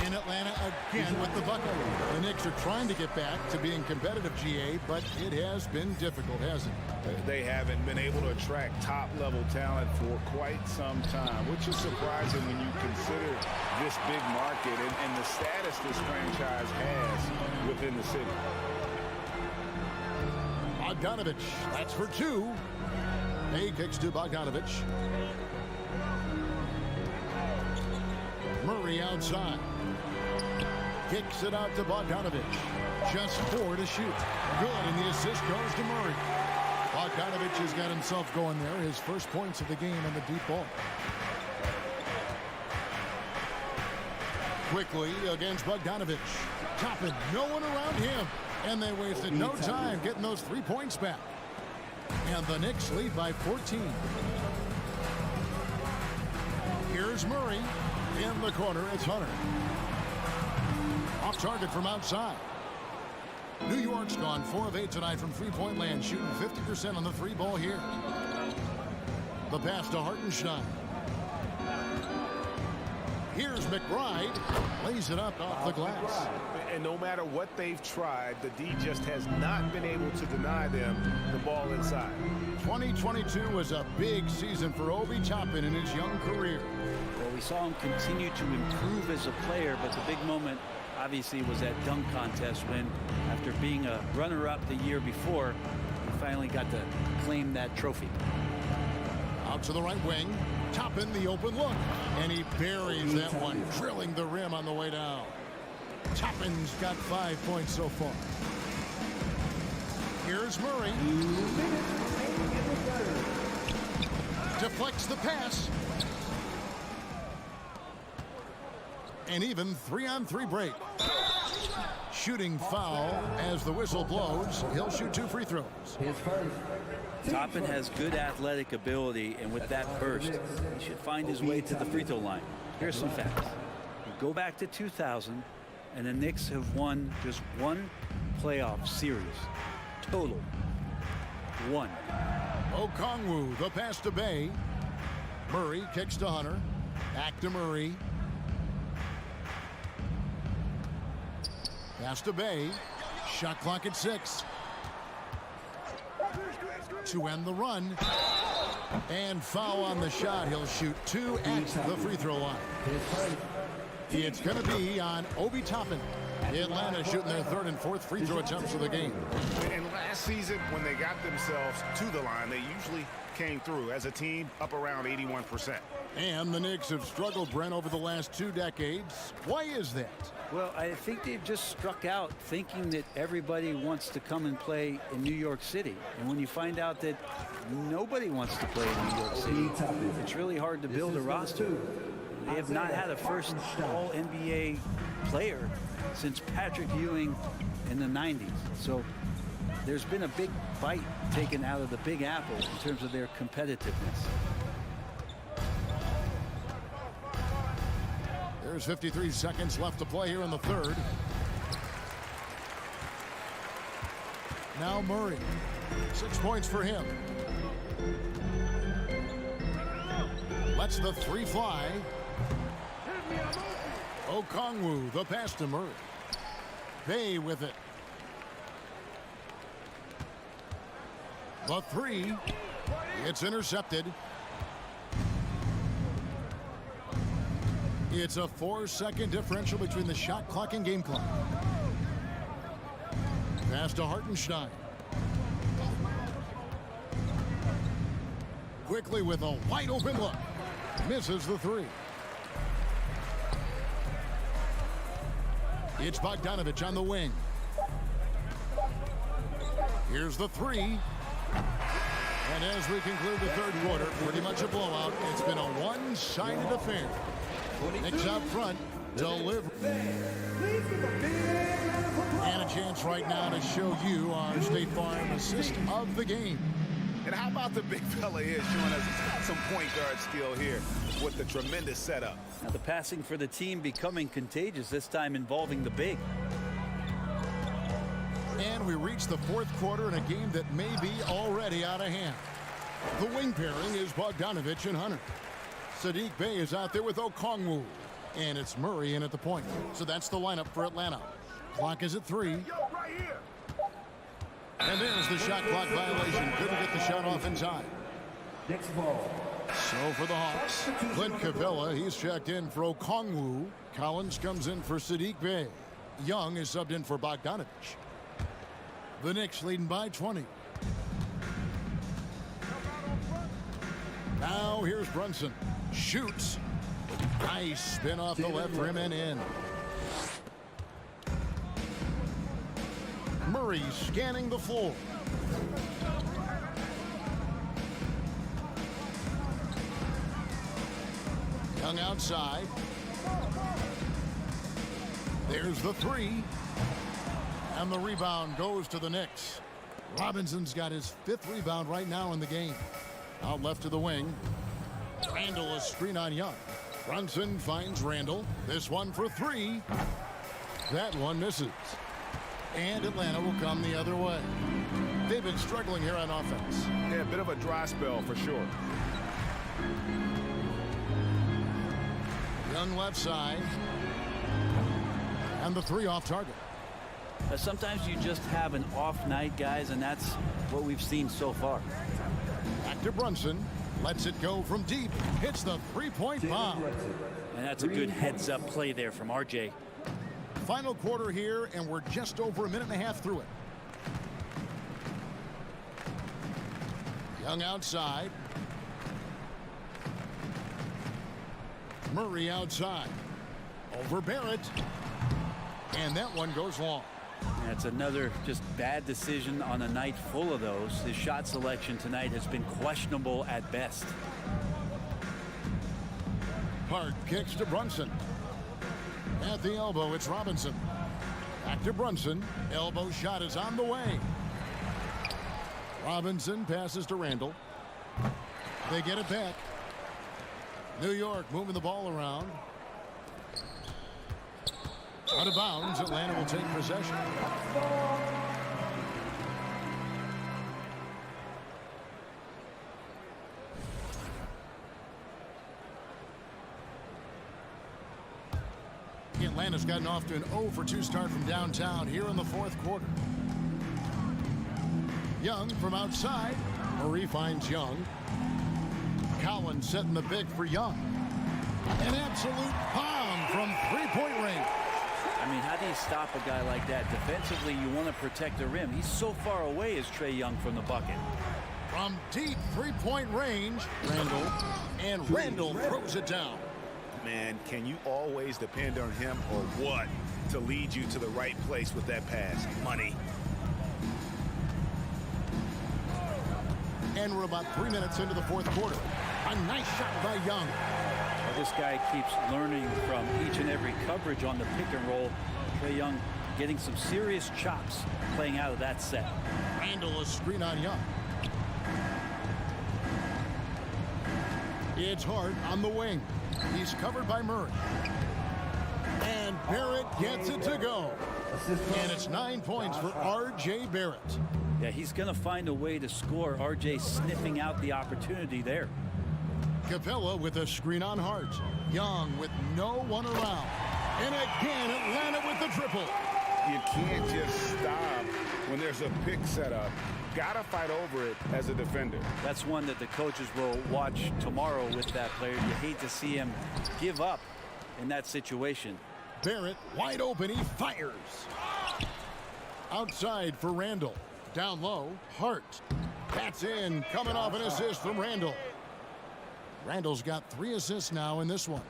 S1: in Atlanta again with the bucket. The Knicks are trying to get back to being competitive, GA, but it has been difficult, hasn't it?
S2: They haven't been able to attract top-level talent for quite some time, which is surprising when you consider this big market and the status this franchise has within the city.
S1: Bogdanovich, that's for 2. He kicks to Bogdanovich. Murray outside. Kicks it out to Bogdanovich. Just 4 to shoot. Good, and the assist goes to Murray. Bogdanovich has got himself going there. His first points of the game on the deep ball. Quickly against Bogdanovich. Toppin, no one around him. And they wasted no time getting those 3 points back. And the Knicks lead by 14. Here's Murray. In the corner, it's Hunter. Off target from outside. New York's gone 4 of 8 tonight from three-point land, shooting 50% on the 3 ball here. The pass to Hartenstein. Here's McBride. Lays it up off the glass.
S2: And no matter what they've tried, the D just has not been able to deny them the ball inside.
S1: 2022 was a big season for Obi Toppin in his young career.
S8: Well, we saw him continue to improve as a player, but the big moment obviously was that dunk contest when, after being a runner-up the year before, he finally got to claim that trophy.
S1: Out to the right wing. Toppin, the open look. And he buries that one, drilling the rim on the way down. Toppin's got 5 points so far. Here's Murray. Deflects the pass. And even 3-on-3 break. Shooting foul as the whistle blows. He'll shoot 2 free throws.
S8: Toppin has good athletic ability, and with that burst, he should find his way to the free throw line. Here's some facts. You go back to 2000, and the Knicks have won just 1 playoff series. Total. 1.
S1: Okongwu, the pass to Bay. Murray kicks to Hunter. Back to Murray. Pass to Bay. Shot clock at 6. To end the run. And foul on the shot. He'll shoot 2 at the free throw line. It's going to be on Obi Toppin. Atlanta shooting their 3rd and 4th free throw attempts of the game.
S2: And last season, when they got themselves to the line, they usually came through as a team up around 81%.
S1: And the Knicks have struggled, Brent, over the last 2 decades. Why is that?
S8: Well, I think they've just struck out thinking that everybody wants to come and play in New York City. And when you find out that nobody wants to play in New York City, it's really hard to build a roster. They have not had a first All-NBA player since Patrick Ewing in the 90s. So there's been a big bite taken out of the Big Apple in terms of their competitiveness.
S1: There's 53 seconds left to play here in the 3rd. Now Murray. 6 points for him. Lets the 3 fly. Okongwu, the pass to Murray. Bay with it. The 3. It's intercepted. It's a 4-second differential between the shot clock and game clock. Pass to Hartenstein. Quickly with a wide open look. Misses the 3. It's Bogdanovich on the wing. Here's the 3. And as we conclude the 3rd quarter, pretty much a blowout. It's been a one-sided affair. Knicks out front, deliver. And a chance right now to show you our State Farm assist of the game.
S2: And how about the big fella here showing us he's got some point guard skill here with the tremendous setup.
S8: Now the passing for the team becoming contagious, this time involving the big.
S1: And we reach the 4th quarter in a game that may be already out of hand. The wing pairing is Bogdanovich and Hunter. Saddiq Bey is out there with Okongwu. And it's Murray in at the point. So that's the lineup for Atlanta. Clock is at 3. And there's the shot clock violation. Couldn't get the shot off in time.
S4: Next ball.
S1: So for the Hawks, Clint Capella, he's checked in for Okongwu. Collins comes in for Saddiq Bey. Young is subbed in for Bogdanovich. The Knicks leading by 20. Now here's Brunson. Shoots. Nice spin off the left rim and in. Murray scanning the floor. Young outside. There's the three. And the rebound goes to the Knicks. Robinson's got his 5th rebound right now in the game. Out left to the wing. Randall, a screen on Young. Brunson finds Randall. This one for 3. That one misses. And Atlanta will come the other way. They've been struggling here on offense.
S2: Yeah, a bit of a dry spell for sure.
S1: Young left side. And the 3 off target.
S8: Sometimes you just have an off night, guys, and that's what we've seen so far.
S1: Back to Brunson. Lets it go from deep. Hits the 3-point bomb.
S8: And that's a good heads-up play there from RJ.
S1: Final quarter here, and we're just over a minute and a half through it. Young outside. Murray outside. Over Barrett. And that one goes long.
S8: That's another just bad decision on a night full of those. His shot selection tonight has been questionable at best.
S1: Hart kicks to Brunson. At the elbow, it's Robinson. Back to Brunson. Elbow shot is on the way. Robinson passes to Randall. They get it back. New York moving the ball around. Out of bounds, Atlanta will take possession. Atlanta's gotten off to an 0-for-2 start from downtown here in the 4th quarter. Young from outside. Murray finds Young. Collins setting the big for Young. An absolute bomb from 3-point range.
S8: I mean, how do you stop a guy like that? Defensively, you want to protect the rim. He's so far away as Trae Young from the bucket.
S1: From deep 3-point range, Randall throws it down.
S2: Man, can you always depend on him or what to lead you to the right place with that pass? Money.
S1: And we're about 3 minutes into the 4th quarter. A nice shot by Young.
S8: Well, this guy keeps learning from each and every coverage on the pick and roll. Trae Young getting some serious chops playing out of that set.
S1: Randall, a screen on Young. It's Hart on the wing. He's covered by Murray. And Barrett gets it to go. And it's 9 points for R.J. Barrett.
S8: Yeah, he's going to find a way to score. R.J. sniffing out the opportunity there.
S1: Capella with a screen on Hart. Young with no one around. And again, Atlanta with the triple.
S2: You can't just stop when there's a pick set up. Gotta fight over it as a defender.
S8: That's one that the coaches will watch tomorrow with that player. You hate to see him give up in that situation.
S1: Barrett wide open. He fires. Outside for Randall. Down low, Hart. That's in. Coming off an assist from Randall. Randall's got 3 assists now in this one.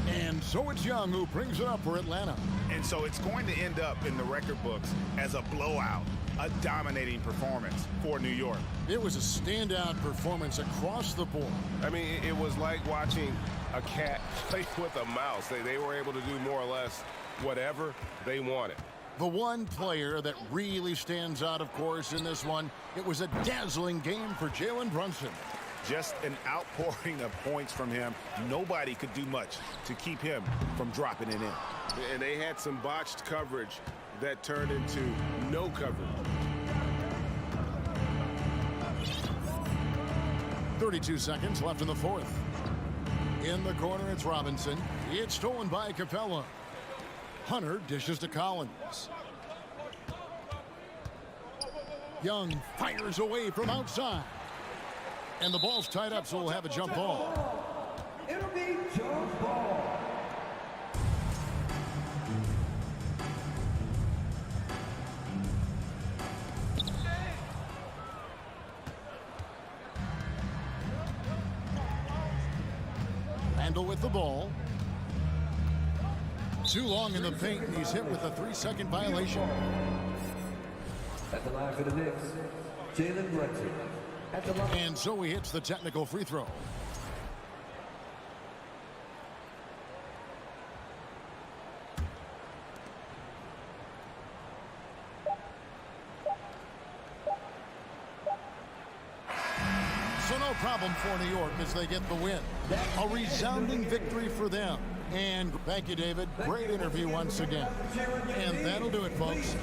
S1: And so it's Young who brings it up for Atlanta.
S2: And so it's going to end up in the record books as a blowout, a dominating performance for New York.
S1: It was a standout performance across the board.
S7: I mean, it was like watching a cat play with a mouse. They were able to do more or less whatever they wanted.
S1: The one player that really stands out, of course, in this one, it was a dazzling game for Jalen Brunson.
S2: Just an outpouring of points from him. Nobody could do much to keep him from dropping it in.
S7: And they had some botched coverage that turned into no coverage.
S1: 32 seconds left in the 4th. In the corner, it's Robinson. It's stolen by Capella. Hunter dishes to Collins. Young fires away from outside. And the ball's tied up, so we'll have a jump ball.
S4: It'll be jump ball.
S1: Randall with the ball. Too long in the paint, and he's hit with a 3-second violation.
S4: At the line for the Knicks, Jalen Brunson.
S1: And so he hits the technical free throw. So no problem for New York as they get the win. A resounding victory for them. And thank you, David. Great interview once again. And that'll do it, folks.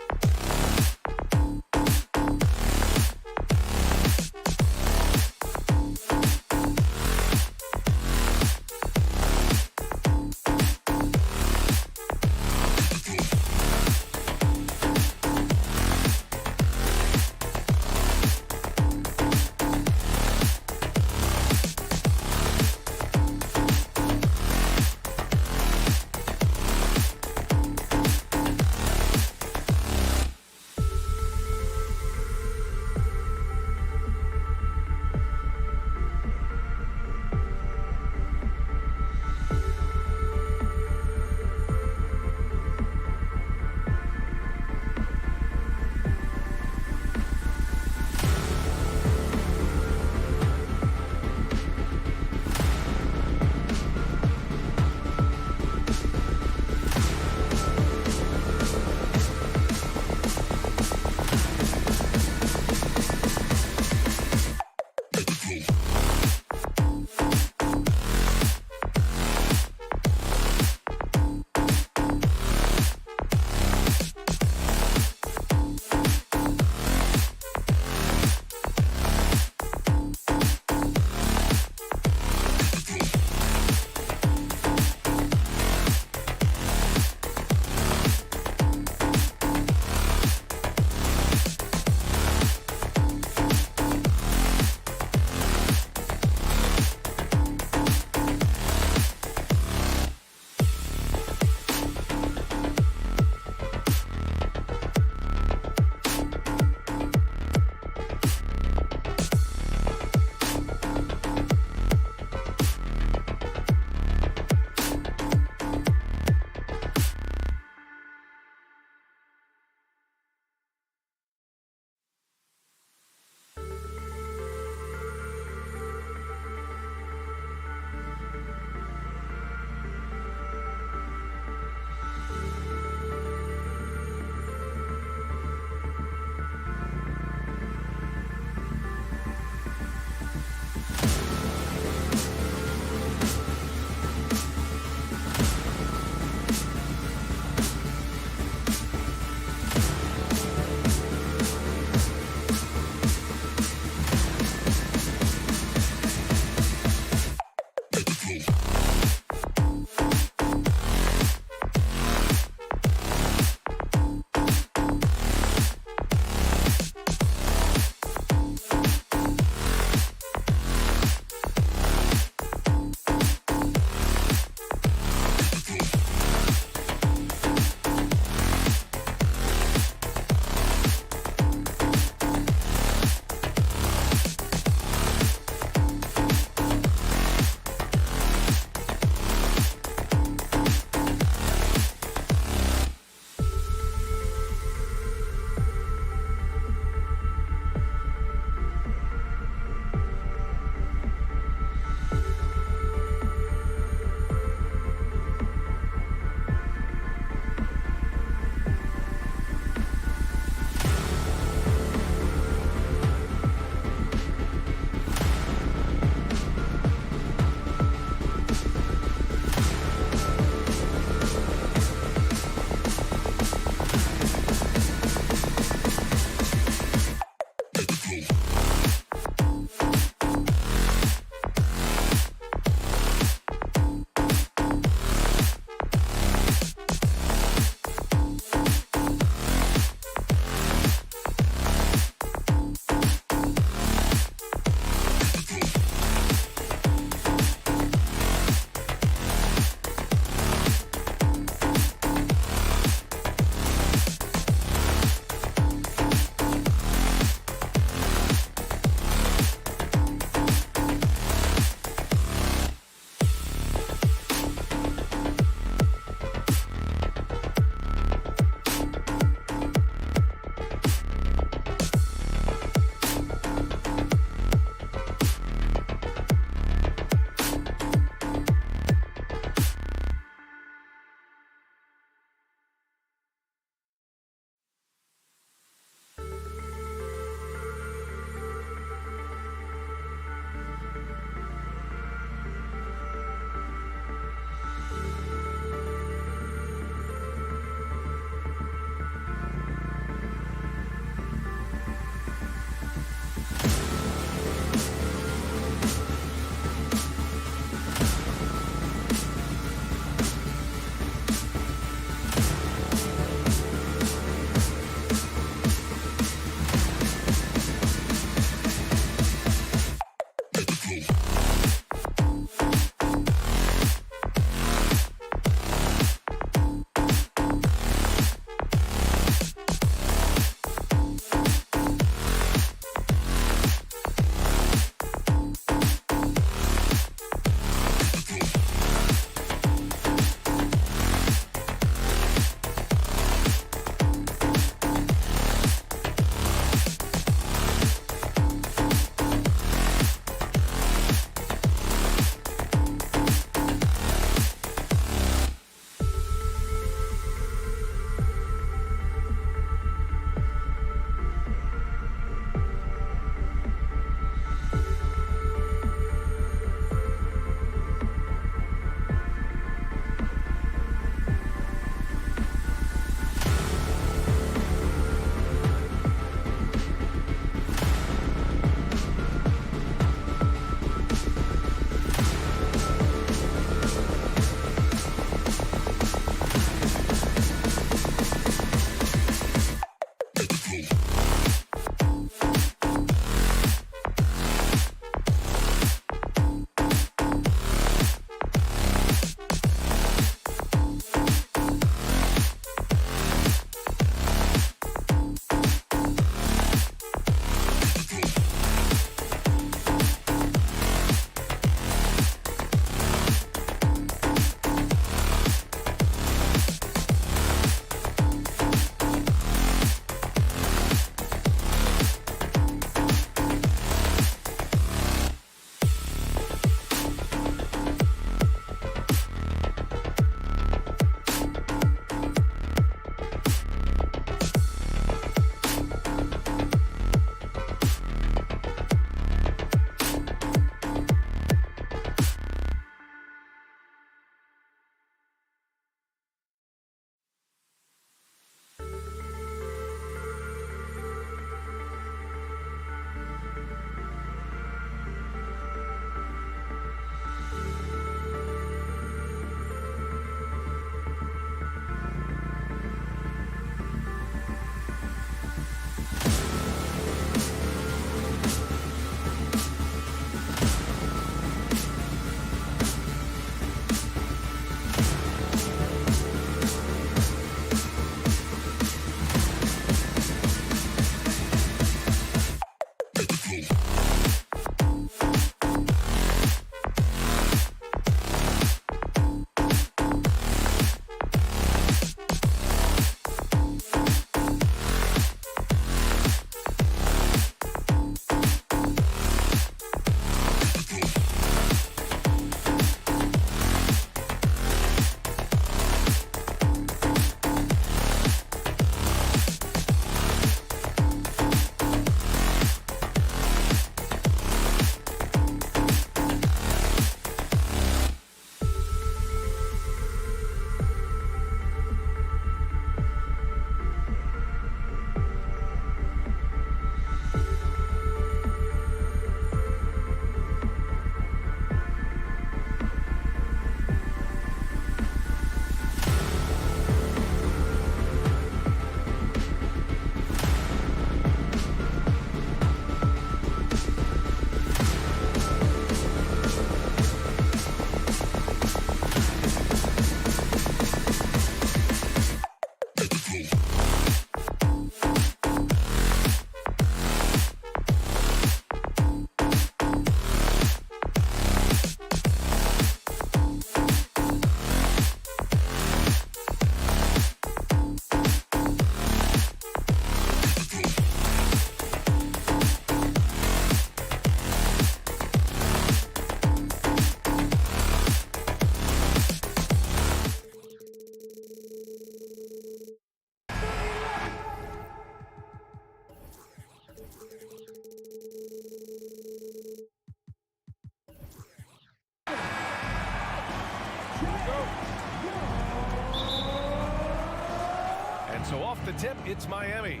S7: And so off the tip, it's Miami.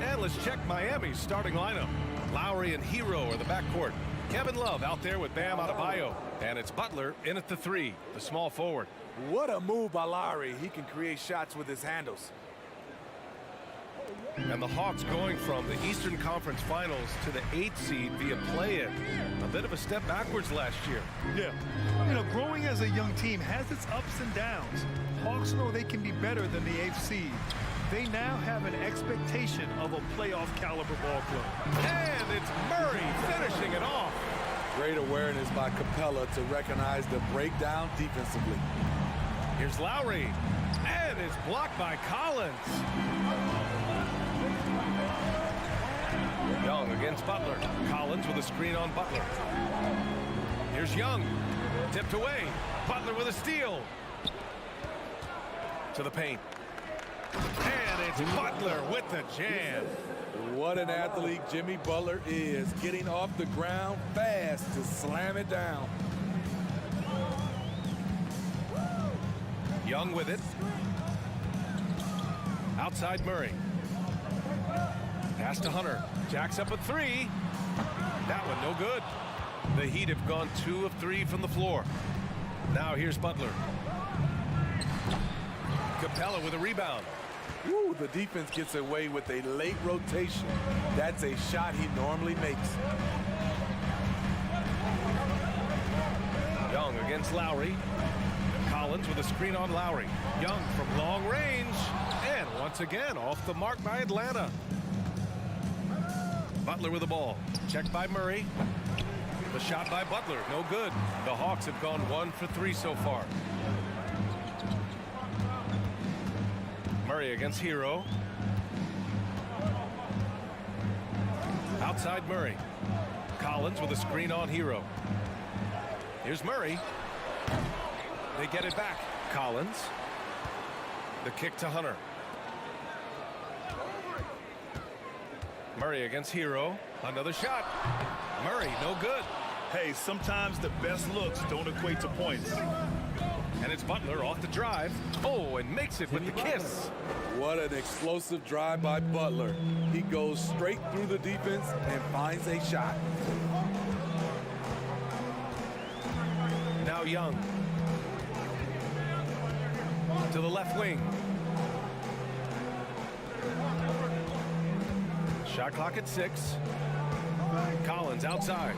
S7: And let's check Miami's starting lineup. Lowry and Hero are the backcourt. Kevin Love out there with Bam Adebayo. And it's Butler in at the 3, the small forward.
S11: What a move by Lowry. He can create shots with his handles.
S7: And the Hawks going from the Eastern Conference Finals to the 8th seed via play-in. A bit of a step backwards last year.
S9: Yeah. You know, growing as a young team has its ups and downs. Hawks know they can be better than the 8th seed. They now have an expectation of a playoff caliber ball club.
S7: And it's Murray finishing it off.
S11: Great awareness by Capella to recognize the breakdown defensively.
S7: Here's Lowry. And it's blocked by Collins. Young against Butler. Collins with a screen on Butler. Here's Young. Tipped away. Butler with a steal. To the paint. And it's Butler with the jam.
S11: What an athlete Jimmy Butler is, getting off the ground fast to slam it down.
S7: Young with it. Outside Murray. Pass to Hunter. Jacks up a 3. That one no good. The Heat have gone 2 of 3 from the floor. Now here's Butler. Capella with a rebound.
S11: Ooh, the defense gets away with a late rotation. That's a shot he normally makes.
S7: Young against Lowry. Collins with a screen on Lowry. Young from long range. And once again, off the mark by Atlanta. Butler with the ball. Checked by Murray. The shot by Butler, no good. The Hawks have gone 1 for 3 so far. Murray against Hero. Outside Murray. Collins with a screen on Hero. Here's Murray. They get it back. Collins. The kick to Hunter. Murray against Hero. Another shot. Murray, no good.
S9: Hey, sometimes the best looks don't equate to points.
S7: And it's Butler off the drive. Oh, and makes it with the kiss.
S11: What an explosive drive by Butler. He goes straight through the defense and finds a shot.
S7: Now Young. To the left wing. Shot clock at 6. Collins outside.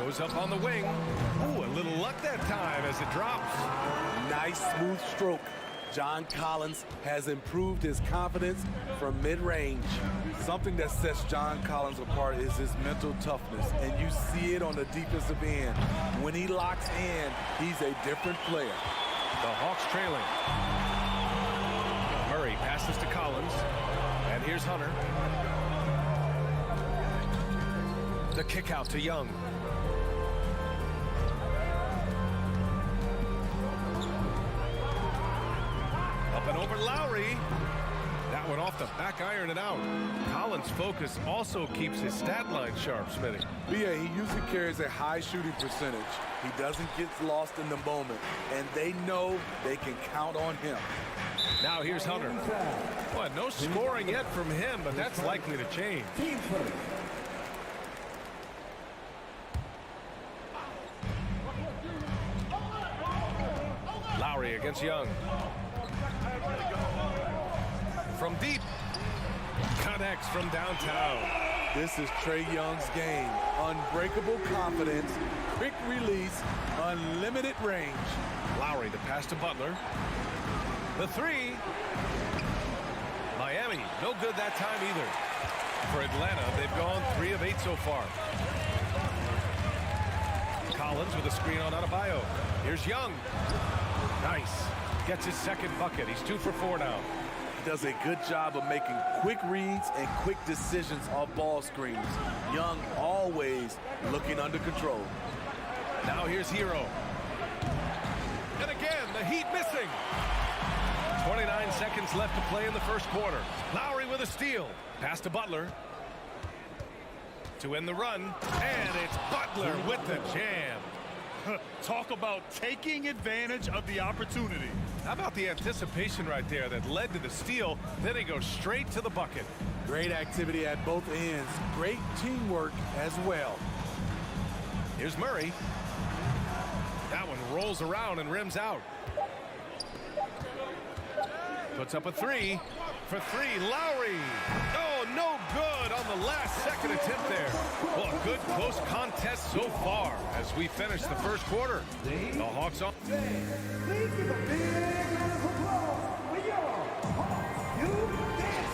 S7: Goes up on the wing. Ooh, a little luck that time as it drops.
S11: Nice smooth stroke. John Collins has improved his confidence from mid-range. Something that sets John Collins apart is his mental toughness, and you see it on the defensive end. When he locks in, he's a different player.
S7: The Hawks trailing. Murray passes to Collins, and here's Hunter. The kick out to Young. Up and over Lowry. That one off the back iron and out. Collins' focus also keeps his stat line sharp, Smitty.
S11: BA, he usually carries a high shooting percentage. He doesn't get lost in the moment, and they know they can count on him.
S7: Now here's Hunter. Well, no scoring yet from him, but that's likely to change. Lowry against Young. From deep. Connects from downtown.
S11: This is Trae Young's game. Unbreakable confidence, quick release, unlimited range.
S7: Lowry the pass to Butler. The 3. Miami, no good that time either. For Atlanta, they've gone 3 of 8 so far. Collins with a screen on Adebayo. Here's Young. Nice. Gets his second bucket. He's 2 for 4 now.
S11: He does a good job of making quick reads and quick decisions off ball screens. Young always looking under control.
S7: Now here's Hero. And again, the Heat missing. 29 seconds left to play in the first quarter. Lowry with a steal. Pass to Butler. To end the run. And it's Butler with the jam.
S9: Talk about taking advantage of the opportunity.
S7: How about the anticipation right there that led to the steal? Then he goes straight to the bucket.
S11: Great activity at both ends. Great teamwork as well.
S7: Here's Murray. That one rolls around and rims out. Puts up a three. For three, Lowry. Oh, no good on the last second attempt there. Well, a good close contest so far as we finish the first quarter. The Hawks on.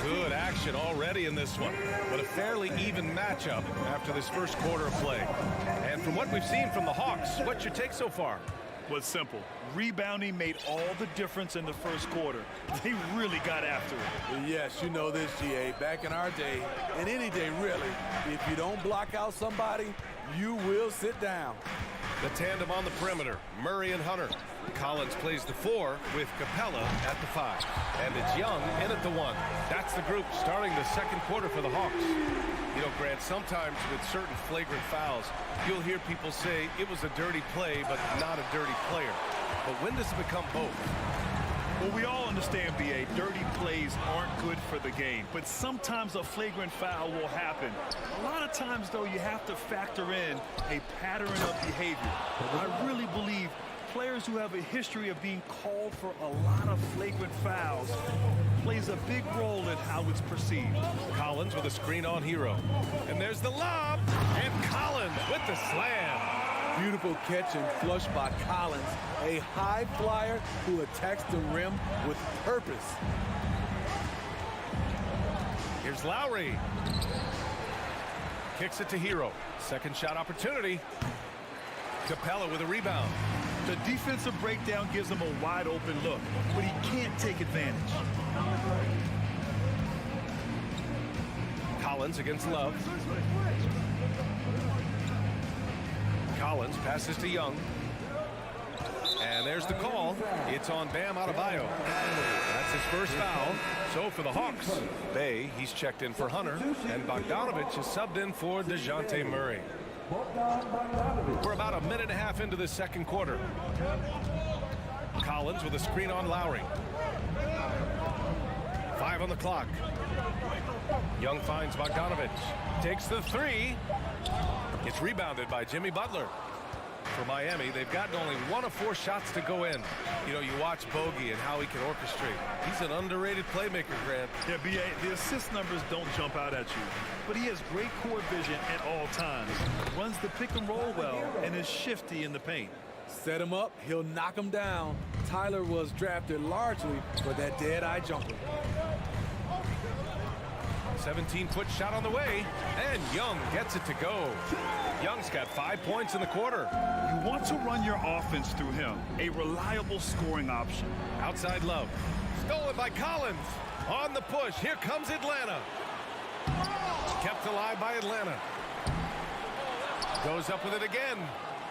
S7: Good action already in this one, but a fairly even matchup after this first quarter of play. And from what we've seen from the Hawks, what's your take so far?
S9: Well, simple. Rebounding made all the difference in the first quarter. They really got after it.
S11: Yes, you know this, GA. Back in our day, and any day really, if you don't block out somebody, you will sit down.
S7: The tandem on the perimeter, Murray and Hunter. Collins plays the 4 with Capella at the 5. And it's Young in at the 1. That's the group starting the second quarter for the Hawks. You know, Grant, sometimes with certain flagrant fouls, you'll hear people say it was a dirty play, but not a dirty player. But when does it become both?
S9: Well, we all understand, B.A., dirty plays aren't good for the game, but sometimes a flagrant foul will happen. A lot of times, though, you have to factor in a pattern of behavior. I really believe players who have a history of being called for a lot of flagrant fouls plays a big role in how it's perceived.
S7: Collins with a screen on Hero. And there's the lob, and Collins with the slam.
S11: Beautiful catch and flush by Collins, a high flyer who attacks the rim with purpose.
S7: Here's Lowry. Kicks it to Hero. Second shot opportunity. Capella with a rebound.
S9: The defensive breakdown gives him a wide open look, but he can't take advantage.
S7: Collins against Love. Collins passes to Young. And there's the call. It's on Bam Adebayo. That's his first foul. So for the Hawks, Bay, he's checked in for Hunter, and Bogdanovich is subbed in for DeJounte Murray. We're about a minute and a half into the second quarter. Collins with a screen on Lowry. 5 on the clock. Young finds Bogdanovich. Takes the 3. It's rebounded by Jimmy Butler. For Miami, they've gotten only 1 of 4 shots to go in. You know, you watch Bogey and how he can orchestrate. He's an underrated playmaker, Grant.
S9: Yeah, B.A., the assist numbers don't jump out at you, but he has great court vision at all times. Runs the pick and roll well and is shifty in the paint.
S11: Set him up, he'll knock him down. Tyler was drafted largely for that dead-eye jumper.
S7: 17-foot shot on the way, and Young gets it to go. Young's got 5 points in the quarter.
S9: You want to run your offense through him, a reliable scoring option.
S7: Outside Love. Stolen by Collins. On the push, here comes Atlanta. Kept alive by Atlanta. Goes up with it again.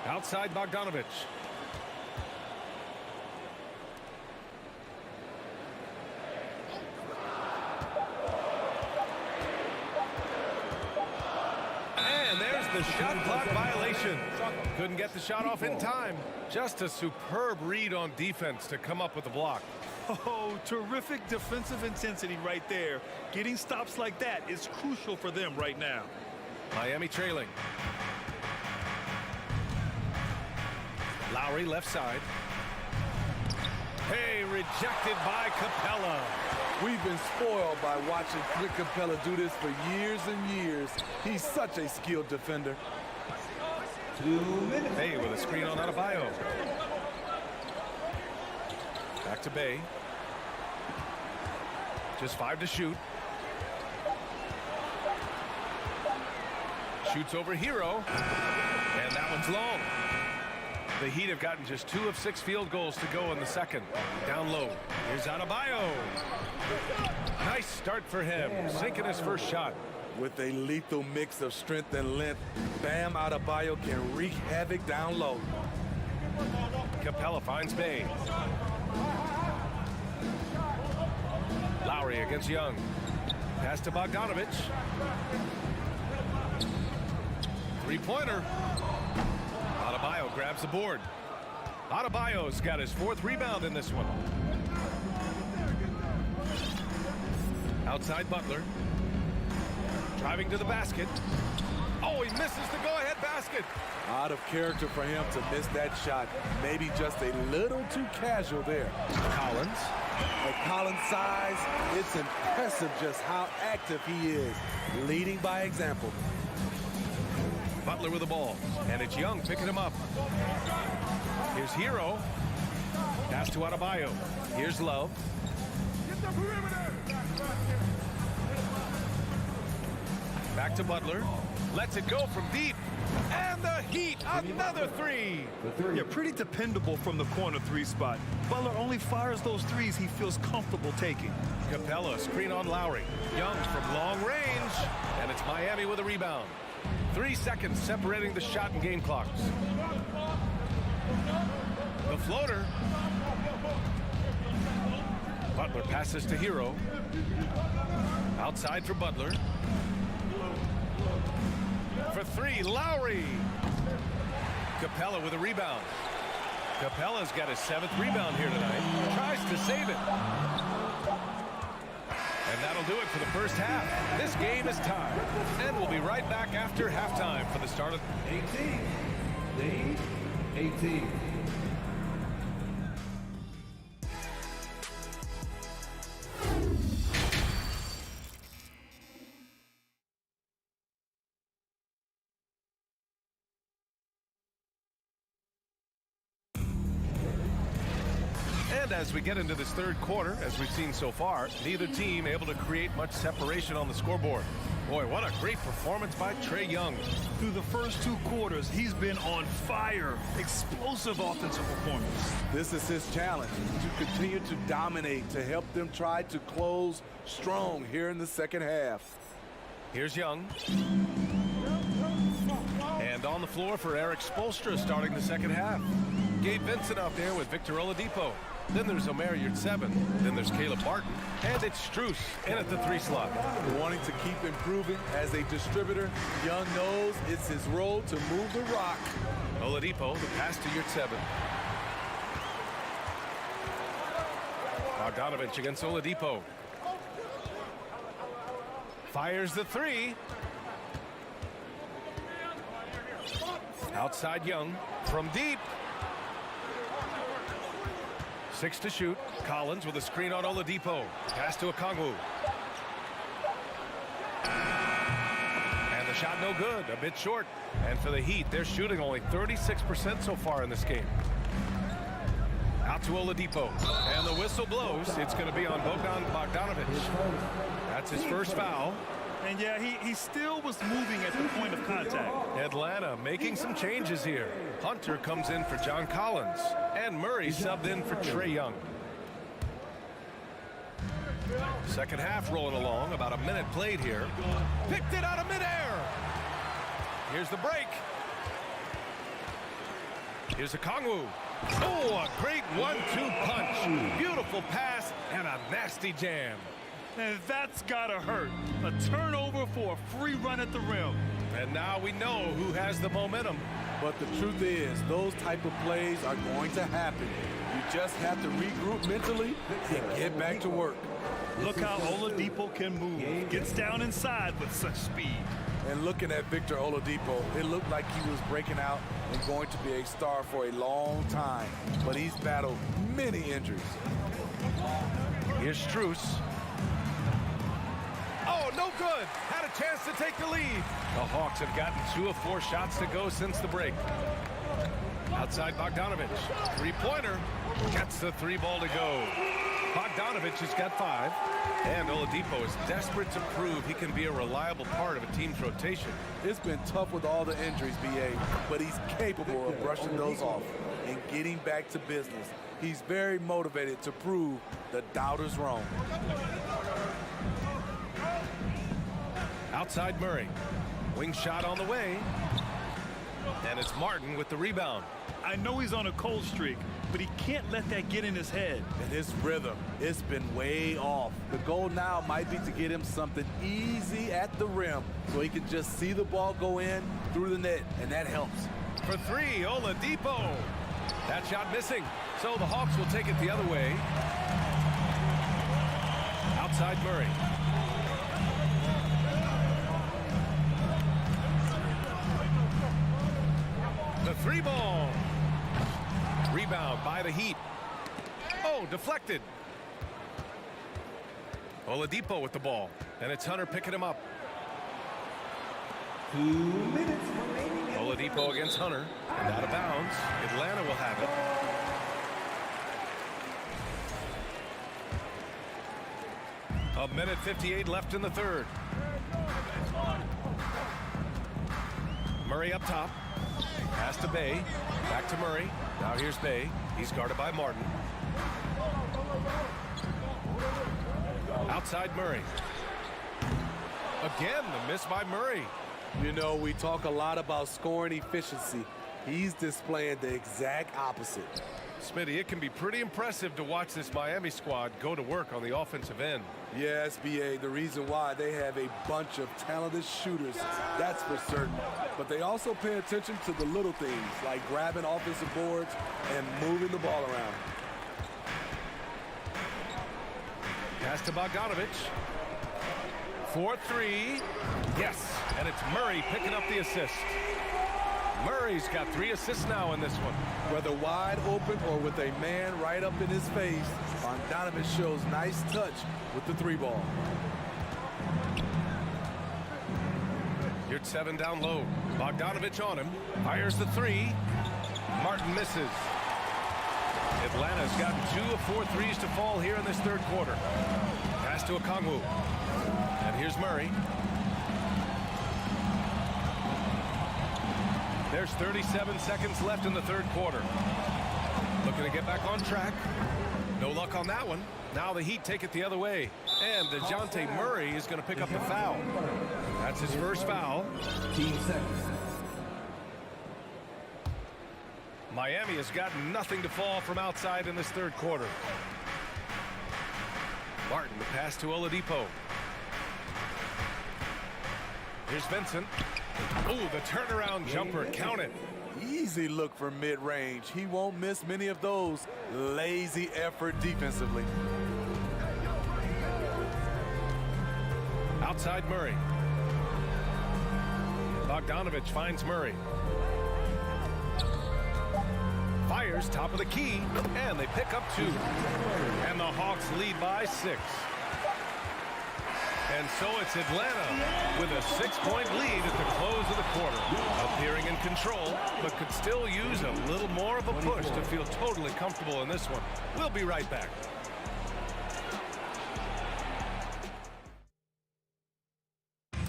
S7: Outside Bogdanovich. And there's the shot clock violation. Couldn't get the shot off in time. Just a superb read on defense to come up with the block.
S9: Oh, terrific defensive intensity right there. Getting stops like that is crucial for them right now.
S7: Miami trailing. Lowry left side. Hey, rejected by Capella.
S11: We've been spoiled by watching Clint Capella do this for years and years. He's such a skilled defender.
S4: 2 minutes.
S7: Bay with a screen on Adebayo. Back to Bay. Just 5 to shoot. Shoots over Hero. And that one's long. The Heat have gotten just 2 of 6 field goals to go in the second. Down low. Here's Adebayo. Nice start for him. Sinking his first shot.
S11: With a lethal mix of strength and length, Bam Adebayo can wreak havoc down low.
S7: Capella finds Bay. Lowry against Young. Pass to Bogdanovich. Three-pointer. Adebayo grabs grabs the board. Adebayo's got his 4th rebound in this one. Outside Butler. Driving to the basket. Oh, he misses the go-ahead basket.
S11: Out of character for him to miss that shot. Maybe just a little too casual there.
S7: Collins.
S11: At Collins' size, it's impressive just how active he is, leading by example.
S7: Butler with the ball, and it's Young picking him up. Here's Hero. Pass to Adebayo. Here's Love. Back to Butler. Lets it go from deep. And the Heat, another 3.
S9: Yeah, pretty dependable from the corner 3 spot. Butler only fires those threes he feels comfortable taking.
S7: Capella, screen on Lowry. Young from long range. And it's Miami with a rebound. 3 seconds separating the shot and game clocks. The floater. Butler passes to Hero. Outside for Butler. For 3, Lowry. Capella with a rebound. Capella's got his 7th rebound here tonight. Tries to save it. And that'll do it for the first half. This game is tied. And we'll be right back after halftime for the start of
S4: 18. Lead 18.
S7: And as we get into this 3rd quarter, as we've seen so far, neither team able to create much separation on the scoreboard. Boy, what a great performance by Trae Young.
S9: Through the first 2 quarters, he's been on fire. Explosive offensive performance.
S11: This is his challenge, to continue to dominate, to help them try to close strong here in the second half.
S7: Here's Young. And on the floor for Eric Spoelstra starting the second half. Gabe Vincent out there with Victor Oladipo. Then there's Omer Yurtseven. Then there's Caleb Martin. And it's Strus in at the 3 slot.
S11: Wanting to keep improving as a distributor, Young knows it's his role to move the rock.
S7: Oladipo, the pass to Yurtseven. Bogdanovich against Oladipo. Fires the 3. Outside Young from deep. 6 to shoot. Collins with a screen on Oladipo. Pass to Okongwu. And the shot no good. A bit short. And for the Heat, they're shooting only 36% so far in this game. Out to Oladipo. And the whistle blows. It's going to be on Bogdanovich. That's his first foul.
S9: And yeah, he still was moving at the point of contact.
S7: Atlanta making some changes here. Hunter comes in for John Collins. And Murray subbed in for Trae Young. Second half rolling along. About a minute played here. Picked it out of midair. Here's the break. Here's Okongwu. Oh, a great 1-2 punch. Beautiful pass and a nasty jam.
S9: And that's gotta hurt. A turnover for a free run at the rim.
S7: And now we know who has the momentum.
S11: But the truth is, those type of plays are going to happen. You just have to regroup mentally and get back to work.
S9: Look how Oladipo can move. Gets down inside with such speed.
S11: And looking at Victor Oladipo, it looked like he was breaking out and going to be a star for a long time. But he's battled many injuries.
S7: Here's Strus. Oh, no good. Had a chance to take the lead. The Hawks have gotten 2 of 4 shots to go since the break. Outside Bogdanovich. 3-pointer. Gets the 3 ball to go. Bogdanovich has got 5. And Oladipo is desperate to prove he can be a reliable part of a team's rotation.
S11: It's been tough with all the injuries, BA, but he's capable of brushing those off and getting back to business. He's very motivated to prove the doubters wrong.
S7: Outside Murray. Wing shot on the way. And it's Martin with the rebound.
S9: I know he's on a cold streak, but he can't let that get in his head.
S11: And his rhythm, it's been way off. The goal now might be to get him something easy at the rim so he can just see the ball go in through the net, and that helps.
S7: for three. Oladipo. That shot missing. So the Hawks will take it the other way. Outside Murray. The three ball. Rebound by the Heat. Oh, deflected. Oladipo with the ball. And it's Hunter picking him up.
S4: 2 minutes remaining.
S7: Oladipo against Hunter. And out of bounds. Atlanta will have it. 1:58 left in the third. Murray up top. Pass to Bay. Back to Murray. Now here's Bay. He's guarded by Martin. Outside Murray. Again, the miss by Murray.
S11: You know, we talk a lot about scoring efficiency. He's displaying the exact opposite.
S7: Smitty, it can be pretty impressive to watch this Miami squad go to work on the offensive end.
S11: Yes, BA, the reason why they have a bunch of talented shooters, that's for certain. But they also pay attention to the little things, like grabbing offensive boards and moving the ball around.
S7: Pass to Bogdanovich. 4-3. Yes, and it's Murray picking up the assist. Murray's got 3 assists now in this one.
S11: Whether wide open or with a man right up in his face, Bogdanovich shows nice touch with the 3 ball.
S7: Here's 7 down low. Bogdanovich on him. Fires the 3. Martin misses. Atlanta's gotten 2 of 4 threes to fall here in this third quarter. Pass to Okongwu. And here's Murray. There's 37 seconds left in the third quarter. Looking to get back on track. No luck on that one. Now the Heat take it the other way. And DeJounte Murray is going to pick up the foul. That's his first foul.
S4: 15 seconds.
S7: Miami has got nothing to fall from outside in this third quarter. Martin, the pass to Oladipo. Here's Vincent. Ooh, the turnaround jumper. Count it.
S11: Easy look for mid-range. He won't miss many of those. Lazy effort defensively.
S7: Outside Murray. Bogdanovich finds Murray. Fires top of the key, and they pick up 2. And the Hawks lead by 6. And so it's Atlanta with a 6-point lead at the close of the quarter. Appearing in control, but could still use a little more of a push to feel totally comfortable in this one. We'll be right back.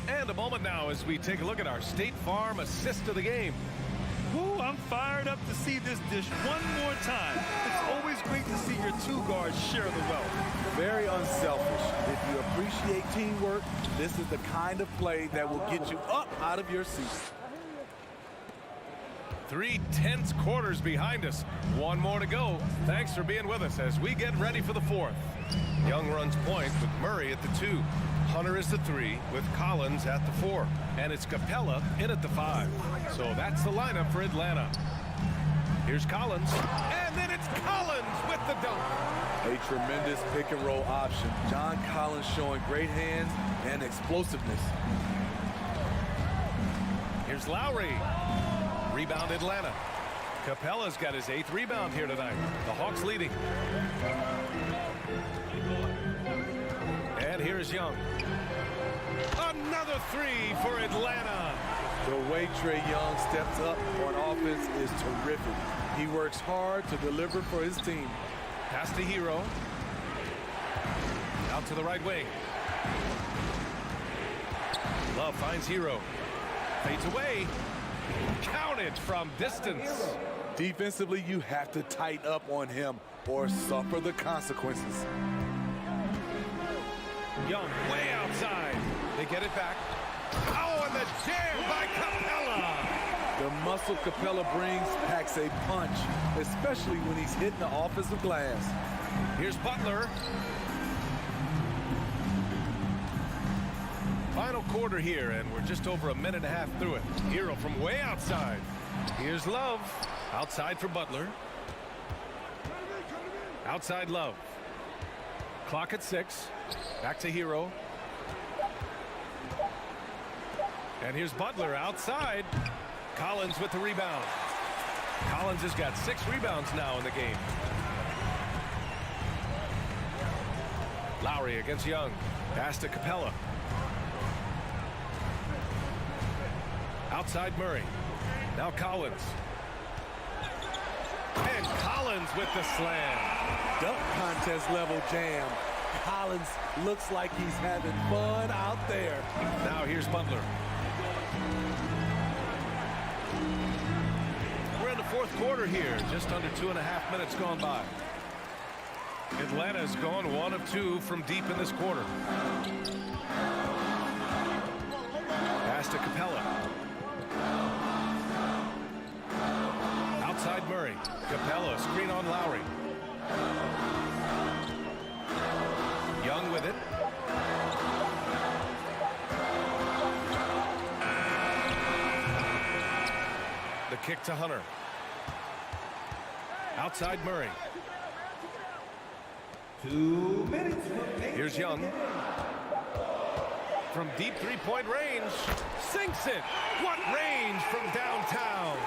S7: And a moment now as we take a look at our State Farm assist of the game.
S9: Ooh, I'm fired up to see this dish one more time. It's always great to see your 2 guards share the wealth.
S11: Very unselfish. If you appreciate teamwork, this is the kind of play that will get you up out of your seat.
S7: 3 tense quarters behind us. 1 more to go. Thanks for being with us as we get ready for the 4th. Young runs point with Murray at the 2. Hunter is the 3 with Collins at the 4. And it's Capella in at the 5. So that's the lineup for Atlanta. Here's Collins. And then it's Collins with the dunk.
S11: A tremendous pick and roll option. John Collins showing great hands and explosiveness.
S7: Here's Lowry. Rebound Atlanta. Capella's got his 8th rebound here tonight. The Hawks leading. And here's Young. Another 3 for Atlanta.
S11: The way Trae Young steps up on offense is terrific. He works hard to deliver for his team.
S7: Pass to Hero. Out to the right wing. Love finds Hero. Fades away. Counted from distance.
S11: Defensively, you have to tighten up on him or suffer the consequences.
S7: Young way outside. They get it back. Oh, and the jam by Capella.
S11: The muscle Capella brings packs a punch, especially when he's hitting the offensive glass.
S7: Here's Butler. Final quarter here, and we're just over a minute and a half through it. Hero from way outside. Here's Love. Outside for Butler. Outside Love. Clock at 6. Back to Hero. And here's Butler outside. Collins with the rebound. Collins has got 6 rebounds now in the game. Lowry against Young. Pass to Capella. Outside Murray. Now Collins. And Collins with the slam.
S11: Dunk contest level jam. Collins looks like he's having fun out there.
S7: Now here's Butler. We're in the fourth quarter here. Just under 2.5 minutes gone by. Atlanta's gone 1 of 2 from deep in this quarter. Pass to Capella. Outside Murray. Capella, screen on Lowry. Young with it. The kick to Hunter. Outside Murray.
S4: 2 minutes.
S7: Here's Young. From deep three-point range. Sinks it. What range from downtown.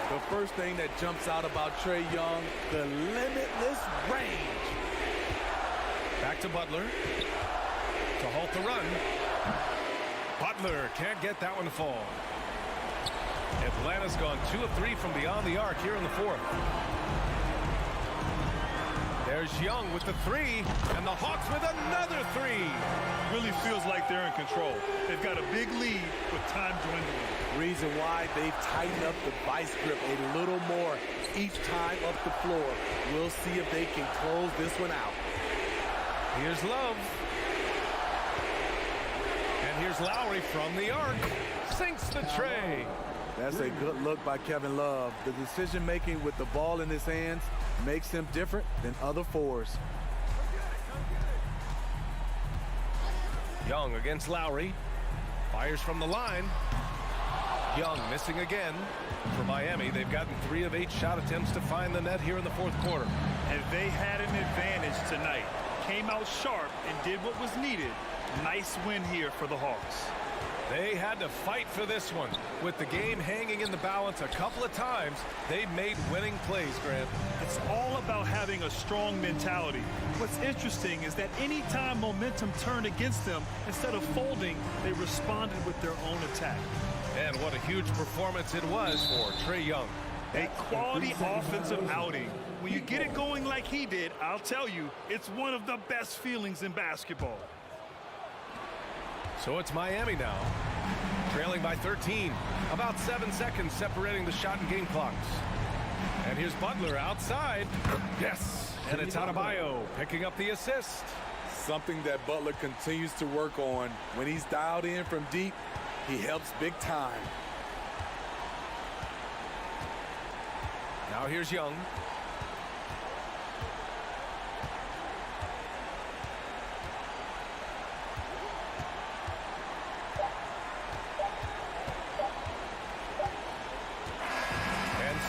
S11: The first thing that jumps out about Trae Young, the limitless range.
S7: Back to Butler. To halt the run. Butler can't get that one to fall. Atlanta's gone 2 of 3 from beyond the arc here in the fourth. There's Young with the 3, and the Hawks with another 3.
S9: Really feels like they're in control. They've got a big lead with time dwindling.
S11: Reason why they've tightened up the vice grip a little more each time up the floor. We'll see if they can close this one out.
S7: Here's Love. And here's Lowry from the arc. Sinks the tray.
S11: That's a good look by Kevin Love. The decision-making with the ball in his hands makes him different than other fours.
S7: Young against Lowry. Fires from the line. Young missing again. For Miami, they've gotten 3 of 8 shot attempts to find the net here in the fourth quarter.
S9: And they had an advantage tonight. Came out sharp and did what was needed. Nice win here for the Hawks.
S7: They had to fight for this one. With the game hanging in the balance a couple of times, they made winning plays, Grant.
S9: It's all about having a strong mentality. What's interesting is that anytime momentum turned against them, instead of folding, they responded with their own attack.
S7: And what a huge performance it was for Trae Young.
S9: A quality offensive outing. When you get it going like he did, I'll tell you, it's one of the best feelings in basketball.
S7: So it's Miami now, trailing by 13. About 7 seconds separating the shot and game clocks. And here's Butler outside. Yes, and it's Adebayo picking up the assist.
S11: Something that Butler continues to work on. When he's dialed in from deep, he helps big time.
S7: Now here's Young.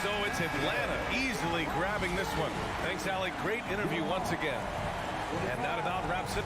S7: So it's Atlanta easily grabbing this one. Thanks, Allie. Great interview once again. And that about wraps it.